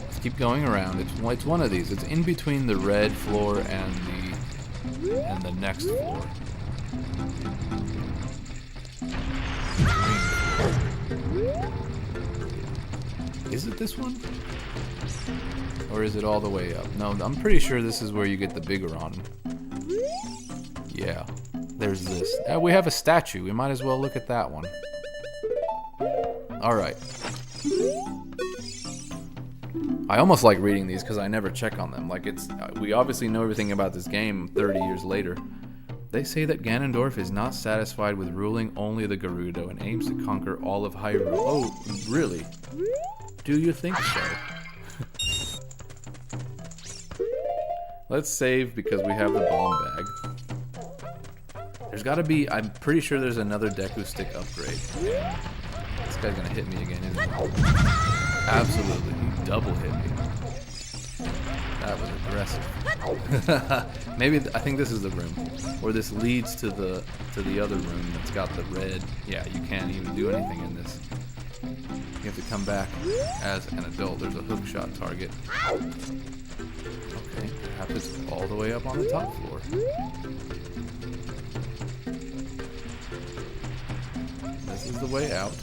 Let's keep going around. It's one of these. It's in between the red floor and the next floor. Is it this one? Or is it all the way up? No, I'm pretty sure this is where you get the Bigoron. Yeah, there's this. We have a statue. We might as well look at that one. Alright. I almost like reading these because I never check on them. Like we obviously know everything about this game 30 years later. They say that Ganondorf is not satisfied with ruling only the Gerudo and aims to conquer all of Hyrule. Oh, really? Do you think so? Let's save because we have the bomb bag. There's gotta be, I'm pretty sure there's another Deku Stick upgrade. This guy's gonna hit me again, isn't he? Absolutely, he double hit me. That was aggressive. Maybe, I think this is the room. Or this leads to the other room that's got the red. Yeah, you can't even do anything in this. You have to come back as an adult. There's a hook shot target. Okay, perhaps it's all the way up on the top floor. This is the way out.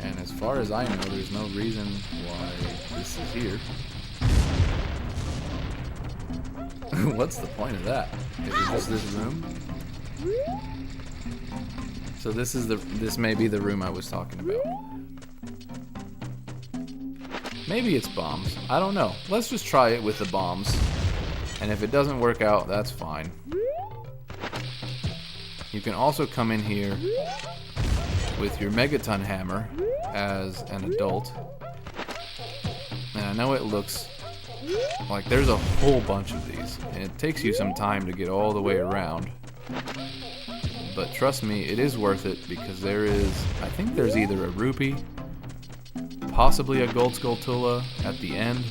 And as far as I know, there's no reason why this is here. What's the point of that? Is it just this room? So this may be the room I was talking about. Maybe it's bombs. I don't know. Let's just try it with the bombs. And if it doesn't work out, that's fine. You can also come in here with your Megaton Hammer as an adult. And I know it looks like there's a whole bunch of these, and it takes you some time to get all the way around. But trust me, it is worth it because there is, I think there's either a rupee, possibly a gold Skulltula at the end.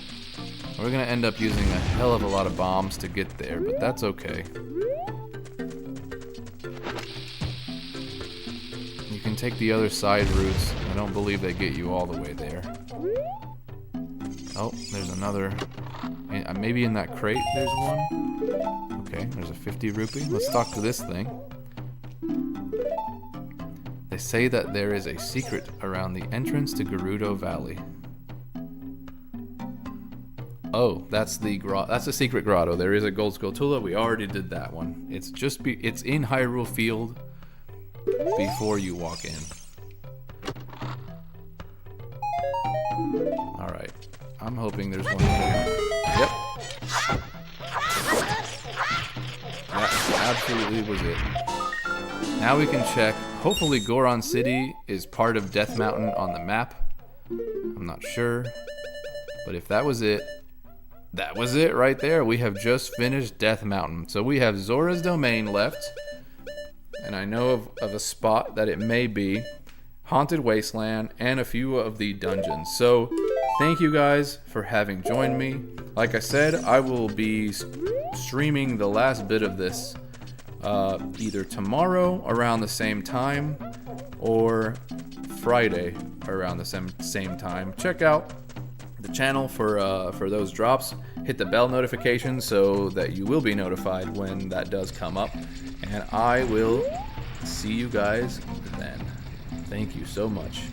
We're gonna end up using a hell of a lot of bombs to get there, but that's okay. You can take the other side routes. I don't believe they get you all the way there. Oh, there's another. Maybe in that crate there's one. Okay, there's a 50 rupee. Let's talk to this thing. They say that there is a secret around the entrance to Gerudo Valley. Oh, that's the secret grotto. There is a gold Skulltula. We already did that one. It's in Hyrule Field before you walk in. All right. I'm hoping there's one here. Yep. That absolutely was it. Now we can check. Hopefully Goron City is part of Death Mountain on the map. I'm not sure. But if that was it, that was it right there. We have just finished Death Mountain. So we have Zora's Domain left. And I know of a spot that it may be. Haunted Wasteland and a few of the dungeons. So thank you guys for having joined me. Like I said, I will be streaming the last bit of this either tomorrow around the same time or Friday around the same time. Check out the channel for those drops. Hit the bell notification so that you will be notified when that does come up. And I will see you guys then. Thank you so much.